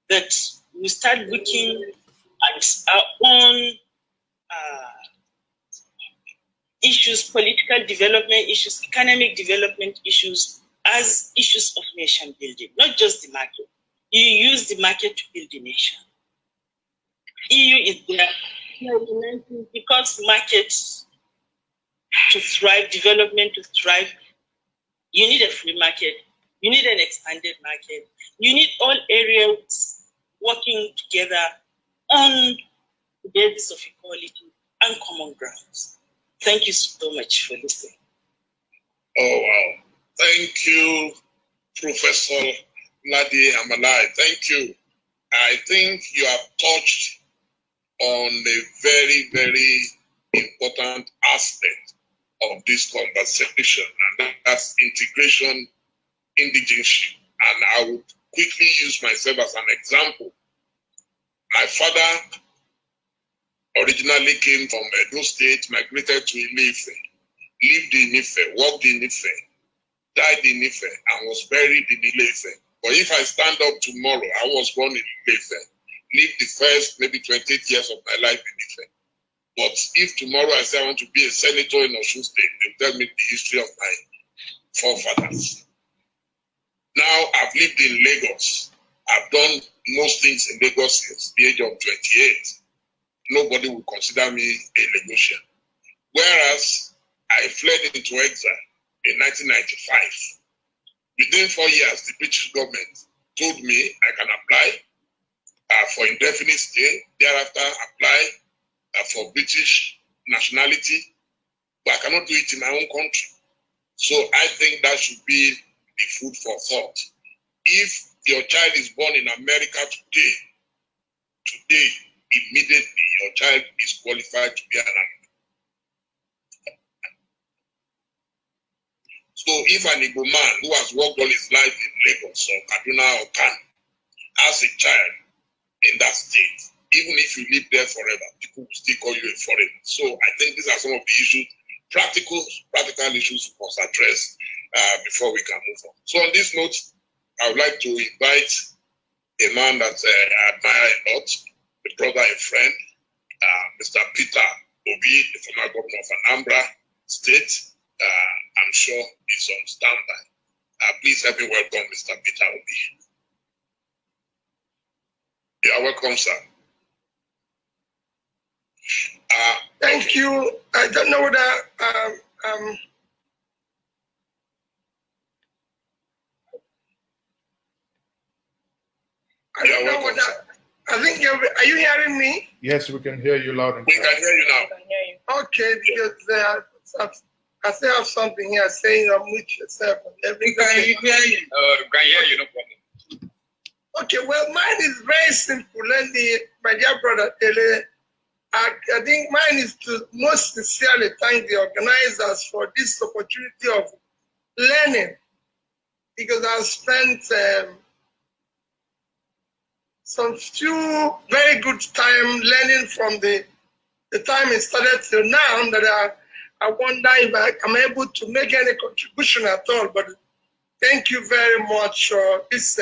that we start looking at our own issues, political development issues, economic development issues, as issues of nation building, not just the market. You use the market to build the nation. EU is there because markets to thrive, development to thrive, you need a free market, you need an expanded market, you need all areas working together on the basis of equality and common grounds. Thank you so much for listening. Oh, wow. Thank you, Professor Nnamdi Amalai. Thank you. I think you have touched on a very, very important aspect of this conversation, and that's integration, indigenship. And I would quickly use myself as an example. My father originally came from Edo State, migrated to Ile-Ife, lived in Ife, worked in Ife, died in Ife, and was buried in Ile-Ife. But if I stand up tomorrow, I was born in Ile-Ife, lived the first maybe 28 years of my life in Ife. But if tomorrow I say I want to be a senator in Osun State, they tell me the history of my forefathers. Now I've lived in Lagos. I've done most things in Lagos since the age of 28. Nobody would consider me a Lagosian. Whereas I fled into exile in 1995. Within 4 years, the British government told me I can apply for indefinite stay, thereafter apply for British nationality, but I cannot do it in my own country. So I think that should be the food for thought. If your child is born in America today, immediately your child is qualified to be an American. So if an Igbo man who has worked all his life in Lagos or Kaduna or Kanu has a child in that state, even if you live there forever, people will still call you a foreigner. So I think these are some of the issues, practical issues we must address before we can move on. So on this note, I would like to invite a man that I admire a lot, a brother, a friend, Mr. Peter Obi, the former governor of Anambra State. I'm sure he's on standby. Please help me welcome Mr. Peter Obi. You are welcome, sir. Thank you. I don't know whether I don't know whether I think are you hearing me? Yes, we can hear you loud and clear. We can hear you now. Okay, because I still have something here saying unmute yourself. We can hear you. We can hear you, no problem. Okay, well, mine is very simple. My dear brother Tele, I think mine is to most sincerely thank the organizers for this opportunity of learning, because I've spent some few very good time learning from the time it started till now, that I wonder if I'm able to make any contribution at all. But thank you very much for this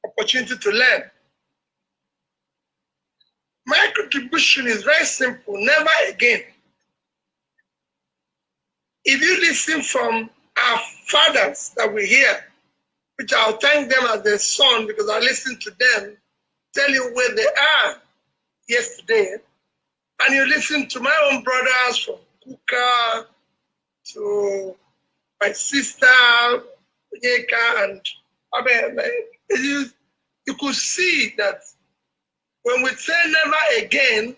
opportunity to learn. My contribution is very simple: never again. If you listen from our fathers that we hear, which I'll thank them as their son, because I listened to them tell you where they are yesterday, and you listen to my own brothers from Kuka to my sister Onyeka and Abe, you could see that when we say never again,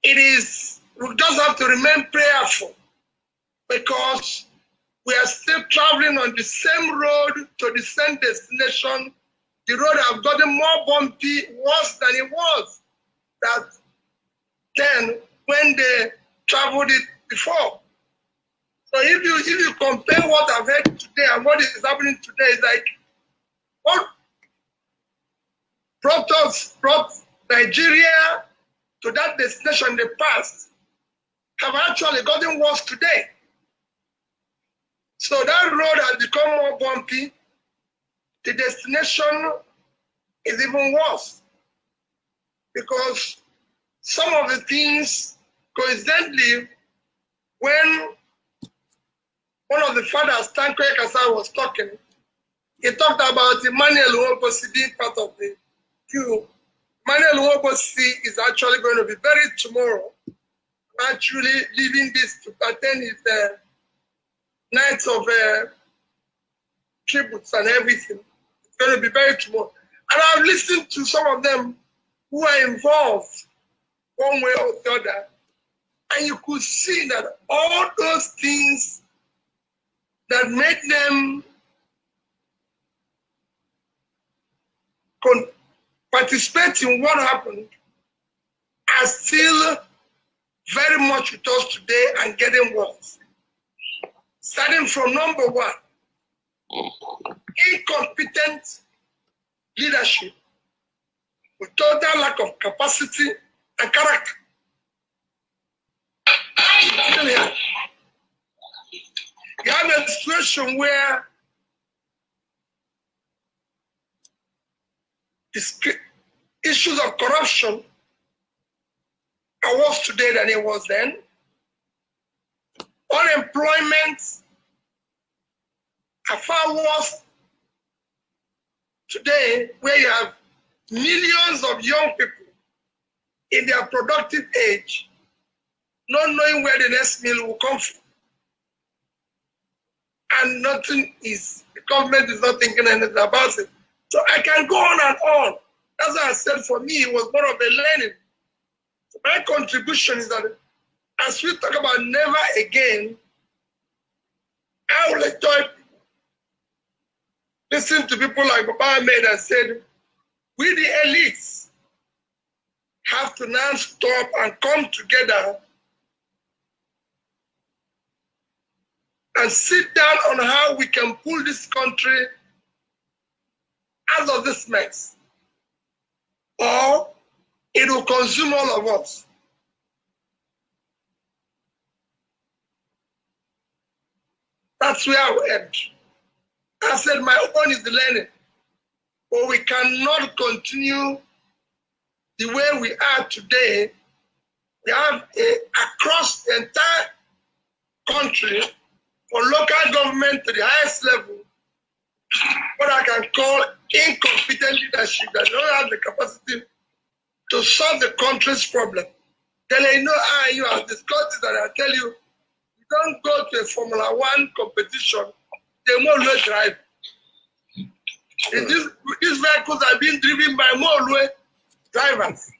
we just have to remain prayerful, because we are still traveling on the same road to the same destination. The road has gotten more bumpy, worse than it was then when they traveled it before. So if you compare what I've heard today and what is happening today, it's like what brought Nigeria to that destination in the past have actually gotten worse today. So that road has become more bumpy. The destination is even worse, because some of the things, coincidentally, when one of the fathers, Tanko Ekasa, was talking, he talked about Emmanuel Uwobosi being part of the queue. Emmanuel Uwobosi is actually going to be buried tomorrow. I'm actually leaving this to attend his nights of tributes and everything. It's going to be buried tomorrow. And I've listened to some of them who are involved one way or the other. And you could see that all those things that made them participate in what happened are still very much with us today and getting worse. Starting from number one, incompetent leadership with total lack of capacity and character. You have a situation where issues of corruption are worse today than it was then. Unemployment are far worse today, where you have millions of young people in their productive age not knowing where the next meal will come from. and nothing is, the government is not thinking anything about it. So I can go on and on. That's why I said for me, it was more of a learning. So my contribution is that as we talk about never again, I will enjoy listening to people like Papa Ahmed and said, we the elites have to now stop and come together and sit down on how we can pull this country out of this mess, or it will consume all of us. That's where I will end. I said my own is the learning, but we cannot continue the way we are today. We have across the entire country, for local government to the highest level, what I can call incompetent leadership that don't have the capacity to solve the country's problem. Then I know you have discussed it, and I tell you, you don't go to a Formula One competition, they won't drive. These vehicles are being driven by more drivers.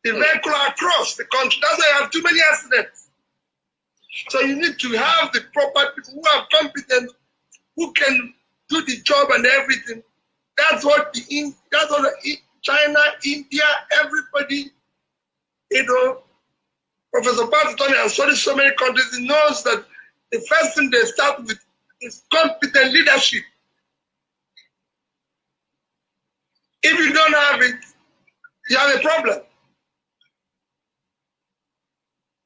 The vehicle across the country. That's why you have too many accidents. So you need to have the proper people who are competent, who can do the job and everything. That's what China, India, everybody, Professor Pat told me, I've studied so many countries, he knows that the first thing they start with is competent leadership. If you don't have it, you have a problem.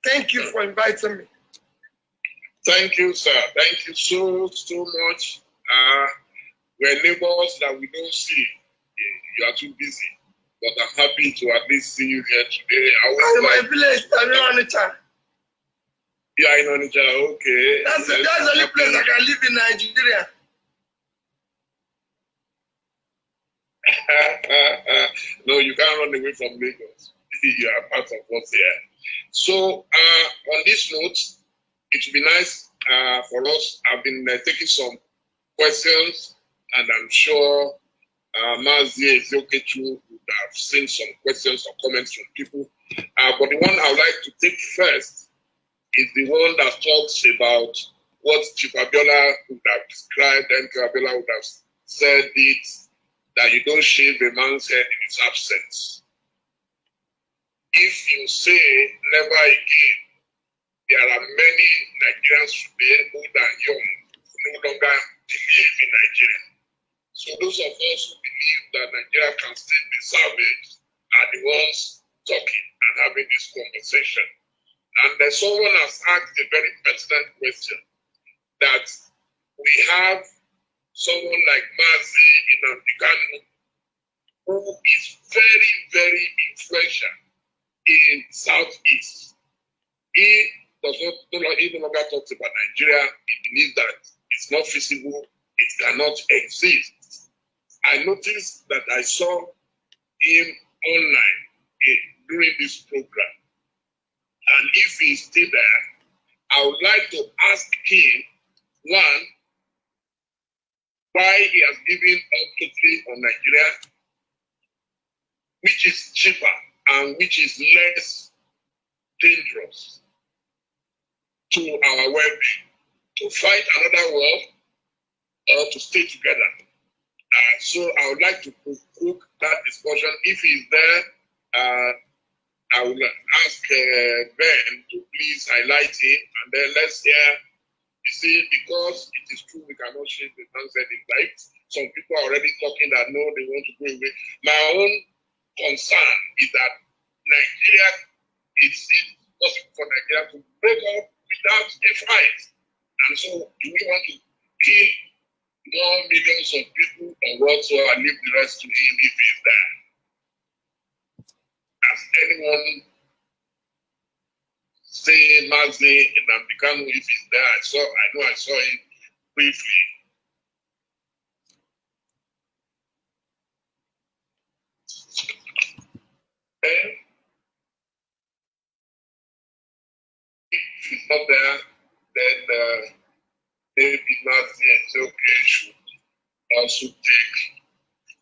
Thank you for inviting me. Thank you, sir. Thank you so much. We're neighbors that we don't see. You are too busy. But I'm happy to at least see you here today. I'm in my village, I'm in Onitsha. You are in Onitsha, okay. That's the only place I can live in Nigeria. No, you can't run away from Lagos. You are part of what's here. So, on this note, it would be nice for us. I've been taking some questions, and I'm sure Mazi Eziokechu would have seen some questions or comments from people. But the one I would like to take first is the one that talks about what Chief Abiola would have described, and Chief Abiola would have said it, that you don't shave a man's head in his absence. If you say never again, there are many Nigerians today, old and young, who no longer believe in Nigeria. So those of us who believe that Nigeria can still be salvaged are the ones talking and having this conversation. And someone has asked a very pertinent question, that we have someone like Mazi Nnamdi Kanu, who is very, very influential in Southeast. He no longer talks about Nigeria. He believes that it's not feasible, it cannot exist. I noticed that I saw him online during this program. And if he's still there, I would like to ask him, one, why he has given up totally on Nigeria, which is cheaper and which is less dangerous to our well-being, to fight another war or to stay together. So I would like to provoke that discussion. If he's there, I will ask Ben to please highlight him, and then let's hear. You see, because it is true we cannot change the sunset in life. Some people are already talking that no, they want to go away. My own concern is that Nigeria, it's possible for Nigeria to break up without a fight. And so, do we want to kill more millions of people or what, so I leave the rest to him if he's there? Has anyone say Mazi Nnamdi Kanu if he's there? I saw him briefly. If he's not there, then maybe Nazi and okay should also take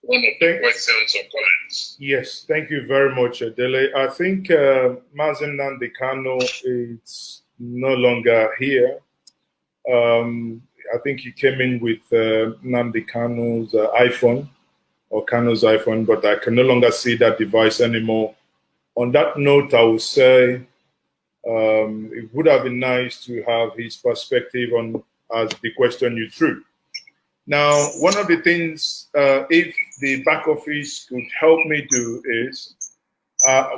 one of the questions or comments. Yes, thank you very much, Adele. I think Mazi Nnamdi Kanu is no longer here. I think he came in with Nnamdi Kanu's iPhone, or Kanu's iPhone, but I can no longer see that device anymore. On that note, I would say it would have been nice to have his perspective on the question you threw. Now, one of the things, if the back office could help me do is,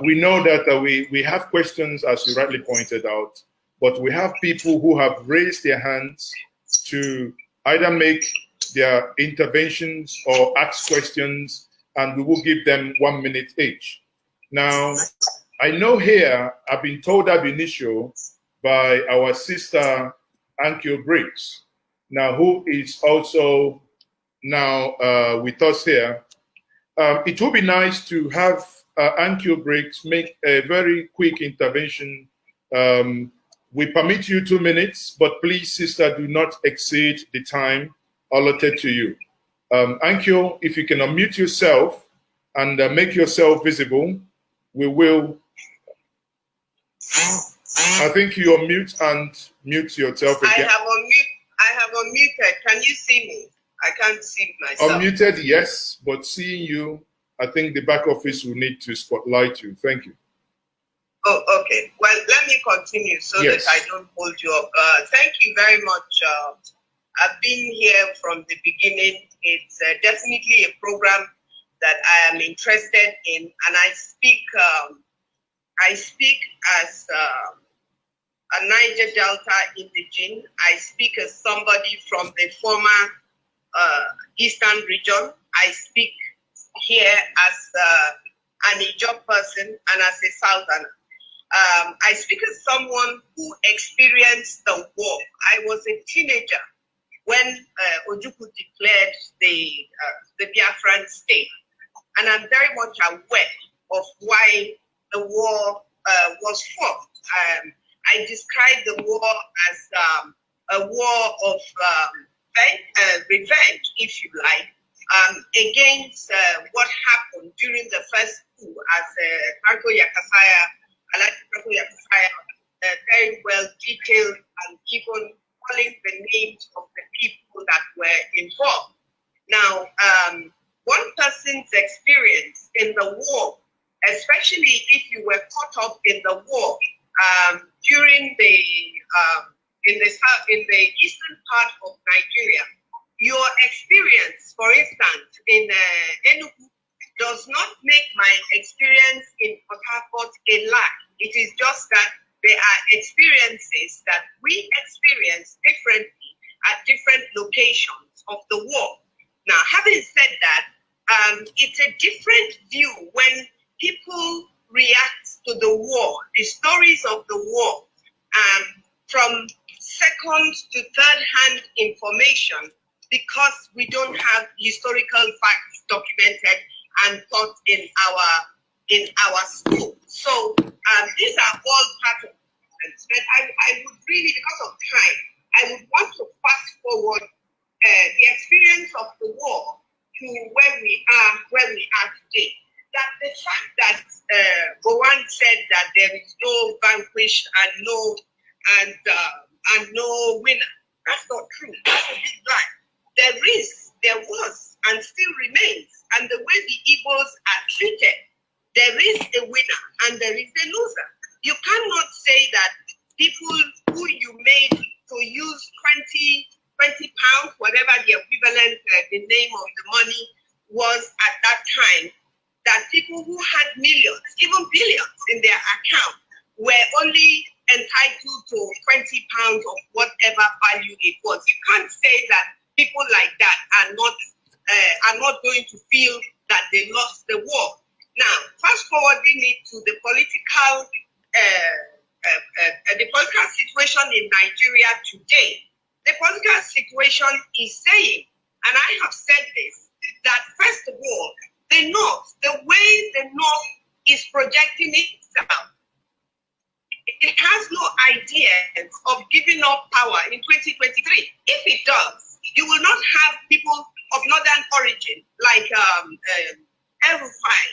we know that we have questions, as you rightly pointed out, but we have people who have raised their hands to either make their interventions or ask questions, and we will give them 1 minute each. Now, I know here, I've been told ab initio by our sister, Ankyo Briggs, now who is also now with us here. It would be nice to have Ankyo Briggs make a very quick intervention. We permit you 2 minutes, but please, sister, do not exceed the time allotted to you. Ankyo, if you can unmute yourself and make yourself visible, we will. I think you unmute and mute yourself again. I have unmuted. Can you see me? I can't see myself. Unmuted, yes, but seeing you, I think the back office will need to spotlight you. Thank you. Oh, okay. Well, let me continue so that I don't hold you up. Thank you very much. I've been here from the beginning. It's definitely a program that I am interested in, and I speak as a Niger Delta indigene. I speak as somebody from the former Eastern region. I speak here as an Ijaw person and as a Southerner. I speak as someone who experienced the war. I was a teenager when Ojukwu declared the Biafran state, and I'm very much aware of why the war was fought. I describe the war as a war of revenge, if you like, against what happened during the first coup, as Franco Yakasaya very well detailed, and even calling the names of the people that were involved. Now, one person's experience in the war, especially if you were caught up in the war during the in the eastern part of Nigeria, your experience, for instance, in Enugu, does not make my experience in Port Harcourt a lie. It is just that there are experiences that we experience differently at different locations of the war. Now, having said that, it's a different view when people react to the war, the stories of the war, from second to third-hand information, because we don't have historical facts documented and taught in our school. So these are all part of it. But I would really, because of time, I would want to fast forward the experience of the war to where we are today. That the fact that Gowan said that there is no vanquished and no winner, that's not true. That's a big lie. There was, and still remains, and the way the Igbos are treated, there is a winner and there is a loser. You cannot say that people who you made to use 20 pounds, whatever the equivalent, the name of the money was at that time, that people who had millions, even billions in their account, were only entitled to 20 pounds of whatever value it was. You can't say that people like that are not going to feel that they lost the war. Now, fast forwarding it to the political situation in Nigeria today, the political situation is saying, and I have said this, that first of all, the North, the way the North is projecting itself, it has has no idea of giving up power in 2023. If it does, you will not have people of northern origin like El-Rufai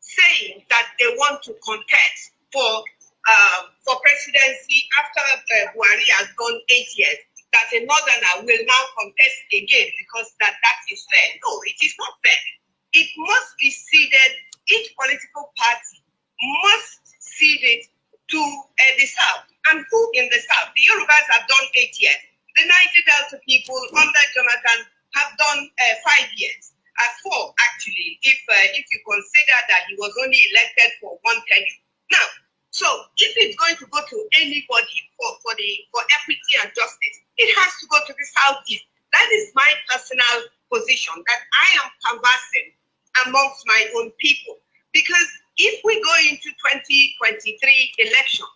saying that they want to contest for presidency after Buhari has done 8 years, that a northerner will now contest again because that is fair. No, it is not fair. It must be ceded. Each political party must cede it to the South. And who in the South? The Yorubas have done 8 years. The Niger Delta people under Jonathan have done 5 years. 4 actually, if you consider that he was only elected for 1 tenure. Now, so if it's going to go to anybody for equity and justice, it has to go to the Southeast. That is my personal position that I am canvassing amongst my own people. Because if we go into 2023 election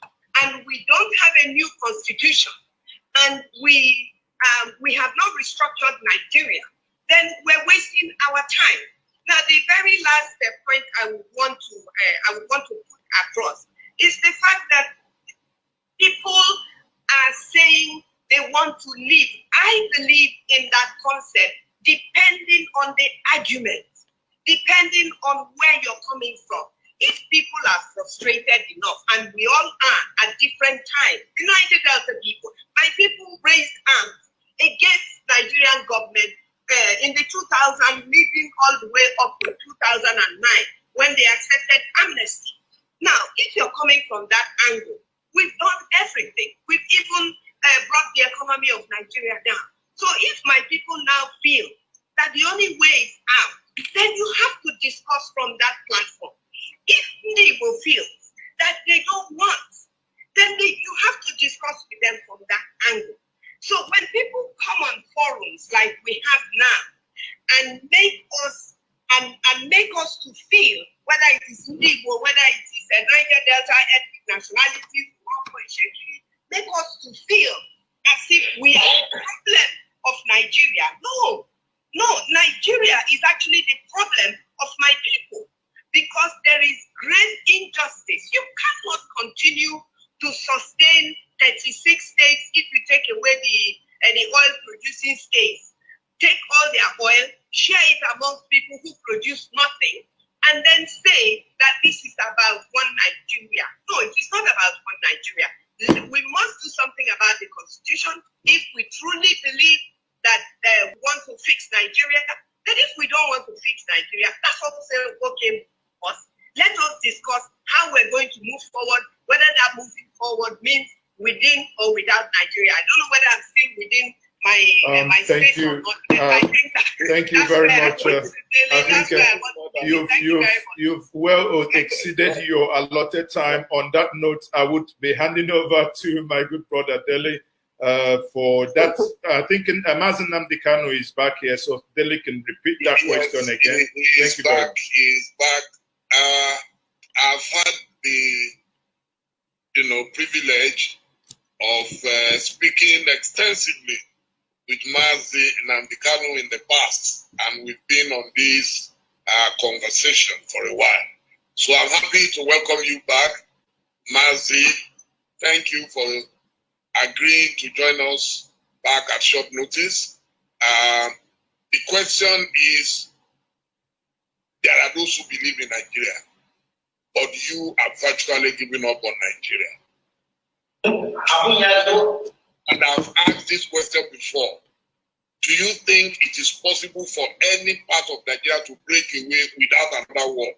and we don't have a new constitution and we have not restructured Nigeria, then we're wasting our time. Now, the very last point I would want to put across is the fact that people are saying they want to live. I believe in that concept, depending on the argument, depending on where you're coming from. If people are frustrated enough, and we all are at different times, United Delta people, my people raised arms against Nigerian government in the 2000s, leading all the way up to 2009, when they accepted amnesty. Now, if you're coming from that angle, we've done everything. We've even brought the economy of Nigeria down. So if my people now feel that the only way is out, then you have to discuss from that platform. If Igbo feels that they don't want, then you have to discuss with them from that angle. So when people come on forums like we have now and make us to feel whether it is Igbo, whether it is a Niger Delta ethnic nationality, make us to feel as if we are the problem of Nigeria. No, Nigeria is actually the problem of my people because there is great injustice. You cannot continue to sustain 36 states if you take away the oil producing states. Take all their oil, share it amongst people who produce nothing, and then say that this is about one Nigeria. No, it is not about one Nigeria. We must do something about the constitution if we truly believe that we want to fix Nigeria. Then if we don't want to fix Nigeria, that's what we say, okay, let us discuss how we're going to move forward, whether that moving forward means within or without Nigeria. I don't know whether I'm still within my thank space you. or not. I think Thank you very much. I think you've well exceeded your allotted time. On that note, I would be handing over to my good brother Dele for that. I think Mazi Nnamdi Kanu is back here, so Dele can repeat that question again. He's back. He's back. I've had the privilege of speaking extensively with Mazi Nnamdi Kanu in the past, and we've been on this conversation for a while. So I'm happy to welcome you back, Mazi. Thank you for agreeing to join us back at short notice. The question is, there are those who believe in Nigeria, but you are virtually giving up on Nigeria. And I've asked this question before. Do you think it is possible for any part of Nigeria to break away without another war?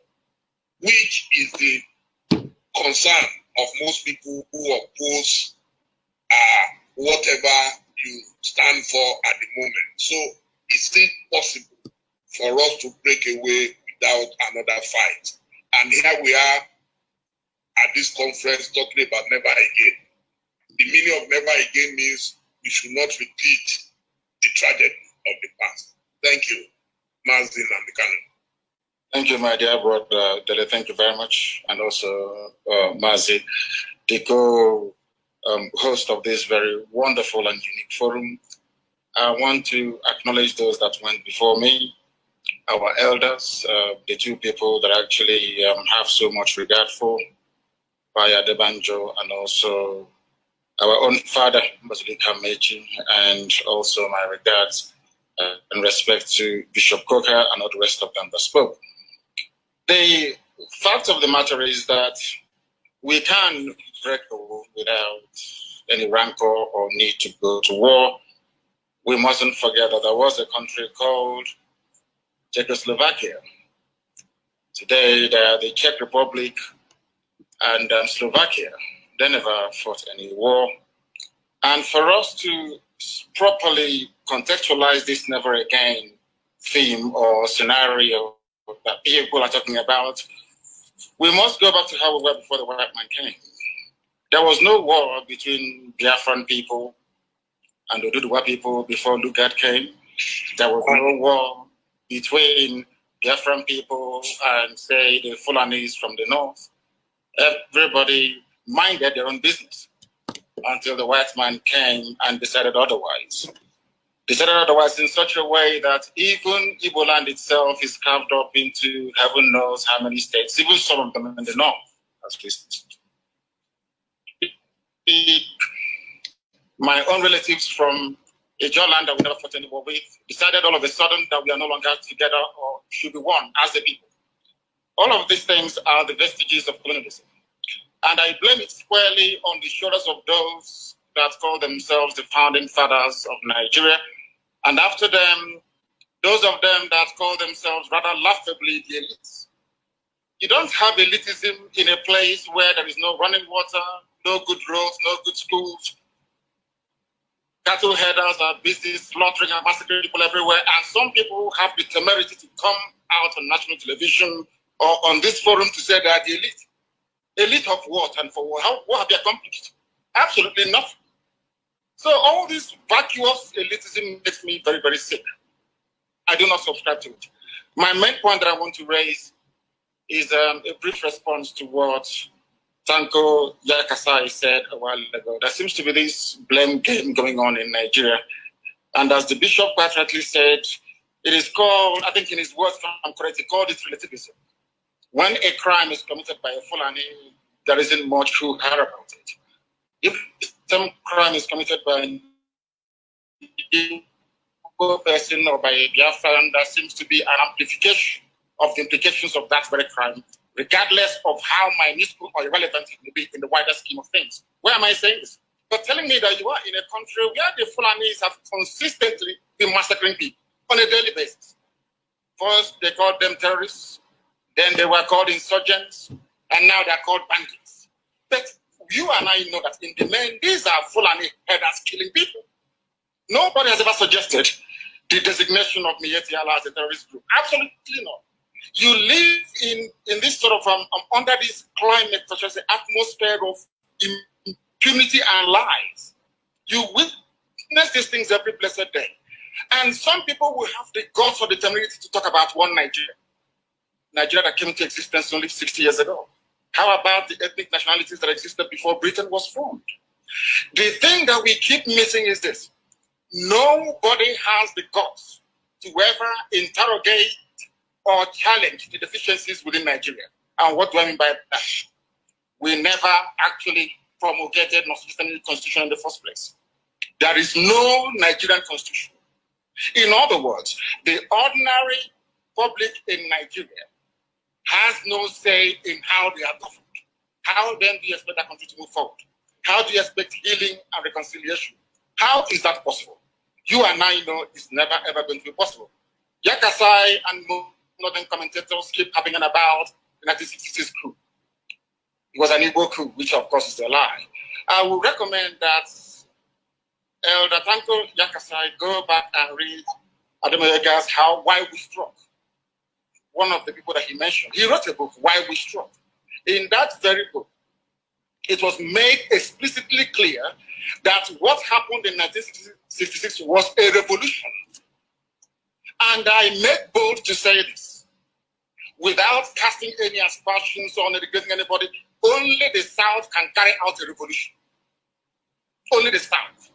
Which is the concern of most people who oppose whatever you stand for at the moment. So is it possible for us to break away without another fight? And here we are at this conference talking about never again. The meaning of never again means we should not repeat the tragedy of the past. Thank you, Mazi Nnamdi Kanu. Thank you, my dear brother Dele. Thank you very much. And also Mazi, the co-host of this very wonderful and unique forum. I want to acknowledge those that went before me, our elders, the two people that actually have so much regard for. by Adebanjo, and also our own father, Mbazuluike Amaechi, and also my regards and respect to Bishop Coker and all the rest of them that spoke. The fact of the matter is that we can break the war without any rancor or need to go to war. We mustn't forget that there was a country called Czechoslovakia. Today, they are the Czech Republic and Slovakia. They never fought any war. And for us to properly contextualize this never again theme or scenario that people are talking about, we must go back to how we were before the white man came. There was no war between Biafran people and the Oduduwa people before Lugard came. There was no war between Biafran people and, say, the Fulanis from the north. Everybody minded their own business until the white man came and decided otherwise. Decided otherwise in such a way that even Igbo land itself is carved up into heaven knows how many states, even some of them in the north, as we speak. My own relatives from a land that we never fought any war with decided all of a sudden that we are no longer together or should be one as a people. All of these things are the vestiges of colonialism. And I blame it squarely on the shoulders of those that call themselves the founding fathers of Nigeria. And after them, those of them that call themselves rather laughably the elites. You don't have elitism in a place where there is no running water, no good roads, no good schools. Cattle headers are busy slaughtering and massacring people everywhere. And some people have the temerity to come out on national television or on this forum to say they are the elite. Elite of what and for what? What have they accomplished? Absolutely nothing. So all this vacuous elitism makes me very, very sick. I do not subscribe to it. My main point that I want to raise is a brief response to what Tanko Yakasai said a while ago. There seems to be this blame game going on in Nigeria. And as the bishop quite rightly said, it is called, I think in his words, if I'm correct, he called it relativism. When a crime is committed by a Fulani, there isn't much who care about it. If some crime is committed by an Igbo person or by a Biafran, there seems to be an amplification of the implications of that very crime, regardless of how minuscule or irrelevant it may be in the wider scheme of things. Where am I saying this? You're telling me that you are in a country where the Fulanis have consistently been massacring people on a daily basis. First, they called them terrorists. Then they were called insurgents, and now they're called bandits. But you and I know that in the main, these are Fulani headers killing people. Nobody has ever suggested the designation of Miyetti Allah as a terrorist group. Absolutely not. You live in this sort of, under this climate, such as the atmosphere of impunity and lies. You witness these things every blessed day. And some people will have the guts or the temerity to talk about one Nigeria. Nigeria that came into existence only 60 years ago. How about the ethnic nationalities that existed before Britain was formed? The thing that we keep missing is this. Nobody has the guts to ever interrogate or challenge the deficiencies within Nigeria. And what do I mean by that? We never actually promulgated nor sustained the constitution in the first place. There is no Nigerian constitution. In other words, the ordinary public in Nigeria has no say in how they are governed. How then do you expect that country to move forward? How do you expect healing and reconciliation? How is that possible? You and I know it's never ever going to be possible. Yakasai and northern commentators keep having about the 1966 coup. It was an Igbo coup, which of course is a lie. I would recommend that Elder Tanko Yakasai go back and read Adebanjo's Why We Struck. One of the people that he mentioned, he wrote a book, Why We Struck. In that very book, it was made explicitly clear that what happened in 1966 was a revolution. And I make bold to say this, without casting any aspersions or neglecting anybody, only the South can carry out a revolution. Only the South.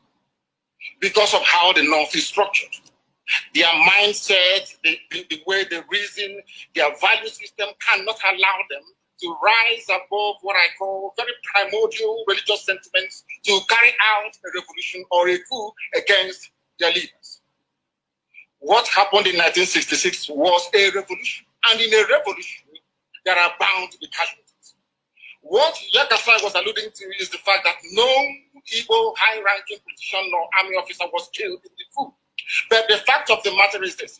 Because of how the North is structured. Their mindset, the way they reason, their value system cannot allow them to rise above what I call very primordial religious sentiments to carry out a revolution or a coup against their leaders. What happened in 1966 was a revolution, and in a revolution, there are bound to be casualties. What Yakasai was alluding to is the fact that no Igbo high-ranking politician nor army officer was killed in the coup. But the fact of the matter is this.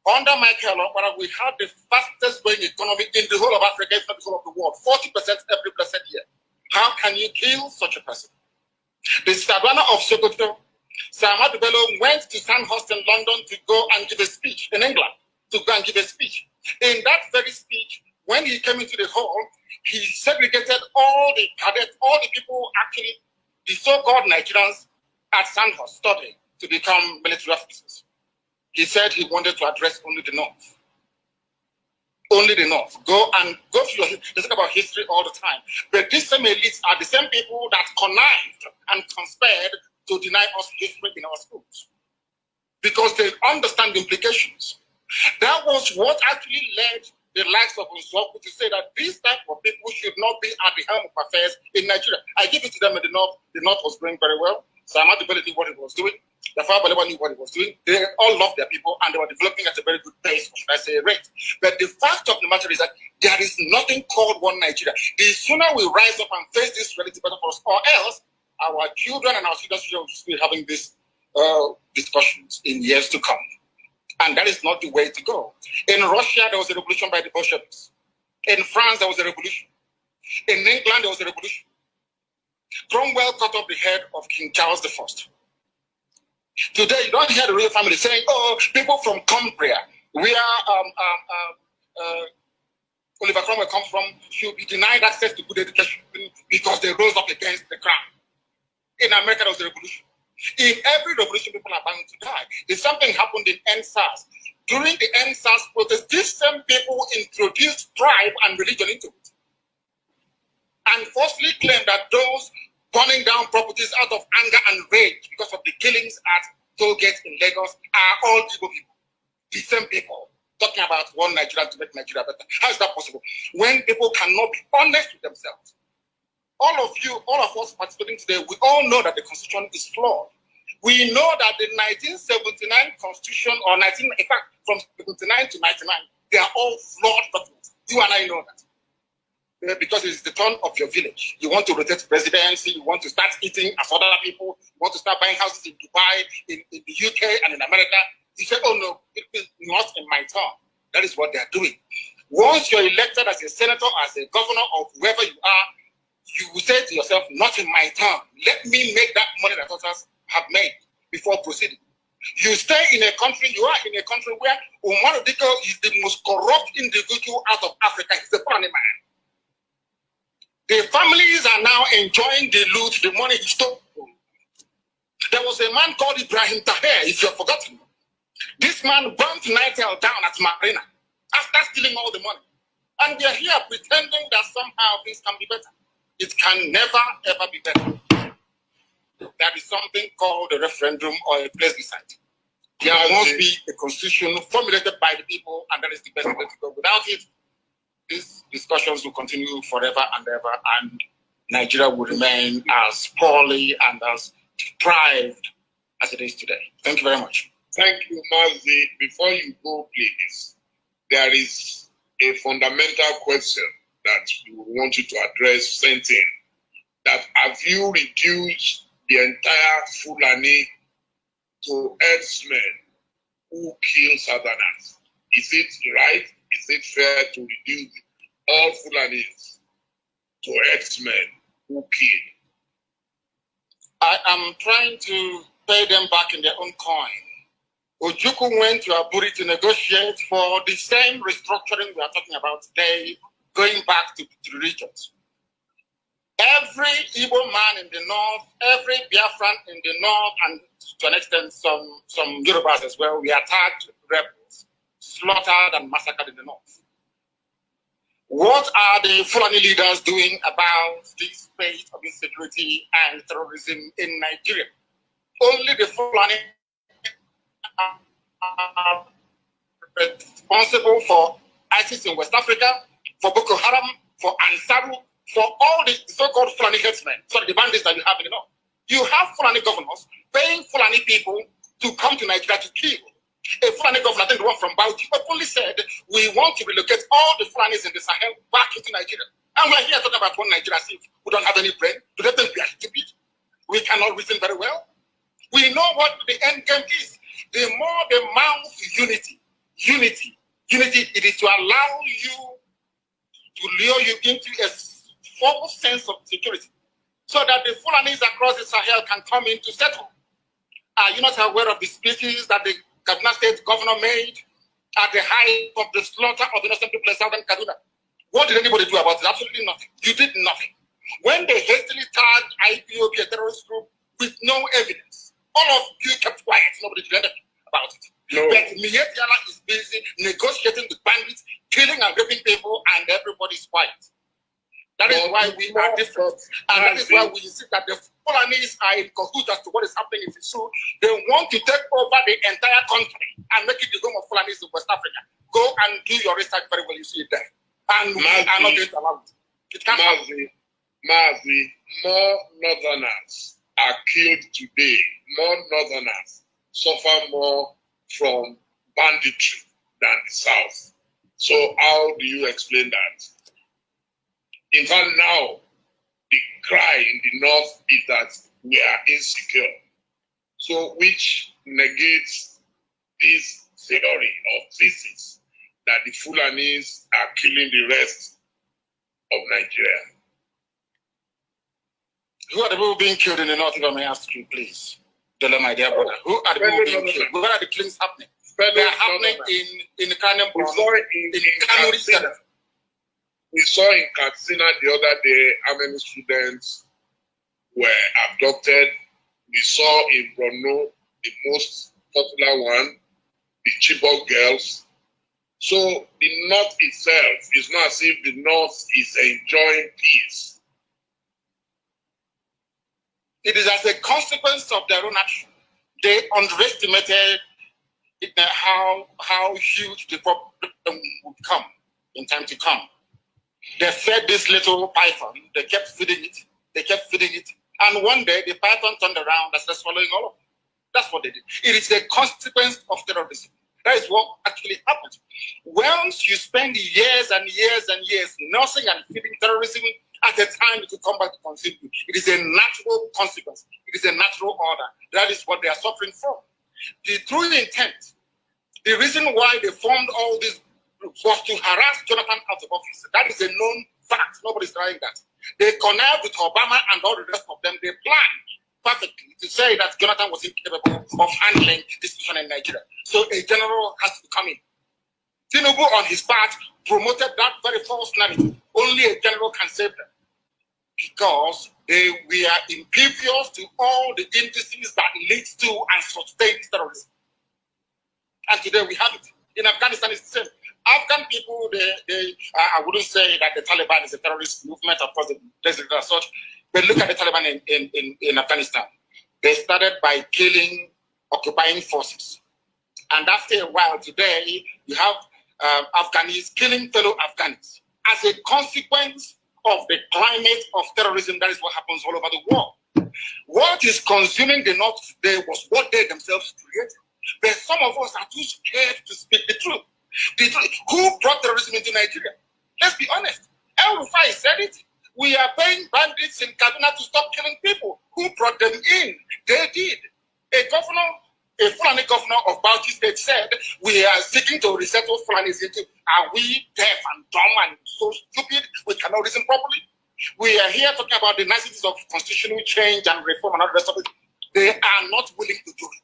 Under Michael Okpara, we had the fastest growing economy in the whole of Africa, if not the whole of the world, 40% every blessed year. How can you kill such a person? The Savannah of Sokoto, Sir Ahmadu Bello went to Sandhurst in London to go and give a speech in England, to go and give a speech. In that very speech, when he came into the hall, he segregated all the cadets, all the people actually, the so-called Nigerians at Sandhurst studying to become military officers. He said he wanted to address only the North. Only the North. Go to your, they talk about history all the time. But these same elites are the same people that connived and conspired to deny us history in our schools. Because they understand the implications. That was what actually led the likes of Nzoku to say that these type of people should not be at the helm of affairs in Nigeria. I give it to them in the North. The North was doing very well. So Ahmadu Bello knew what he was doing. The Father knew what he was doing. They all loved their people and they were developing at a very good pace, or should I say, rate. But the fact of the matter is that there is nothing called one Nigeria. The sooner we rise up and face this reality better for us, or else our children and our students will be having these discussions in years to come. And that is not the way to go. In Russia, there was a revolution by the Bolsheviks. In France, there was a revolution. In England, there was a revolution. Cromwell cut off the head of King Charles I. Today, you don't hear the royal family saying, oh, people from Cumbria, where Oliver Cromwell comes from, should be denied access to good education because they rose up against the crown. In America, there was a revolution. In every revolution, people are bound to die. If something happened in NSAS, during the NSAS protest, these same people introduced tribe and religion into it. And falsely claimed that those burning down properties out of anger and rage because of the killings at toll gates in Lagos are all Igbo people. The same people talking about one Nigeria to make Nigeria better. How is that possible? When people cannot be honest with themselves. All of you, all of us participating today, we all know that the Constitution is flawed. We know that the 1979 Constitution, or in fact, from 79 to 99, they are all flawed documents. You and I know that. Because it's the turn of your village. You want to rotate presidency, you want to start eating as other people, you want to start buying houses in Dubai, in the UK, and in America. You say, oh no, it is not in my turn. That is what they are doing. Once you're elected as a senator, as a governor, or whoever you are, you will say to yourself, not in my turn. Let me make that money that others have made before proceeding. You stay in a country, you are in a country where Umar Diko is the most corrupt individual out of Africa. He's a funny man. The families are now enjoying the loot, the money he stole. There was a man called Ibrahim Taher, if you have forgotten. This man burnt Nitel down at Marina after stealing all the money. And we are here pretending that somehow things can be better. It can never, ever be better. There is something called a referendum or a plebiscite. There must be a constitution formulated by the people, and that is the best way to go. Without it, these discussions will continue forever and ever, and Nigeria will remain as poorly and as deprived as it is today. Thank you very much. Thank you, Mazi. Before you go, please, there is a fundamental question that we want you to address. Same thing. That have you reduced the entire Fulani to herdsmen who kill Southerners? Is it right? Is it fair to reduce all Fulanis to herdsmen who kill? I am trying to pay them back in their own coin. Ojukwu went to Aburi to negotiate for the same restructuring we are talking about today, going back to the regions. Every Igbo man in the north, every Biafran in the north, and to an extent some Yorubas as well, we attacked rebels, slaughtered and massacred in the north. What are the Fulani leaders doing about this state of insecurity and terrorism in Nigeria? Only the Fulani are responsible for ISIS in West Africa, for Boko Haram, for Ansaru, for all the so-called Fulani headsmen, sorry, the bandits that you have in the north. You have Fulani governors paying Fulani people to come to Nigeria to kill. A Fulani governor, I think the one from Bauchi, openly said, we want to relocate all the Fulanis in the Sahel back into Nigeria. And we're here talking about one Nigeria as if we don't have any brain. Do they think we are stupid? We cannot reason very well. We know what the end game is. The more they mount unity, it is to allow you, to lure you into a false sense of security, so that the Fulanis across the Sahel can come in to settle. Are you not aware of the speeches that the Kaduna State governor made at the height of the slaughter of innocent people in southern Kaduna? What did anybody do about it? Absolutely nothing. You did nothing. When they hastily tagged IPOB, a terrorist group, with no evidence, all of you kept quiet. Nobody did anything about it. No. But Mietiala is busy negotiating with bandits, killing and raping people, and everybody's quiet. That is why we are different. And that is why we see that the Fulanis are in cahoots as to what is happening in Fisu. They want to take over the entire country and make it the home of Fulanis in West Africa. Go and do your research very well, you see it there. And we are not going to allow it. It can't happen. Mazi, more northerners are killed today. More northerners suffer more from banditry than the south. So how do you explain that? In fact, now the cry in the north is that we are insecure. So which negates this theory or thesis that the Fulanis are killing the rest of Nigeria. Who are the people being killed in the north, if I may ask you, please? Dele, my dear brother. Who are the people being killed? Where are the killings happening? They are happening in the Kanu, in Kanu. We saw in Katsina the other day how many students were abducted. We saw in Borno, the most popular one, the Chibok girls. So the North itself is not as if the North is enjoying peace. It is as a consequence of their own action. They underestimated how huge the problem would come in time to come. They fed this little python, they kept feeding it, and one day the python turned around and started swallowing all of it. That's what they did. It is a consequence of terrorism. That is what actually happened. Once you spend years and years and years nursing and feeding terrorism, at a time it will come back to consume you. It is a natural consequence. It is a natural order. That is what they are suffering from. The true intent, the reason why they formed all these groups was to harass Jonathan out of office. That is a known fact. Nobody's trying that. They connived with Obama and all the rest of them. They planned perfectly to say that Jonathan was incapable of handling this situation in Nigeria. So a general has to come in. Tinubu, on his part, promoted that very false narrative. Only a general can save them. Because we are impervious to all the indices that leads to and sustains terrorism. And today we have it. In Afghanistan, it's the same. Afghan people, I wouldn't say that the Taliban is a terrorist movement, of course, there's as such. But look at the Taliban in Afghanistan. They started by killing occupying forces. And after a while today, you have Afghans killing fellow Afghans. As a consequence of the climate of terrorism, that is what happens all over the world. What is consuming the North today was what they themselves created. But some of us are too scared to speak the truth. Who brought terrorism into Nigeria? Let's be honest. El Rufai said it. We are paying bandits in Kaduna to stop killing people. Who brought them in? They did. A Fulani governor of Bauchi State said, we are seeking to resettle Fulanis into, are we deaf and dumb and so stupid we cannot reason properly? We are here talking about the niceties of constitutional change and reform and all the rest of it. They are not willing to do it.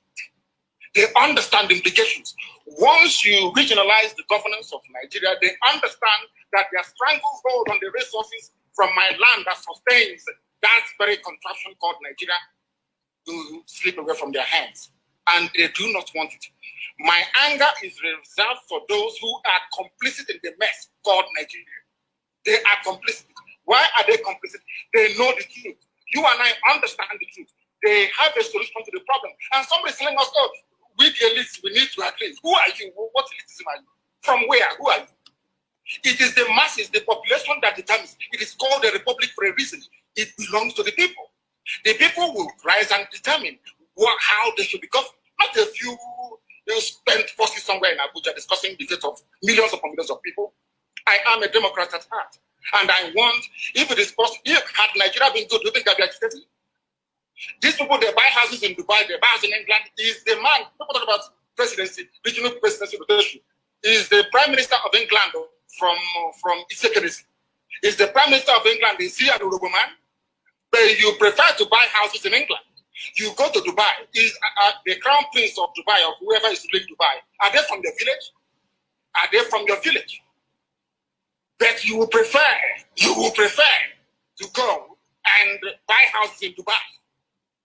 They understand the implications. Once you regionalize the governance of Nigeria, they understand that their stranglehold on the resources from my land that sustains that very contraption called Nigeria will slip away from their hands. And they do not want it. My anger is reserved for those who are complicit in the mess called Nigeria. They are complicit. Why are they complicit? They know the truth. You and I understand the truth. They have a solution to the problem. And somebody is telling us, oh, we the elites, we need to agree. Who are you? What elitism are you? From where? Who are you? It is the masses, the population that determines. It is called a republic for a reason. It belongs to the people. The people will rise and determine how they should be governed. Not a few spent forces somewhere in Abuja discussing the fate of millions upon millions of people. I am a Democrat at heart. And I want, if it is possible, had Nigeria been good, do you think I'd be agitating? These people, they buy houses in Dubai, they buy houses in England. Is the man, people talk about presidency, regional presidency rotation, is the Prime Minister of England from Isekeresi. Is the Prime Minister of England, is he an Urugu man? But you prefer to buy houses in England. You go to Dubai, is the Crown Prince of Dubai, or whoever is ruling Dubai, are they from your village? Are they from your village? But you will prefer to go and buy houses in Dubai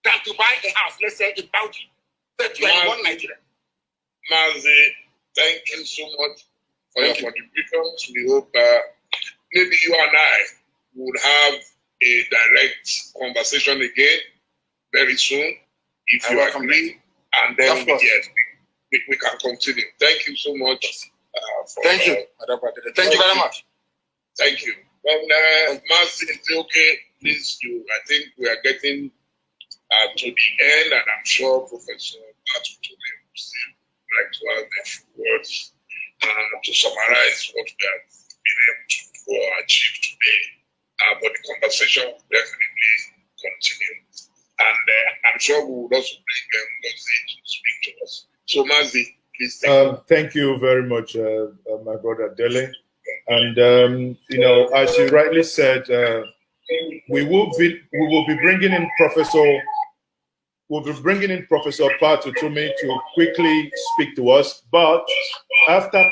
than to buy a house, let's say, in Belgium. But you are in one Nigeria. Mazi, thank you so much for your contributions. We hope maybe you and I would have a direct conversation again very soon, if you agree, and then we can continue. Thank you so much. Thank you. Thank you very much. Thank you. Mazi, it's okay. Please do. I think we are getting to the end, and I'm sure Professor Batu will still like to have a few words to summarize what we have been able to achieve today. But the conversation will definitely continue. And I'm sure we will also bring Mazi to speak to us. So Mazi, please. Thank you very much, my brother Dele. And you know, as you rightly said, we will be bringing in Professor Patu Tume to quickly speak to us. But after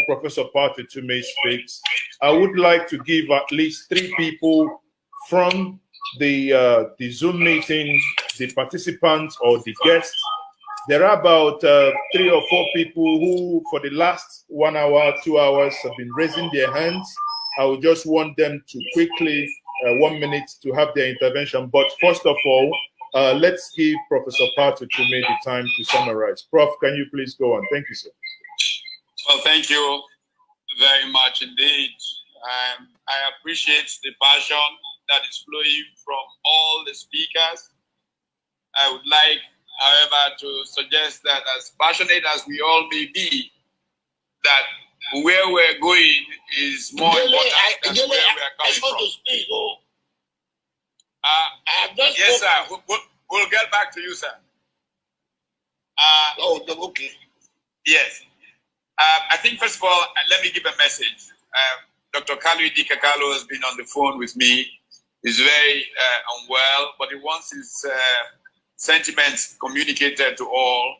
Professor Patu Tume speaks, I would like to give at least 3 people from the Zoom meeting, the participants or the guests. There are about 3 or 4 people who, for the last 1 hour, 2 hours, have been raising their hands. I would just want them to quickly, 1 minute, to have their intervention. But first of all, let's give Professor Patu Tume the time to summarize. Prof, can you please go on? Thank you, sir. Well, thank you very much indeed. I appreciate the passion that is flowing from all the speakers. I would like, however, to suggest that as passionate as we all may be, that where we're going is more important than where we're coming from. Yes, sir. We'll get back to you, sir. Okay. Yes. I think, first of all, let me give a message. Dr. Kanu Idikakalo has been on the phone with me. He's very unwell, but he wants his sentiments communicated to all.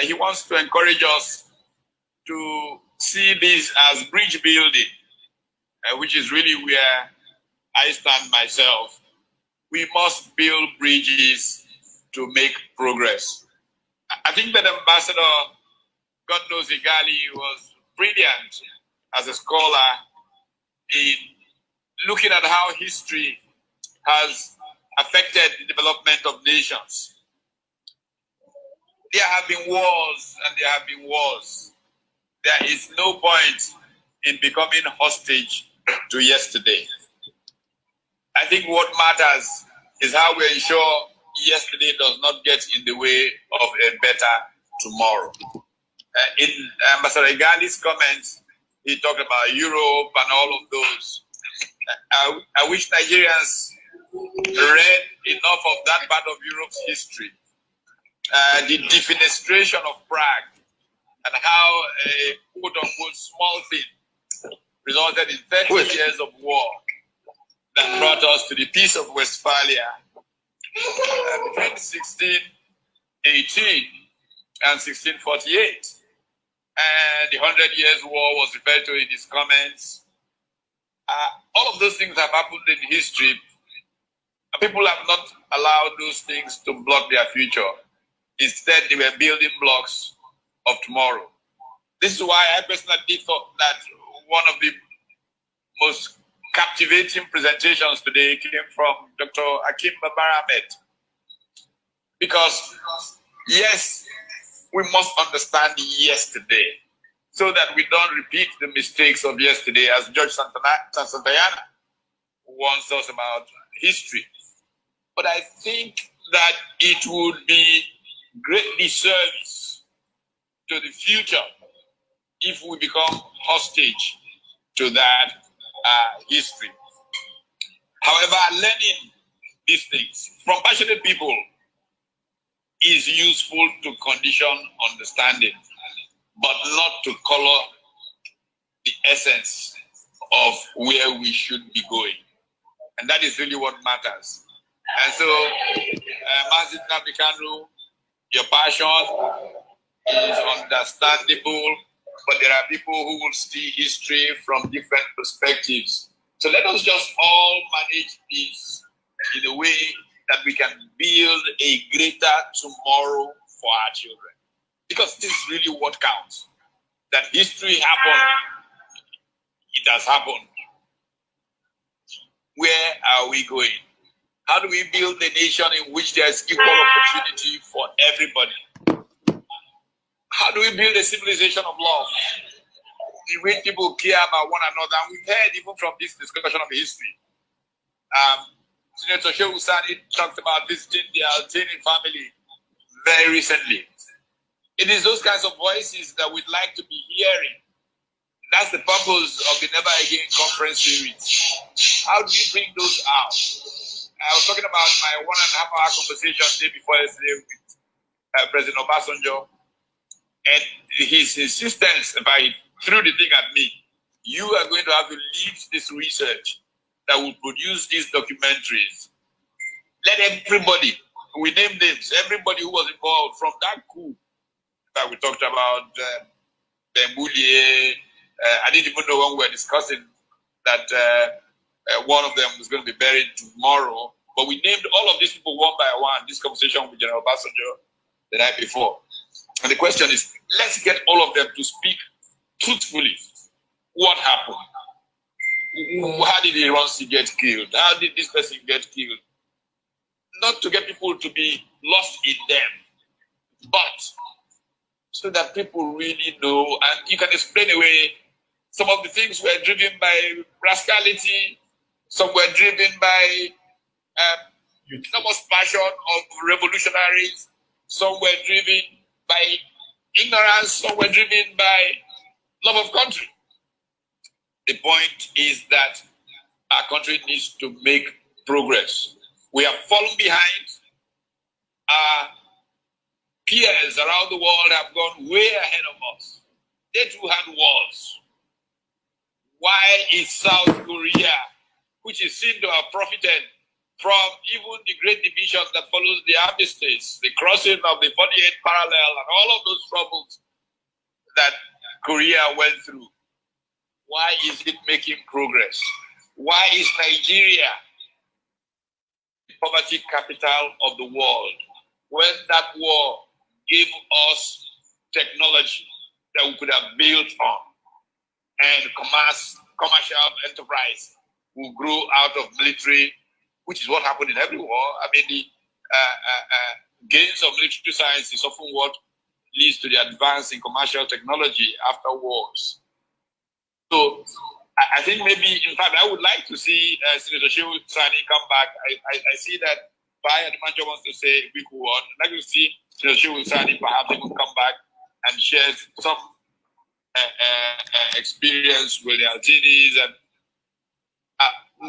He wants to encourage us to see this as bridge building, which is really where I stand myself. We must build bridges to make progress. I think that Ambassador, God knows Igali, was brilliant as a scholar in looking at how history has affected the development of nations. There have been wars and there have been wars. There is no point in becoming hostage to yesterday. I think what matters is how we ensure yesterday does not get in the way of a better tomorrow. In Ambassador Igali's comments, he talked about Europe and all of those. I wish Nigerians read enough of that part of Europe's history. The defenestration of Prague and how a quote-unquote small thing resulted in 30 years of war that brought us to the Peace of Westphalia between 1618 and 1648. And the 100 Years' War was referred to in his comments. All of those things have happened in history. People have not allowed those things to block their future. Instead, they were building blocks of tomorrow. This is why I personally thought that one of the most captivating presentations today came from Dr. Akim Babaramet. Because, yes, we must understand yesterday. so that we don't repeat the mistakes of yesterday, as Judge Santayana warns us about history. But I think that it would be great disservice to the future if we become hostage to that history. However, learning these things from passionate people is useful to condition understanding, but not to color the essence of where we should be going. And that is really what matters. And so, Mazi Kanu, your passion is understandable, but there are people who will see history from different perspectives. So let us just all manage this in a way that we can build a greater tomorrow for our children. Because this is really what counts. That history happened. It has happened. Where are we going? How do we build a nation in which there is equal opportunity for everybody? How do we build a civilization of love in which people care about one another? And we've heard even from this discussion of history. Senator Shehu Sani talked about visiting the Altini family very recently. It is those kinds of voices that we'd like to be hearing. That's the purpose of the Never Again conference series. How do you bring those out? I was talking about my 1.5 hour conversation the day before yesterday with President Obasanjo, and his insistence, if I threw the thing at me, you are going to have to lead this research that will produce these documentaries. Let everybody, we name names, everybody who was involved from that coup that we talked about, Bembulie, I didn't even know when we were discussing that one of them was going to be buried tomorrow, but we named all of these people one by one, this conversation with General Obasanjo the night before. And the question is, let's get all of them to speak truthfully. What happened? How did Iransi get killed? How did this person get killed? Not to get people to be lost in them, but so that people really know, and you can explain away some of the things were driven by rascality, some were driven by enormous passion of revolutionaries, some were driven by ignorance, some were driven by love of country. The point is that our country needs to make progress. We have fallen behind. Our peers around the world have gone way ahead of us. They too had wars. Why is South Korea, which is seen to have profited from even the great division that follows the armistice, the crossing of the 48th parallel, and all of those troubles that Korea went through, why is it making progress? Why is Nigeria the poverty capital of the world when that war gave us technology that we could have built on, and commercial enterprise will grow out of military, which is what happened in every war. I mean, the gains of military science is often what leads to the advance in commercial technology after wars. So I think maybe, in fact, I would like to see Senator Shehu Sani come back. I see that Adebanjo wants to say a quick word. I'd like to see Senator Shehu Sani perhaps even come back and share some experience with the Altinis. And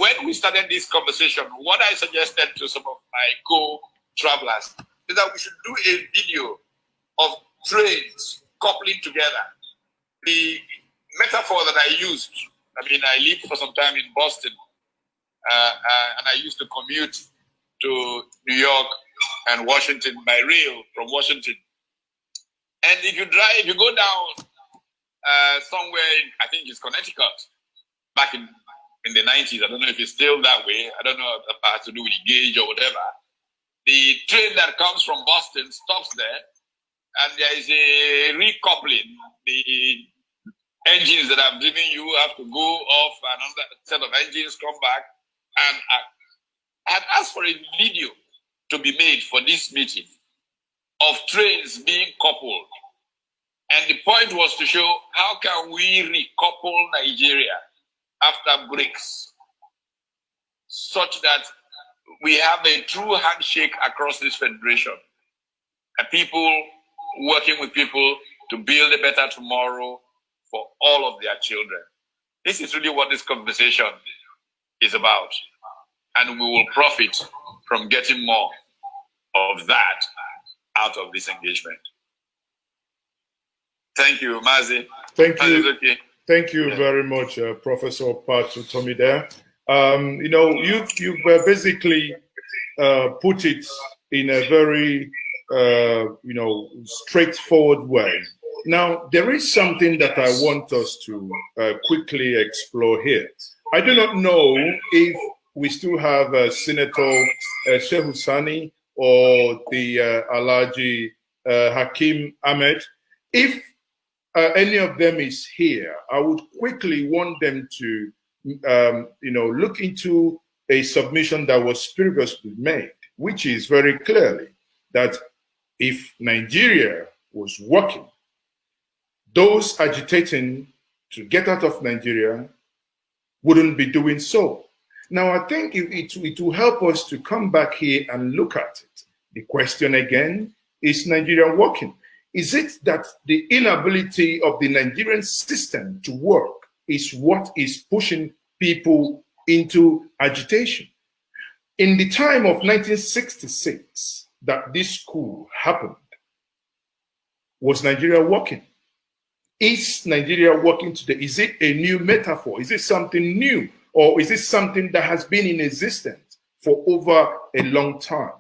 when we started this conversation, what I suggested to some of my co-travelers is that we should do a video of trains coupling together. The metaphor that I used, I mean, I lived for some time in Boston, and I used to commute to New York and Washington by rail from Washington. And if you go down somewhere, I think it's Connecticut, back in the 90s, I don't know if it's still that way, I don't know if it has to do with the gauge or whatever. The train that comes from Boston stops there, and there is a recoupling. The engines that have driven you have to go off, another set of engines come back. And I had asked for a video to be made for this meeting of trains being coupled And the point was to show how can we recouple Nigeria after BRICS such that we have a true handshake across this federation. And people working with people to build a better tomorrow for all of their children. This is really what this conversation is about. And we will profit from getting more of that out of this engagement. Thank you, Mazi. Thank you. Thank you very much, Professor Patu Tomide. You know, you've basically put it in a very, you know, straightforward way. Now, there is something that I want us to quickly explore here. I do not know if we still have Senator Sheikh Husani or the Alhaji Hakim Ahmed. If any of them is here, I would quickly want them to, you know, look into a submission that was previously made, which is very clearly that if Nigeria was working, those agitating to get out of Nigeria wouldn't be doing so. Now, I think it will help us to come back here and look at it. The question again, is Nigeria working? Is it that the inability of the Nigerian system to work is what is pushing people into agitation? In the time of 1966, that this coup happened, was Nigeria working? Is Nigeria working today? Is it a new metaphor? Is it something new? Or is it something that has been in existence for over a long time?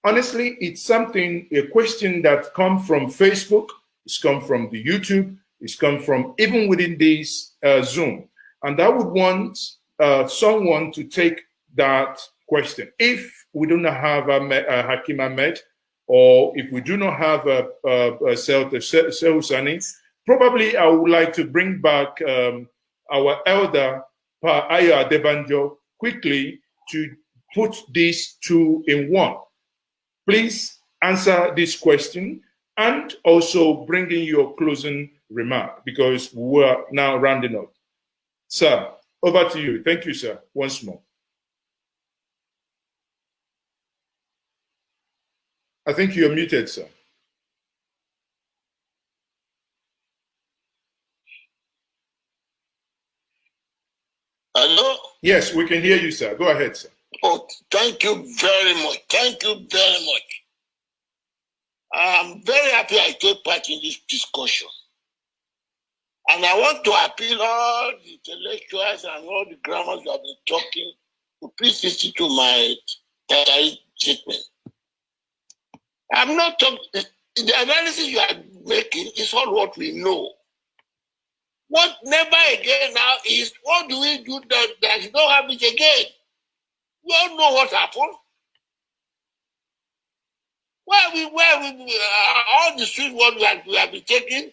Honestly, it's something, a question that comes from Facebook, it's come from the YouTube, it's come from even within this Zoom. And I would want someone to take that question. If we do not have Hakim Ahmed, or if we do not have Sheikh Husani, probably I would like to bring back our elder, Adebanjo, quickly to put these two in one. Please answer this question and also bring in your closing remark because we're now rounding up. Sir, over to you. Thank you, sir, once more. I think you're muted, sir. Hello? Yes, we can hear you, sir. Go ahead, sir. Oh, thank you very much. Thank you very much. I'm very happy I take part in this discussion. And I want to appeal all the intellectuals and all the grammars that have been talking to please listen to my statement. I'm not talking, the analysis you are making is all what we know. What never again now is, what do we do that is not happen again? We all know what happened. Where we all the street work that we have been taking,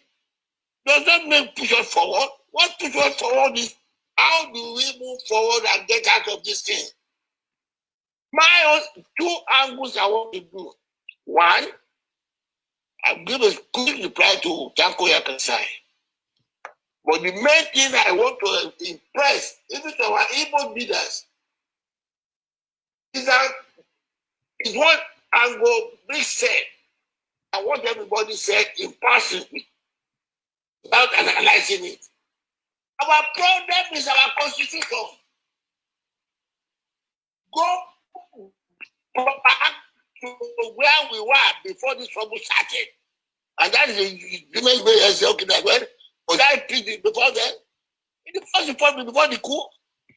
does that make push us forward? What push us forward is, how do we move forward and get out of this thing? My own two angles I want to do. One, I'll give a quick reply to Tanko Yakasai. But the main thing I want to impress, even to our Igbo leaders, is that is what Ango Big said, and what everybody said in passing without analyzing it. Our problem is our constitution. Go back to where we were before this trouble started. And that is the agreement where I say, okay, that when was I treated before then? In the first report before the coup,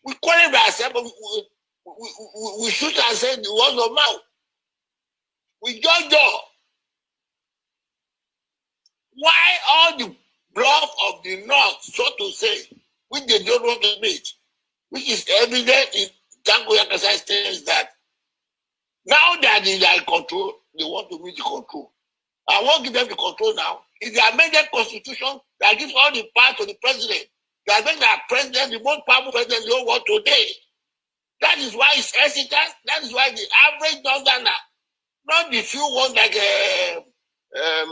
we qualified ourselves, but we shoot ourselves in the words of mouth. We judge. Why all the block of the north, so to say, which they don't want to meet, which is evident in Tanko Yakasai states that now that they are in control, they want to meet the control. I won't give them the control now. It's the amended constitution that gives all the power to the president. That makes the president the most powerful president in the whole world today. That is why it's hesitant. That is why the average Northerner, not the few ones like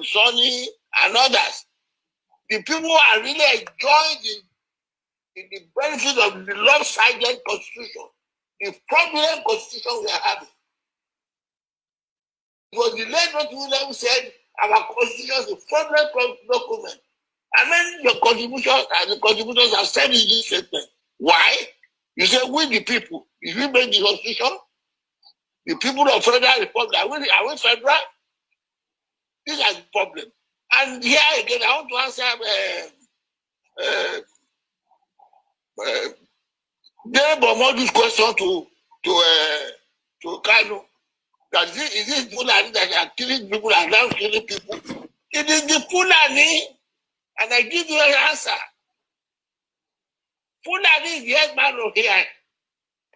Sonny and others, the people are really enjoying the benefit of the lopsided constitution, the fraudulent constitution we are having. Because the late William said our constitution is a fraudulent document. And then your contributions and the contributors have said in this statement. Why? You say we the people. If we make the constitution, the people of Federal Republic, are we federal? This is the problem. And here again, I want to answer this question to Kanu. That is it Fulani that are killing people and now killing people? It is the Fulani, and I give you an answer. Fulani is the headman of here.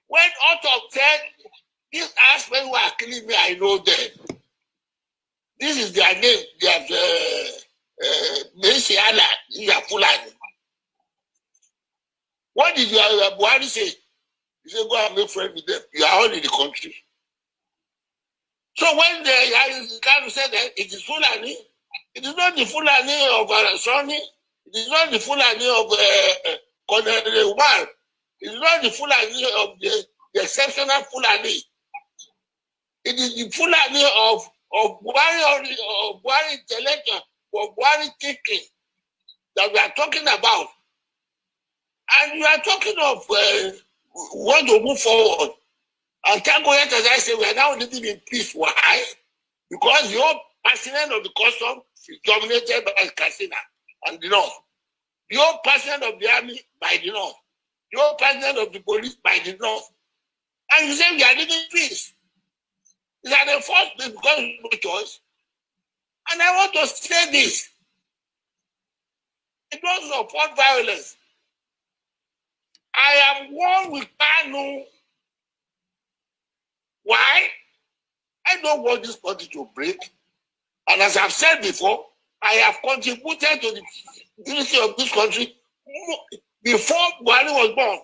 When Otto said, these aspects who are killing me, I know them. This is their name. They have Mesiana, these are Fulani. What did your Buhari say? He said, go and make friends with them. You are all in the country. So when the Kanu said that it is Fulani, it is not the Fulani of Sonny, it is not the Fulani of Colonel Umar, it is not the Fulani of the exceptional Fulani. It is the Fulani of Buhari intellectual, of Buhari thinking that we are talking about. And we are talking of want to move forward. And thank God, as I say, we are now living in peace. Why? Because the whole president of the custom is dominated by Katsina and the North. The whole president of the army by the North. The whole president of the police by the North. And you say we are living in peace. It's an enforcement because of no choice. And I want to say this. It doesn't support violence. I am one with Kanu. Why? I don't want this country to break. And as I've said before, I have contributed to the unity of this country before Buhari was born.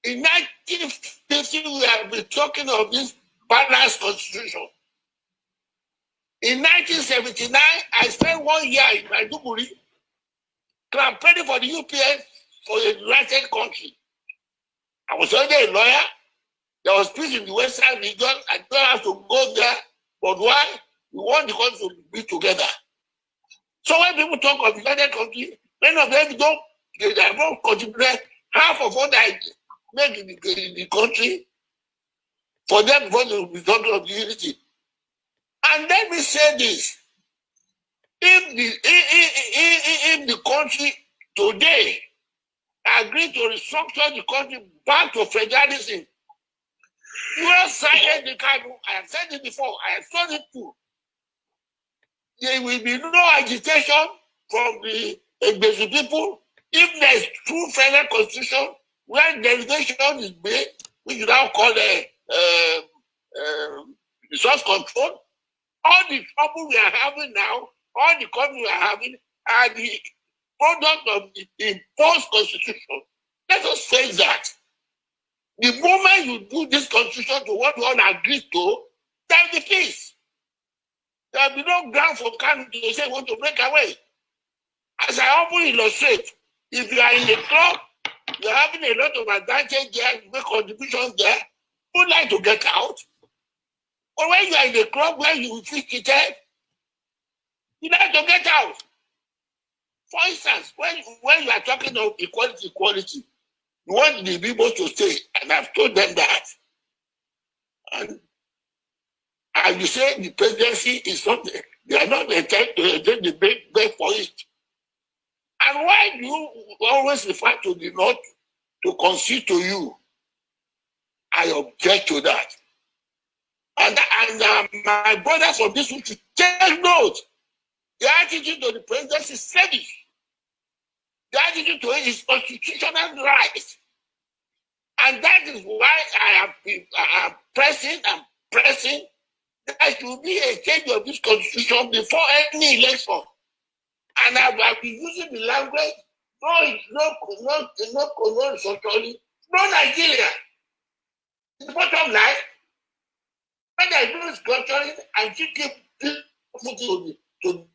In 1950, we have been talking of this balanced constitution. In 1979, I spent 1 year in Maiduguri campaigning for the UPS for a united country. I was already a lawyer. There was peace in the Western region. I don't have to go there. But why? We want the country to be together. So when people talk of united country, many of them don't contribute half of what I make in the country for them before they will be talking of unity. And let me say this. If the country today agreed to restructure the country back to federalism, you have cited the Kanu. I have said it before. I have told it too. There will be no agitation from the Mbazuluike people if there is true federal constitution where delegation is made, which you now call resource control. All the trouble we are having now, all the country we are having, are the product of the imposed constitution. Let us face that. The moment you do this constitution to what we all agree to, there will be peace. There will be no ground for Kanu to say want to break away. As I often illustrate, if you are in the club, you are having a lot of advantage there, you make contributions there, you would like to get out. But when you are in the club where you feel cheated, you like to get out. For instance, when you are talking of equality, you want the people to stay, and I've told them that. And you say the presidency is something, they are not entitled to beg for it. And why do you always refer to the North to concede to you? I object to that. And my brothers of this should take note. The attitude to the presidency is selfish. The attitude to it is constitutional right. And that is why I am pressing there should be a change of this constitution before any election. And I have been using the language, no Nigeria. The bottom line, when I do this culturing, I should keep to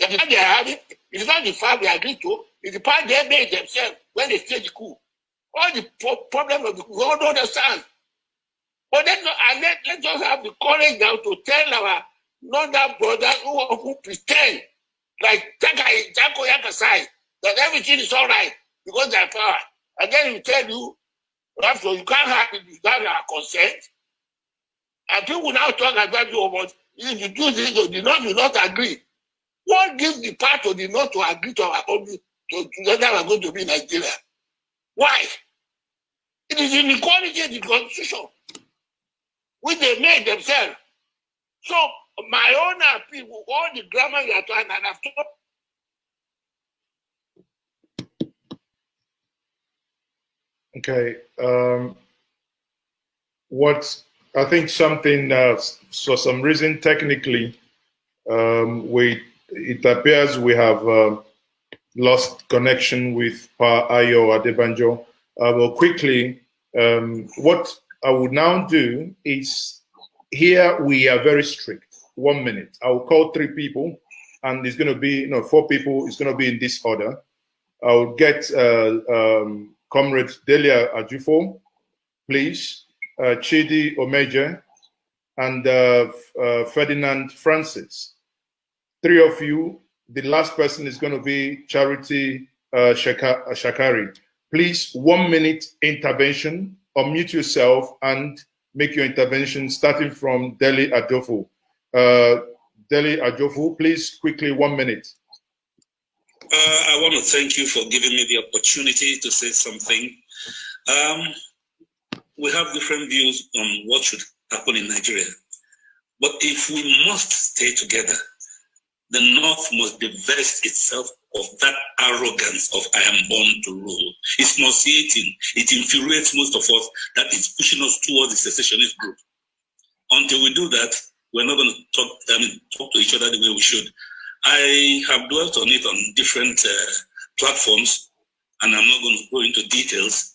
The part they are having, it's not the part we agree to, it's the part they made themselves when they staged the coup. All the problem of the coup, we all don't understand. But then, and let's just have the courage now to tell our northern brothers who pretend, like Jako Yakasai, that everything is all right because they have power. And then we tell you, after you can't have it without our consent. And people now talk about you about if you do this, the North will not agree. What gives the part of the North to agree to our own, to whether we are going to be in Nigeria? Why? It is inequality in the constitution, which they made themselves. So my own people, all the grammar you are trying, and I've told. Okay. What I think something for some reason technically it appears we have lost connection with Pa Ayo Adebanjo. Well, quickly, what I would now do is here we are very strict. 1 minute. I will call 3 people, and it's going to be 4 people. It's going to be in this order. I'll get Comrade Delia Ajufo, please. Chidi Omeje, and Ferdinand Francis. 3 of you. The last person is going to be Charity Shakari. Please, 1 minute intervention. Unmute yourself and make your intervention starting from Deli Ajofu. Deli Ajofu, please, quickly, 1 minute. I want to thank you for giving me the opportunity to say something. We have different views on what should happen in Nigeria. But if we must stay together, the North must divest itself of that arrogance of I am born to rule. It's nauseating. It infuriates most of us that it's pushing us towards the secessionist group. Until we do that, we're not going to talk to each other the way we should. I have dwelt on it on different platforms, and I'm not going to go into details.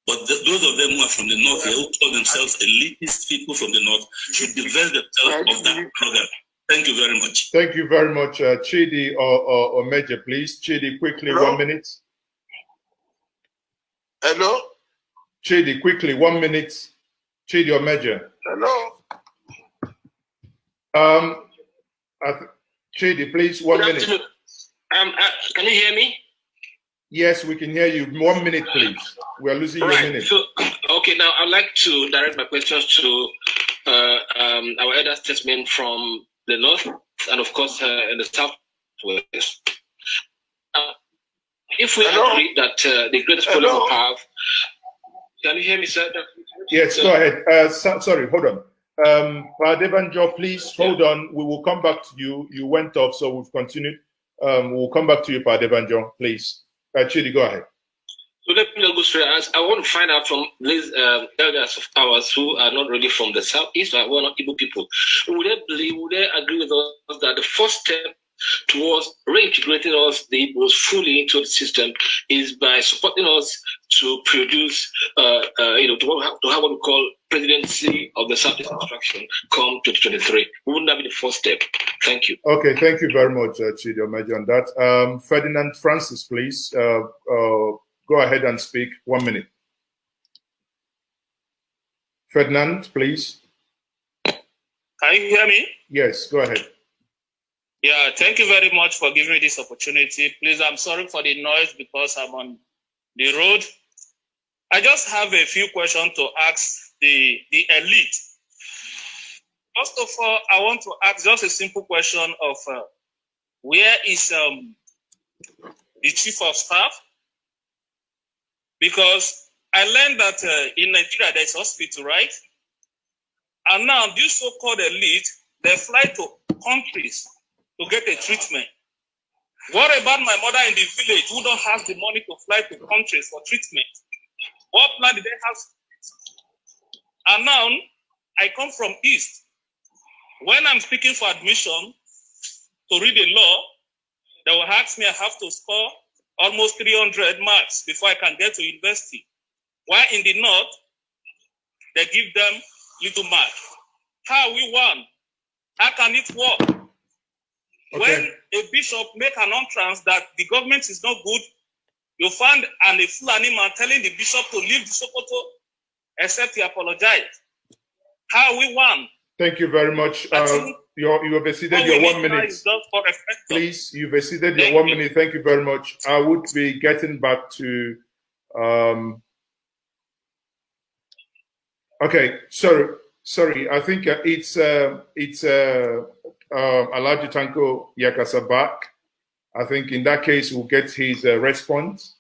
But those of them who are from the North, who call themselves elitist people from the North, should divest themselves of that program. Thank you very much. Thank you very much. Chidi or Major, please. Chidi, quickly, Hello? 1 minute. Hello? Chidi, quickly, 1 minute. Chidi or Major. Hello? Chidi, please, 1 minute. Can you hear me? Yes, we can hear you. 1 minute, please. We are losing your minute. So, okay, now I'd like to direct my questions to our elder statesmen from the North and, of course, in the Southwest. If we agree that the greatest problem we have, can you hear me, sir? Yes, go ahead. Sorry, hold on. Adebanjo, please hold on. We will come back to you. You went off, so we've continued. We'll come back to you, Adebanjo, please. Chidi, go ahead. So let me go straight. I want to find out from these elders of ours who are not really from the Southeast, or who are not Igbo people. Would they agree with us that the first step towards reintegrating us, the Igbos, fully into the system is by supporting us to produce, to have what we call presidency of the Southeast Extraction come 2023? Wouldn't that be the first step? Thank you. Okay, thank you very much, Chidi Omeje, on that. Ferdinand Francis, please. Go ahead and speak. 1 minute. Ferdinand, please. Can you hear me? Yes, go ahead. Yeah, thank you very much for giving me this opportunity. Please, I'm sorry for the noise because I'm on the road. I just have a few questions to ask the elite. First of all, I want to ask just a simple question of where is the chief of staff? Because I learned that in Nigeria there's hospital, right? And now this so-called elite, they fly to countries to get a treatment. What about my mother in the village who don't have the money to fly to countries for treatment? What plan did they have? And now I come from East. When I'm speaking for admission to read a law, they will ask me I have to score almost 300 marks before I can get to university. While in the North, they give them little marks. How we won? How can it work? Okay. When a bishop make an entrance that the government is not good, you find a Fulani man telling the bishop to leave the Sokoto except he apologized. How we won? Thank you very much. You have exceeded your 1 minute. Please, you've exceeded your 1 minute. Thank you very much. I would be getting back to. Okay, sorry. I think it's Alhaji Tanko Yakasa back. I think in that case we'll get his response.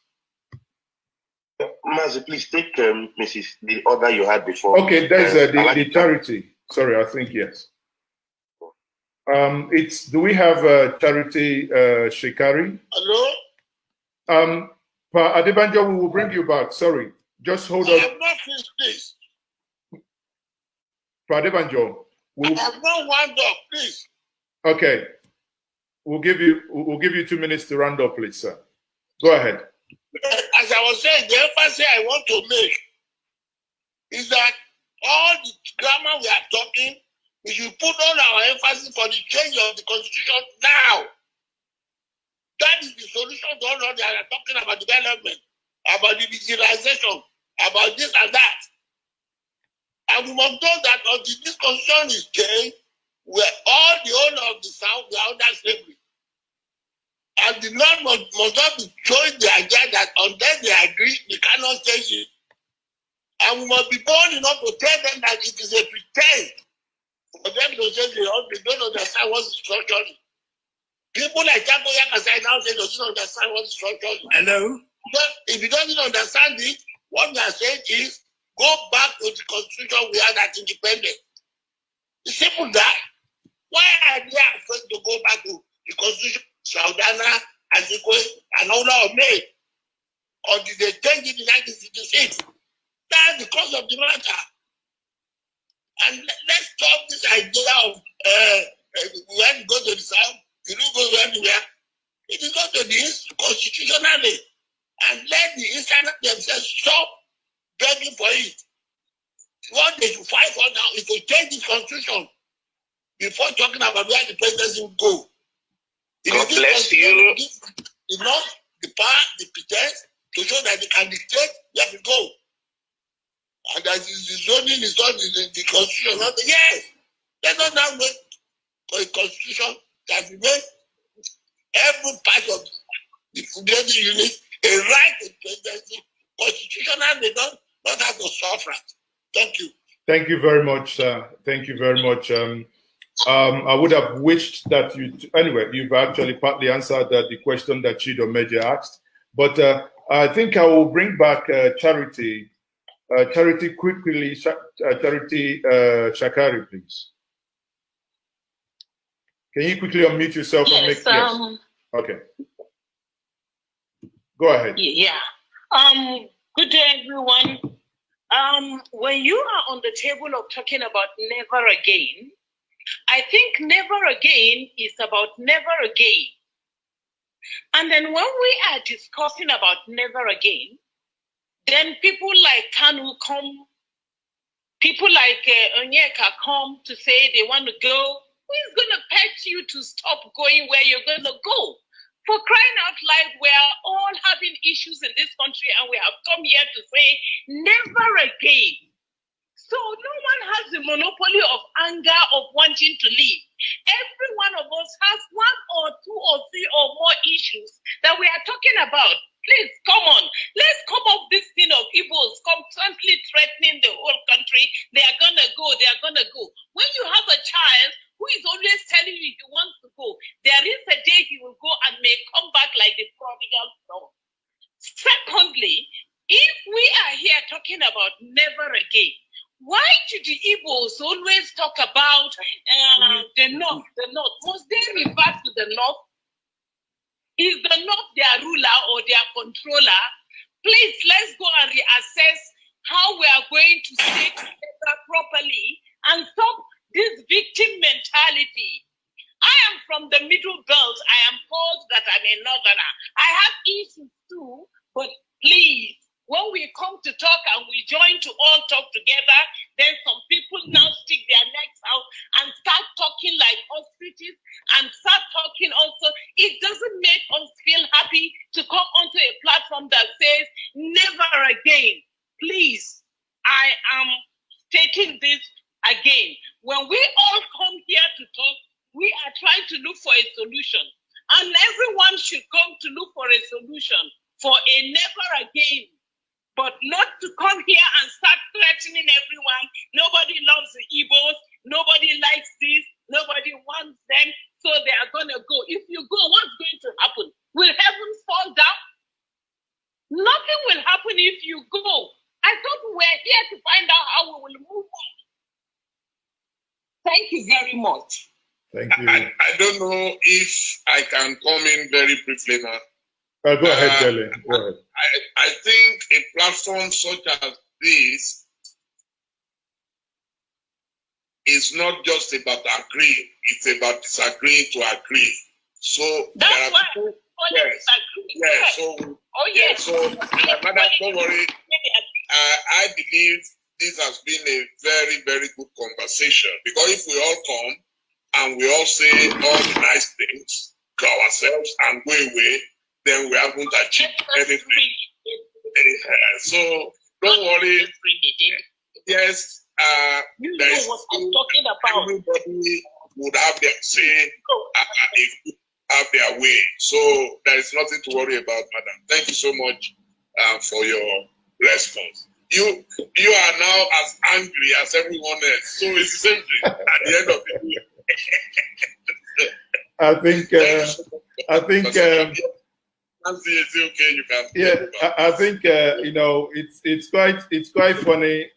Mazi, please take the order you had before. Okay, there's the charity. Sorry, I think yes. Do we have charity Shekari? Hello? Pa Adebanjo, we will bring you back. Sorry, just hold on. I have not finished this. Pa Adebanjo, I have not wound up, please. Okay, we'll give you 2 minutes to round up, please, sir. Go ahead. As I was saying, the emphasis I want to make is that all the grammar we are talking, we should put all our emphasis for the change of the constitution now. That is the solution to all that they are talking about development, about the digitalization, about this and that. And we must know that until this constitution is changed, where all the owner of the South, we are under slavery. And the Lord must not be showing the idea that unless they agree, they cannot change it. And we must be bold enough to tell them that it is a pretense for them to say they don't understand what is structuring. People like Tanko Yakasa now say they don't understand what is structuring. Hello? But if you don't understand it, what they are saying is go back to the constitution we had at independence. It's simple that. Why are they afraid to go back to the constitution Saudana, Azikwe, and all of me until they change it in 1966? That's the cause of the matter. And let's stop this idea of when you go to the South, you don't go anywhere. It is not to this constitutionally. And let the Easterners themselves stop begging for it. What they should fight for now is to change the constitution before talking about where the presidency will go. God bless you. Enough the power, the pretense to show that they can dictate where to go. And that the zoning is not the constitution. Not the, yes. Let us now make a constitution that will make every part of the Fulani unit a right to presidency. Constitutional, they don't have to suffer. Thank you. Thank you very much, sir. Thank you very much. I would have wished that anyway, you've actually partly answered the question that Chido Meja asked, but I think I will bring back Charity. Charity quickly, Charity Shakari, please. Can you quickly unmute yourself and make yes? Okay. Go ahead. Yeah. Good day, everyone. When you are on the table of talking about never again, I think never again is about never again. And then when we are discussing about never again, then people like Kanu come, people like Onyeka come to say they want to go. Who is going to pet you to stop going where you're going to go? For crying out loud, we are all having issues in this country and we have come here to say never again. So no one has the monopoly of anger, of wanting to leave. Every one of us has one or two or three or more issues that we are talking about. Please, come on. Let's come up this thing of Igbos constantly threatening the whole country. They are going to go, they are going to go. When you have a child who is always telling you he wants to go, there is a day he will go and may come back like the prodigal son. Secondly, if we are here talking about never again, why do the Igbos always talk about the North? The North. Must they revert to the North? Is the North their ruler or their controller? Please, let's go and reassess how we are going to stay together properly and stop this victim mentality. I am from the Middle Belt. I am told that I'm a Northerner. I have issues too, but please, when we come to talk and we join to all talk together, then some people now stick their necks out and start talking like ostriches and start talking again, please, I am stating this again. When we all come here to talk, we are trying to look for a solution. And everyone should come to look for a solution for a never again. But not to come here and start threatening everyone. Nobody loves the Igbos. Nobody likes this. Nobody wants them. So they are going to go. If you go, what's going to happen? Will heaven fall down? Nothing will happen if you go. I thought we were here to find out how we will move on. Thank you very much. Thank you. I don't know if I can come in very briefly now. Go ahead, Dele. Go ahead. I think a platform such as this is not just about agreeing, it's about disagreeing to agree. So that's there are why people, madam, don't worry. I believe this has been a very, very good conversation, because if we all come and we all say all the nice things to ourselves and go away, then we haven't achieved anything. So don't worry. Yes, there is everybody would have their say, have their way. So there is nothing to worry about, madam. Thank you so much for your response. You are now as angry as everyone else. So it's the same thing at the end of the day. I think okay, you can. Yeah, I think you know, it's quite funny.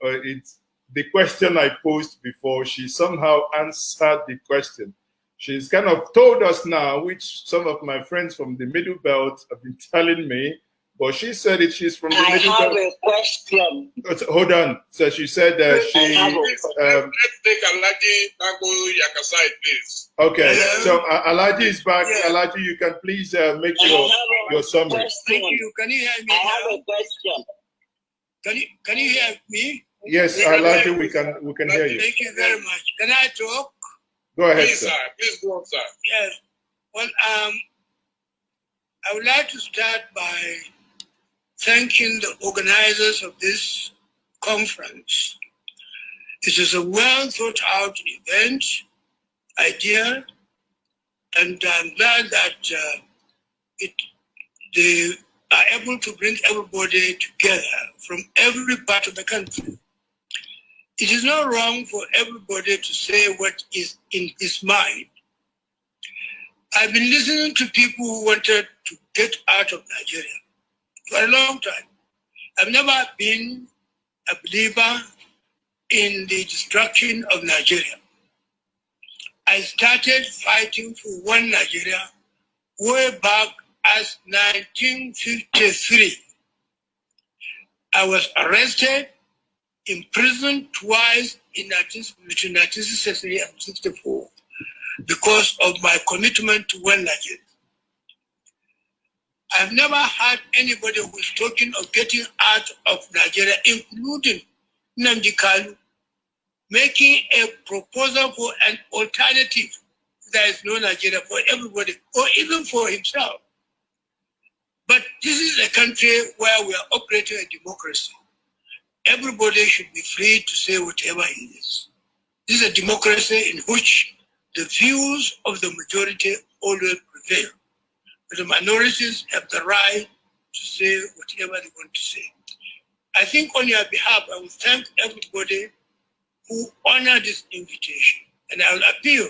It's the question I posed before. She somehow answered the question. She's kind of told us now, which some of my friends from the Middle Belt have been telling me. But she said it. She's from the Middle Belt. I have a question. Hold on. So she said let's take Alaji Tango Yakasai, please. Okay. So Alaji is back. Yeah. Alaji, you can please make your summary. Thank you. Can you hear me? I have a question. Can you hear me? Yes, Alaji, we can hear you. Thank you very much. Can I talk? Go ahead, please, sir. Please go on, sir. Yes. Well, I would like to start by thanking the organizers of this conference. It is a well thought out event, idea, and I'm glad that they are able to bring everybody together from every part of the country. It is not wrong for everybody to say what is in his mind. I've been listening to people who wanted to get out of Nigeria for a long time. I've never been a believer in the destruction of Nigeria. I started fighting for one Nigeria way back as 1953. I was arrested, imprisoned twice in 1963 and 1964 because of my commitment to one Nigeria. I've never had anybody who's talking of getting out of Nigeria, including Nnamdi Kanu, making a proposal for an alternative. There is no Nigeria for everybody, or even for himself. But this is a country where we are operating a democracy. Everybody should be free to say whatever he is. This is a democracy in which the views of the majority always prevail. But the minorities have the right to say whatever they want to say. I think on your behalf, I will thank everybody who honored this invitation. And I will appeal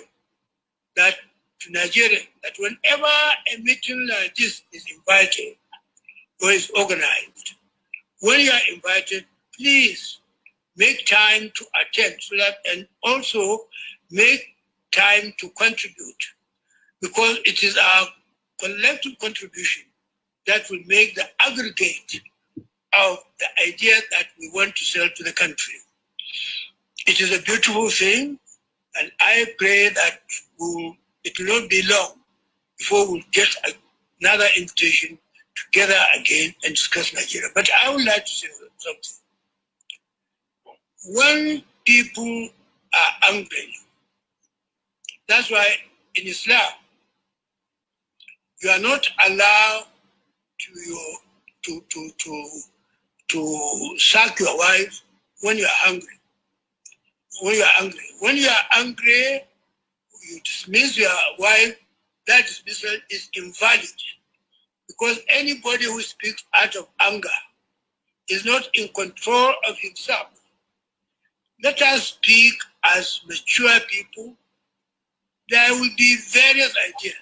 that to Nigeria, that whenever a meeting like this is invited or is organized, when you are invited, please make time to attend and also make time to contribute, because it is our collective contribution that will make the aggregate of the idea that we want to sell to the country. It is a beautiful thing, and I pray that it will not be long before we'll get another invitation together again and discuss Nigeria. But I would like to say something. When people are angry, that's why in Islam, you are not allowed to sack your wife when you are angry. When you are angry, you dismiss your wife. That dismissal is invalid, because anybody who speaks out of anger is not in control of himself. Let us speak as mature people. There will be various ideas.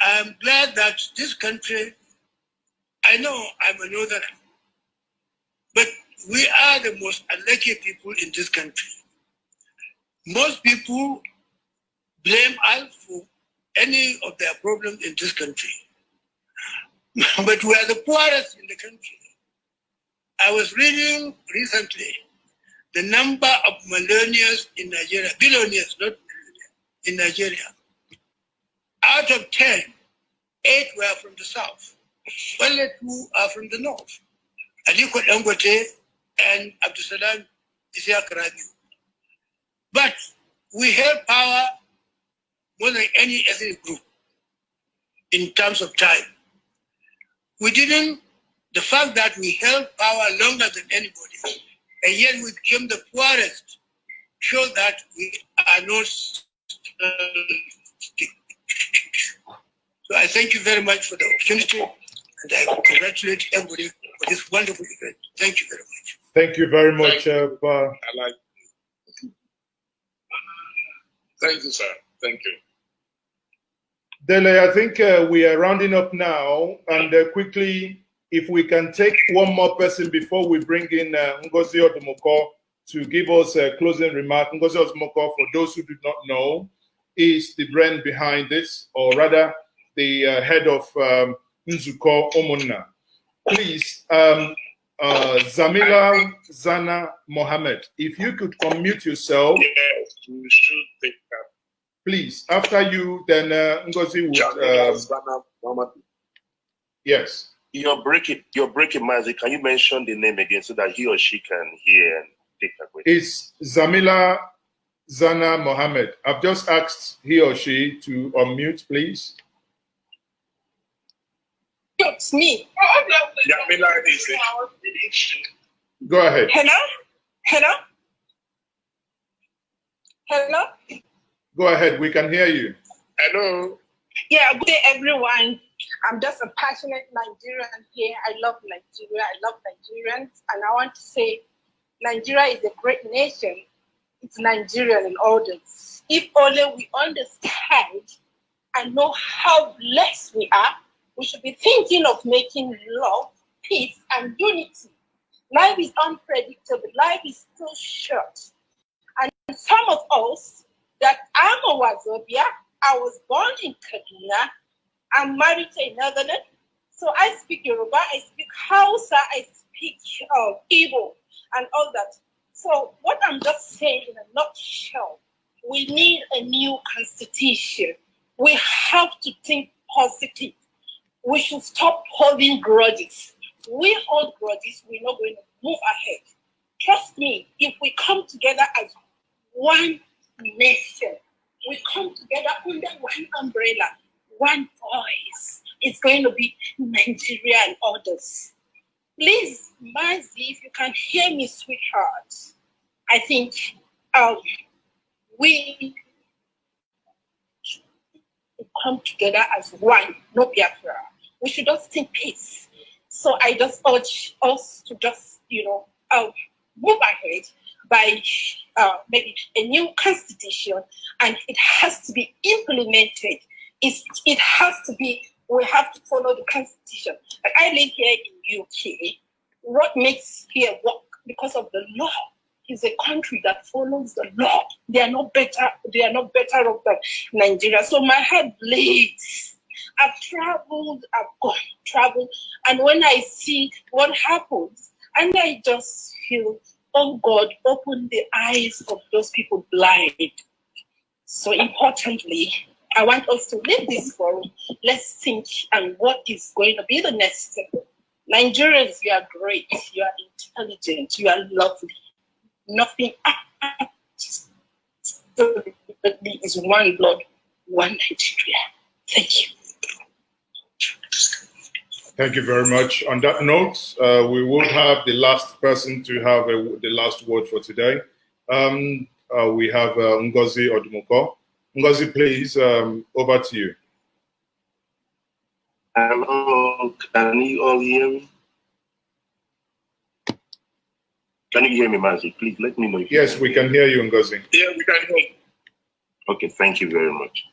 I'm glad that this country, I know I'm a northerner, but we are the most unlucky people in this country. Most people blame us for any of their problems in this country. But we are the poorest in the country. I was reading recently the number of millionaires in Nigeria, billionaires, not millionaires, in Nigeria. Out of 10, 8 were from the south. Only 2 are from the north. Aliko Dangote and Abdusalam Isiaq Rabiu. But we held power more than any ethnic group in terms of time. We didn't, the fact that we held power longer than anybody, and yet we became the poorest, shows that we are not. So I thank you very much for the opportunity, and I congratulate everybody for this wonderful event. Thank you very much. Thank you very much. Thank you, sir. Thank you. Dele, I think we are rounding up now, and quickly, if we can take one more person before we bring in Ngozi Odumoko to give us a closing remark. Ngozi Odumoko, for those who do not know, is the brain behind this, or rather, the head of Nzuko Omona. Please, Zamila Zana Mohammed, if you could unmute yourself. Yes, we should take that. Please, after you, then Ngozi would. Yes. You're breaking, Mazi. Can you mention the name again so that he or she can hear and take a question? It's Zamila Zana Mohammed. I've just asked he or she to unmute, please. It's me. Go ahead. Hello? Hello? Hello? Go ahead. We can hear you. Hello. Yeah, good day, everyone. I'm just a passionate Nigerian here. I love Nigeria. I love Nigerians. And I want to say Nigeria is a great nation. It's Nigerian in orders. If only we understand and know how blessed we are, we should be thinking of making love, peace, and unity. Life is unpredictable. Life is so short. And some of us, that I'm a Wazobia, I was born in Kaduna, I'm married to a Northerner, so I speak Yoruba, I speak Hausa, I speak Igbo, and all that. So what I'm just saying in a nutshell, we need a new constitution. We have to think positive. We should stop holding grudges. We hold grudges, we're not going to move ahead. Trust me, if we come together as one nation, we come together under one umbrella, one voice, it's going to be Nigeria and others. Please, Mazi, if you can hear me, sweetheart, I think we come together as one, no Biafra. We should just think peace. So I just urge us to just, move ahead by maybe a new constitution, and it has to be implemented. It has to be, we have to follow the constitution. Like I live here in UK. What makes here work because of the law is a country that follows the law. They are not better off than Nigeria. So my heart bleeds. I've traveled, and when I see what happens, and I just feel, oh God, open the eyes of those people blind. So importantly, I want us to leave this forum. Let's think and what is going to be the next step. Nigerians, you are great, you are intelligent, you are lovely. Nothing is one blood, one Nigeria. Thank you. Thank you very much. On that note, we will have the last person to have the last word for today. We have Ngozi Odumoko. Ngozi, please, over to you. Hello, can you all hear me? Can you hear me, Mazi? Please let me know if Yes, we can hear you, Ngozi. Yeah, we can hear you. Okay, thank you very much.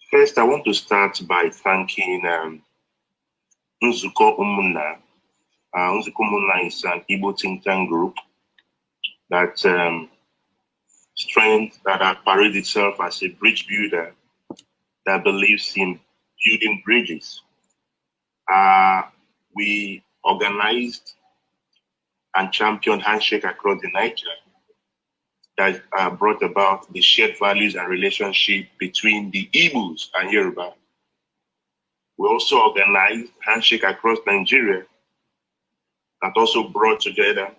First, I want to start by thanking Nzuko Umunna. Nzuko Umunna is an Igbo think tank group that that parades itself as a bridge builder that believes in building bridges. We organized and championed handshake across the Niger that brought about the shared values and relationship between the Igbos and Yoruba. We also organized handshake across Nigeria that also brought together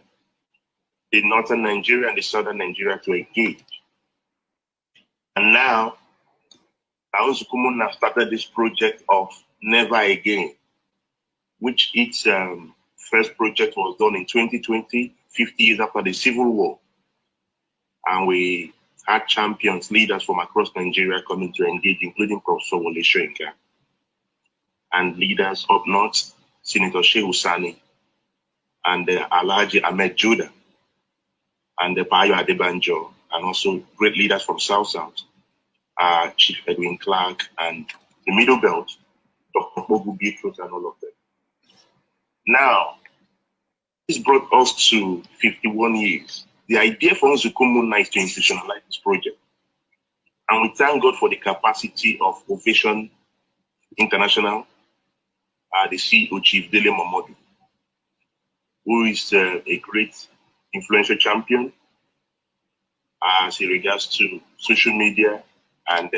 the northern Nigeria and the southern Nigeria to engage. And now, Aozukumuna started this project of Never Again, which its first project was done in 2020, 50 years after the Civil War. And we had champions, leaders from across Nigeria coming to engage, including Professor Wole Soyinka, and leaders up north, Senator Shehu Sani, and Alhaji Ahmed Judah, and the Bayo Adebanjo, and also great leaders from South, Chief Edwin Clark, and the Middle Belt, Dr. Mogu Beatrice, and all of them. Now, this brought us to 51 years. The idea for Nzukumuna is to institutionalize this project. And we thank God for the capacity of Ovation International, the CEO, Chief Dele Momodu, who is a great influential champion as it regards to social media and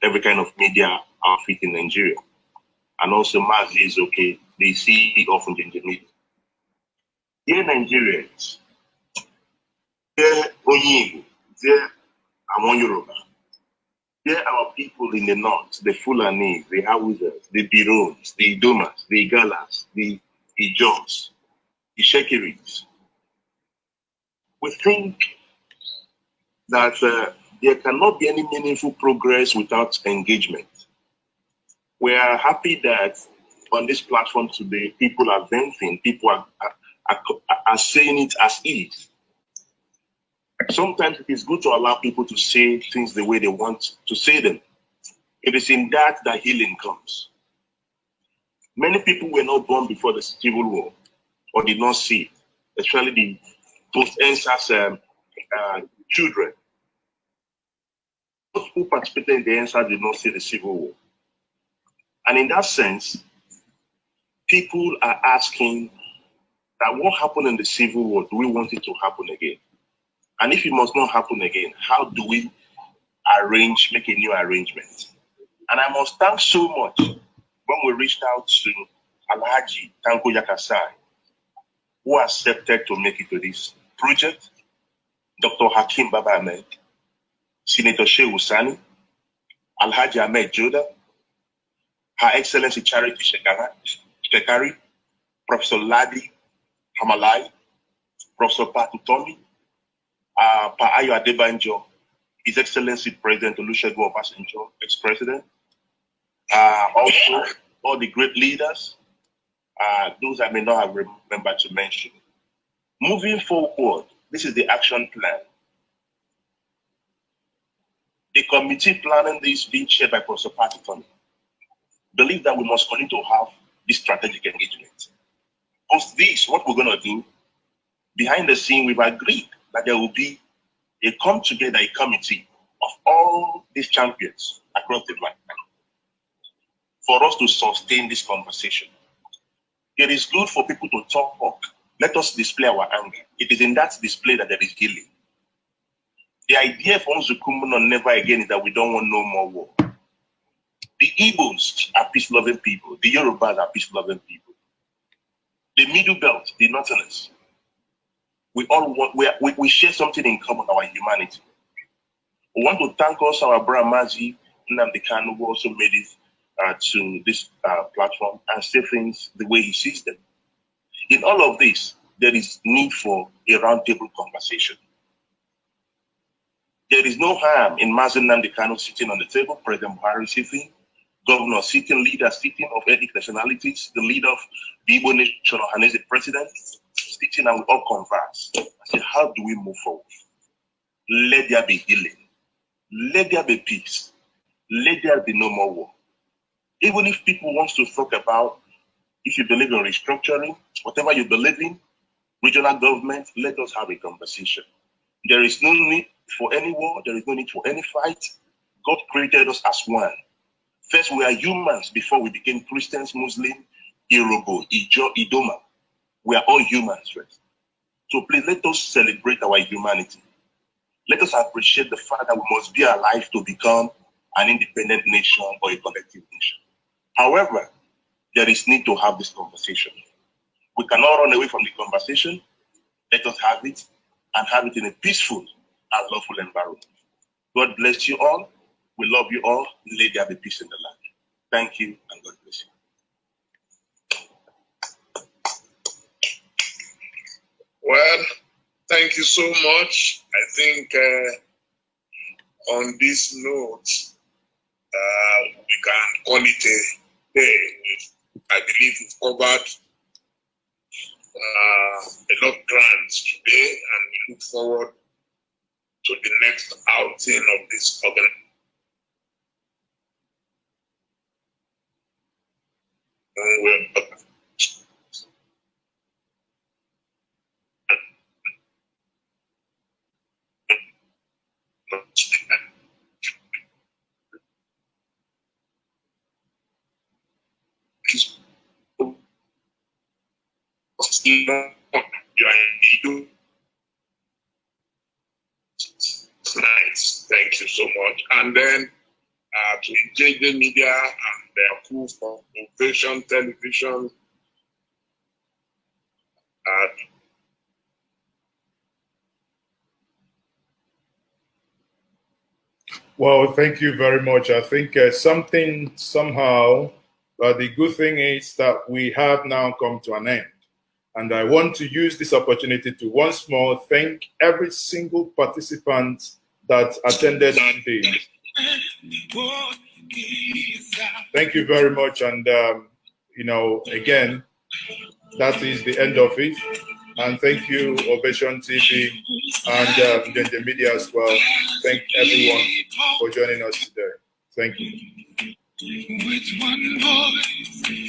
every kind of media outfit in Nigeria. And also Mazi is okay, the CEO of Janjaweed. Dear Nigerians, dear Onyigo, dear Amon Yoruba, dear our people in the north, the Fulani, the Hausas, the Birons, the Idomas, the Igalas, the Ijos, the Shekiris. We think that there cannot be any meaningful progress without engagement. We are happy that on this platform today, people are venting, people are saying it as is. Sometimes it is good to allow people to say things the way they want to say them. It is in that healing comes. Many people were not born before the Civil War or did not see it, especially the post-EndSARS children. Those who participated in the EndSARS did not see the Civil War. And in that sense, people are asking that what happened in the Civil War, do we want it to happen again? And if it must not happen again, how do we make a new arrangement? And I must thank so much when we reached out to Alhaji Tanko Yakasai, who accepted to make it to this project, Dr. Hakim Baba Ahmed, Senator Shehu Sani, Alhaji Ahmed Judah, Her Excellency Charity Shekari, Professor Ladi Hamalai, Professor Patu Tomi, Pa Ayo Adebanjo, His Excellency President Olusegun Obasanjo, ex-president, also all the great leaders, those I may not have remembered to mention. Moving forward, this is the action plan. The committee planning this being chaired by Professor Patu Tomi believe that we must continue to have this strategic engagement. Post this, what we're going to do, behind the scene, we've agreed that there will be a come-together, a committee of all these champions across the land for us to sustain this conversation. It is good for people to talk. Let us display our anger. It is in that display that there is healing. The idea for Nzukumuna Never Again is that we don't want no more war. The Igbos are peace-loving people. The Yorubas are peace-loving people. The Middle Belt, the Northerners, we all want, we share something in common, our humanity. We want to thank also our brother Mazi, Nnamdi Kanu, who also made this to this platform and say things the way he sees them. In all of this, there is need for a roundtable conversation. There is no harm in Mazi Nnamdi Kanu sitting on the table, President Buhari sitting, governor sitting, leaders sitting of ethnic nationalities, the leader of the Igbo Nation, the president sitting, and we all converse and say, how do we move forward? Let there be healing. Let there be peace. Let there be no more war. Even if people want to talk about, if you believe in restructuring, whatever you believe in, regional government, let us have a conversation. There is no need for any war. There is no need for any fight. God created us as one. First, we are humans before we became Christians, Muslim, Yoruba, Ijo, Idoma. We are all humans first. So please let us celebrate our humanity. Let us appreciate the fact that we must be alive to become an independent nation or a collective nation. However, there is need to have this conversation. We cannot run away from the conversation. Let us have it and have it in a peaceful and lawful environment. God bless you all. We love you all. Let there be peace in the land. Thank you and God bless you. Well, thank you so much. I think on this note, we can call it a day. I believe we've covered a lot of ground today, and we look forward to the next outing of this organization. Nice, thank you so much. And then to JJ Media and their crew for Ovation Television. Well, thank you very much. I think somehow, the good thing is that we have now come to an end. And I want to use this opportunity to once more thank every single participant that attended today. Thank you very much. And, again, that is the end of it. And thank you, Ovation TV and the media as well. Thank everyone for joining us today. Thank you. With one voice,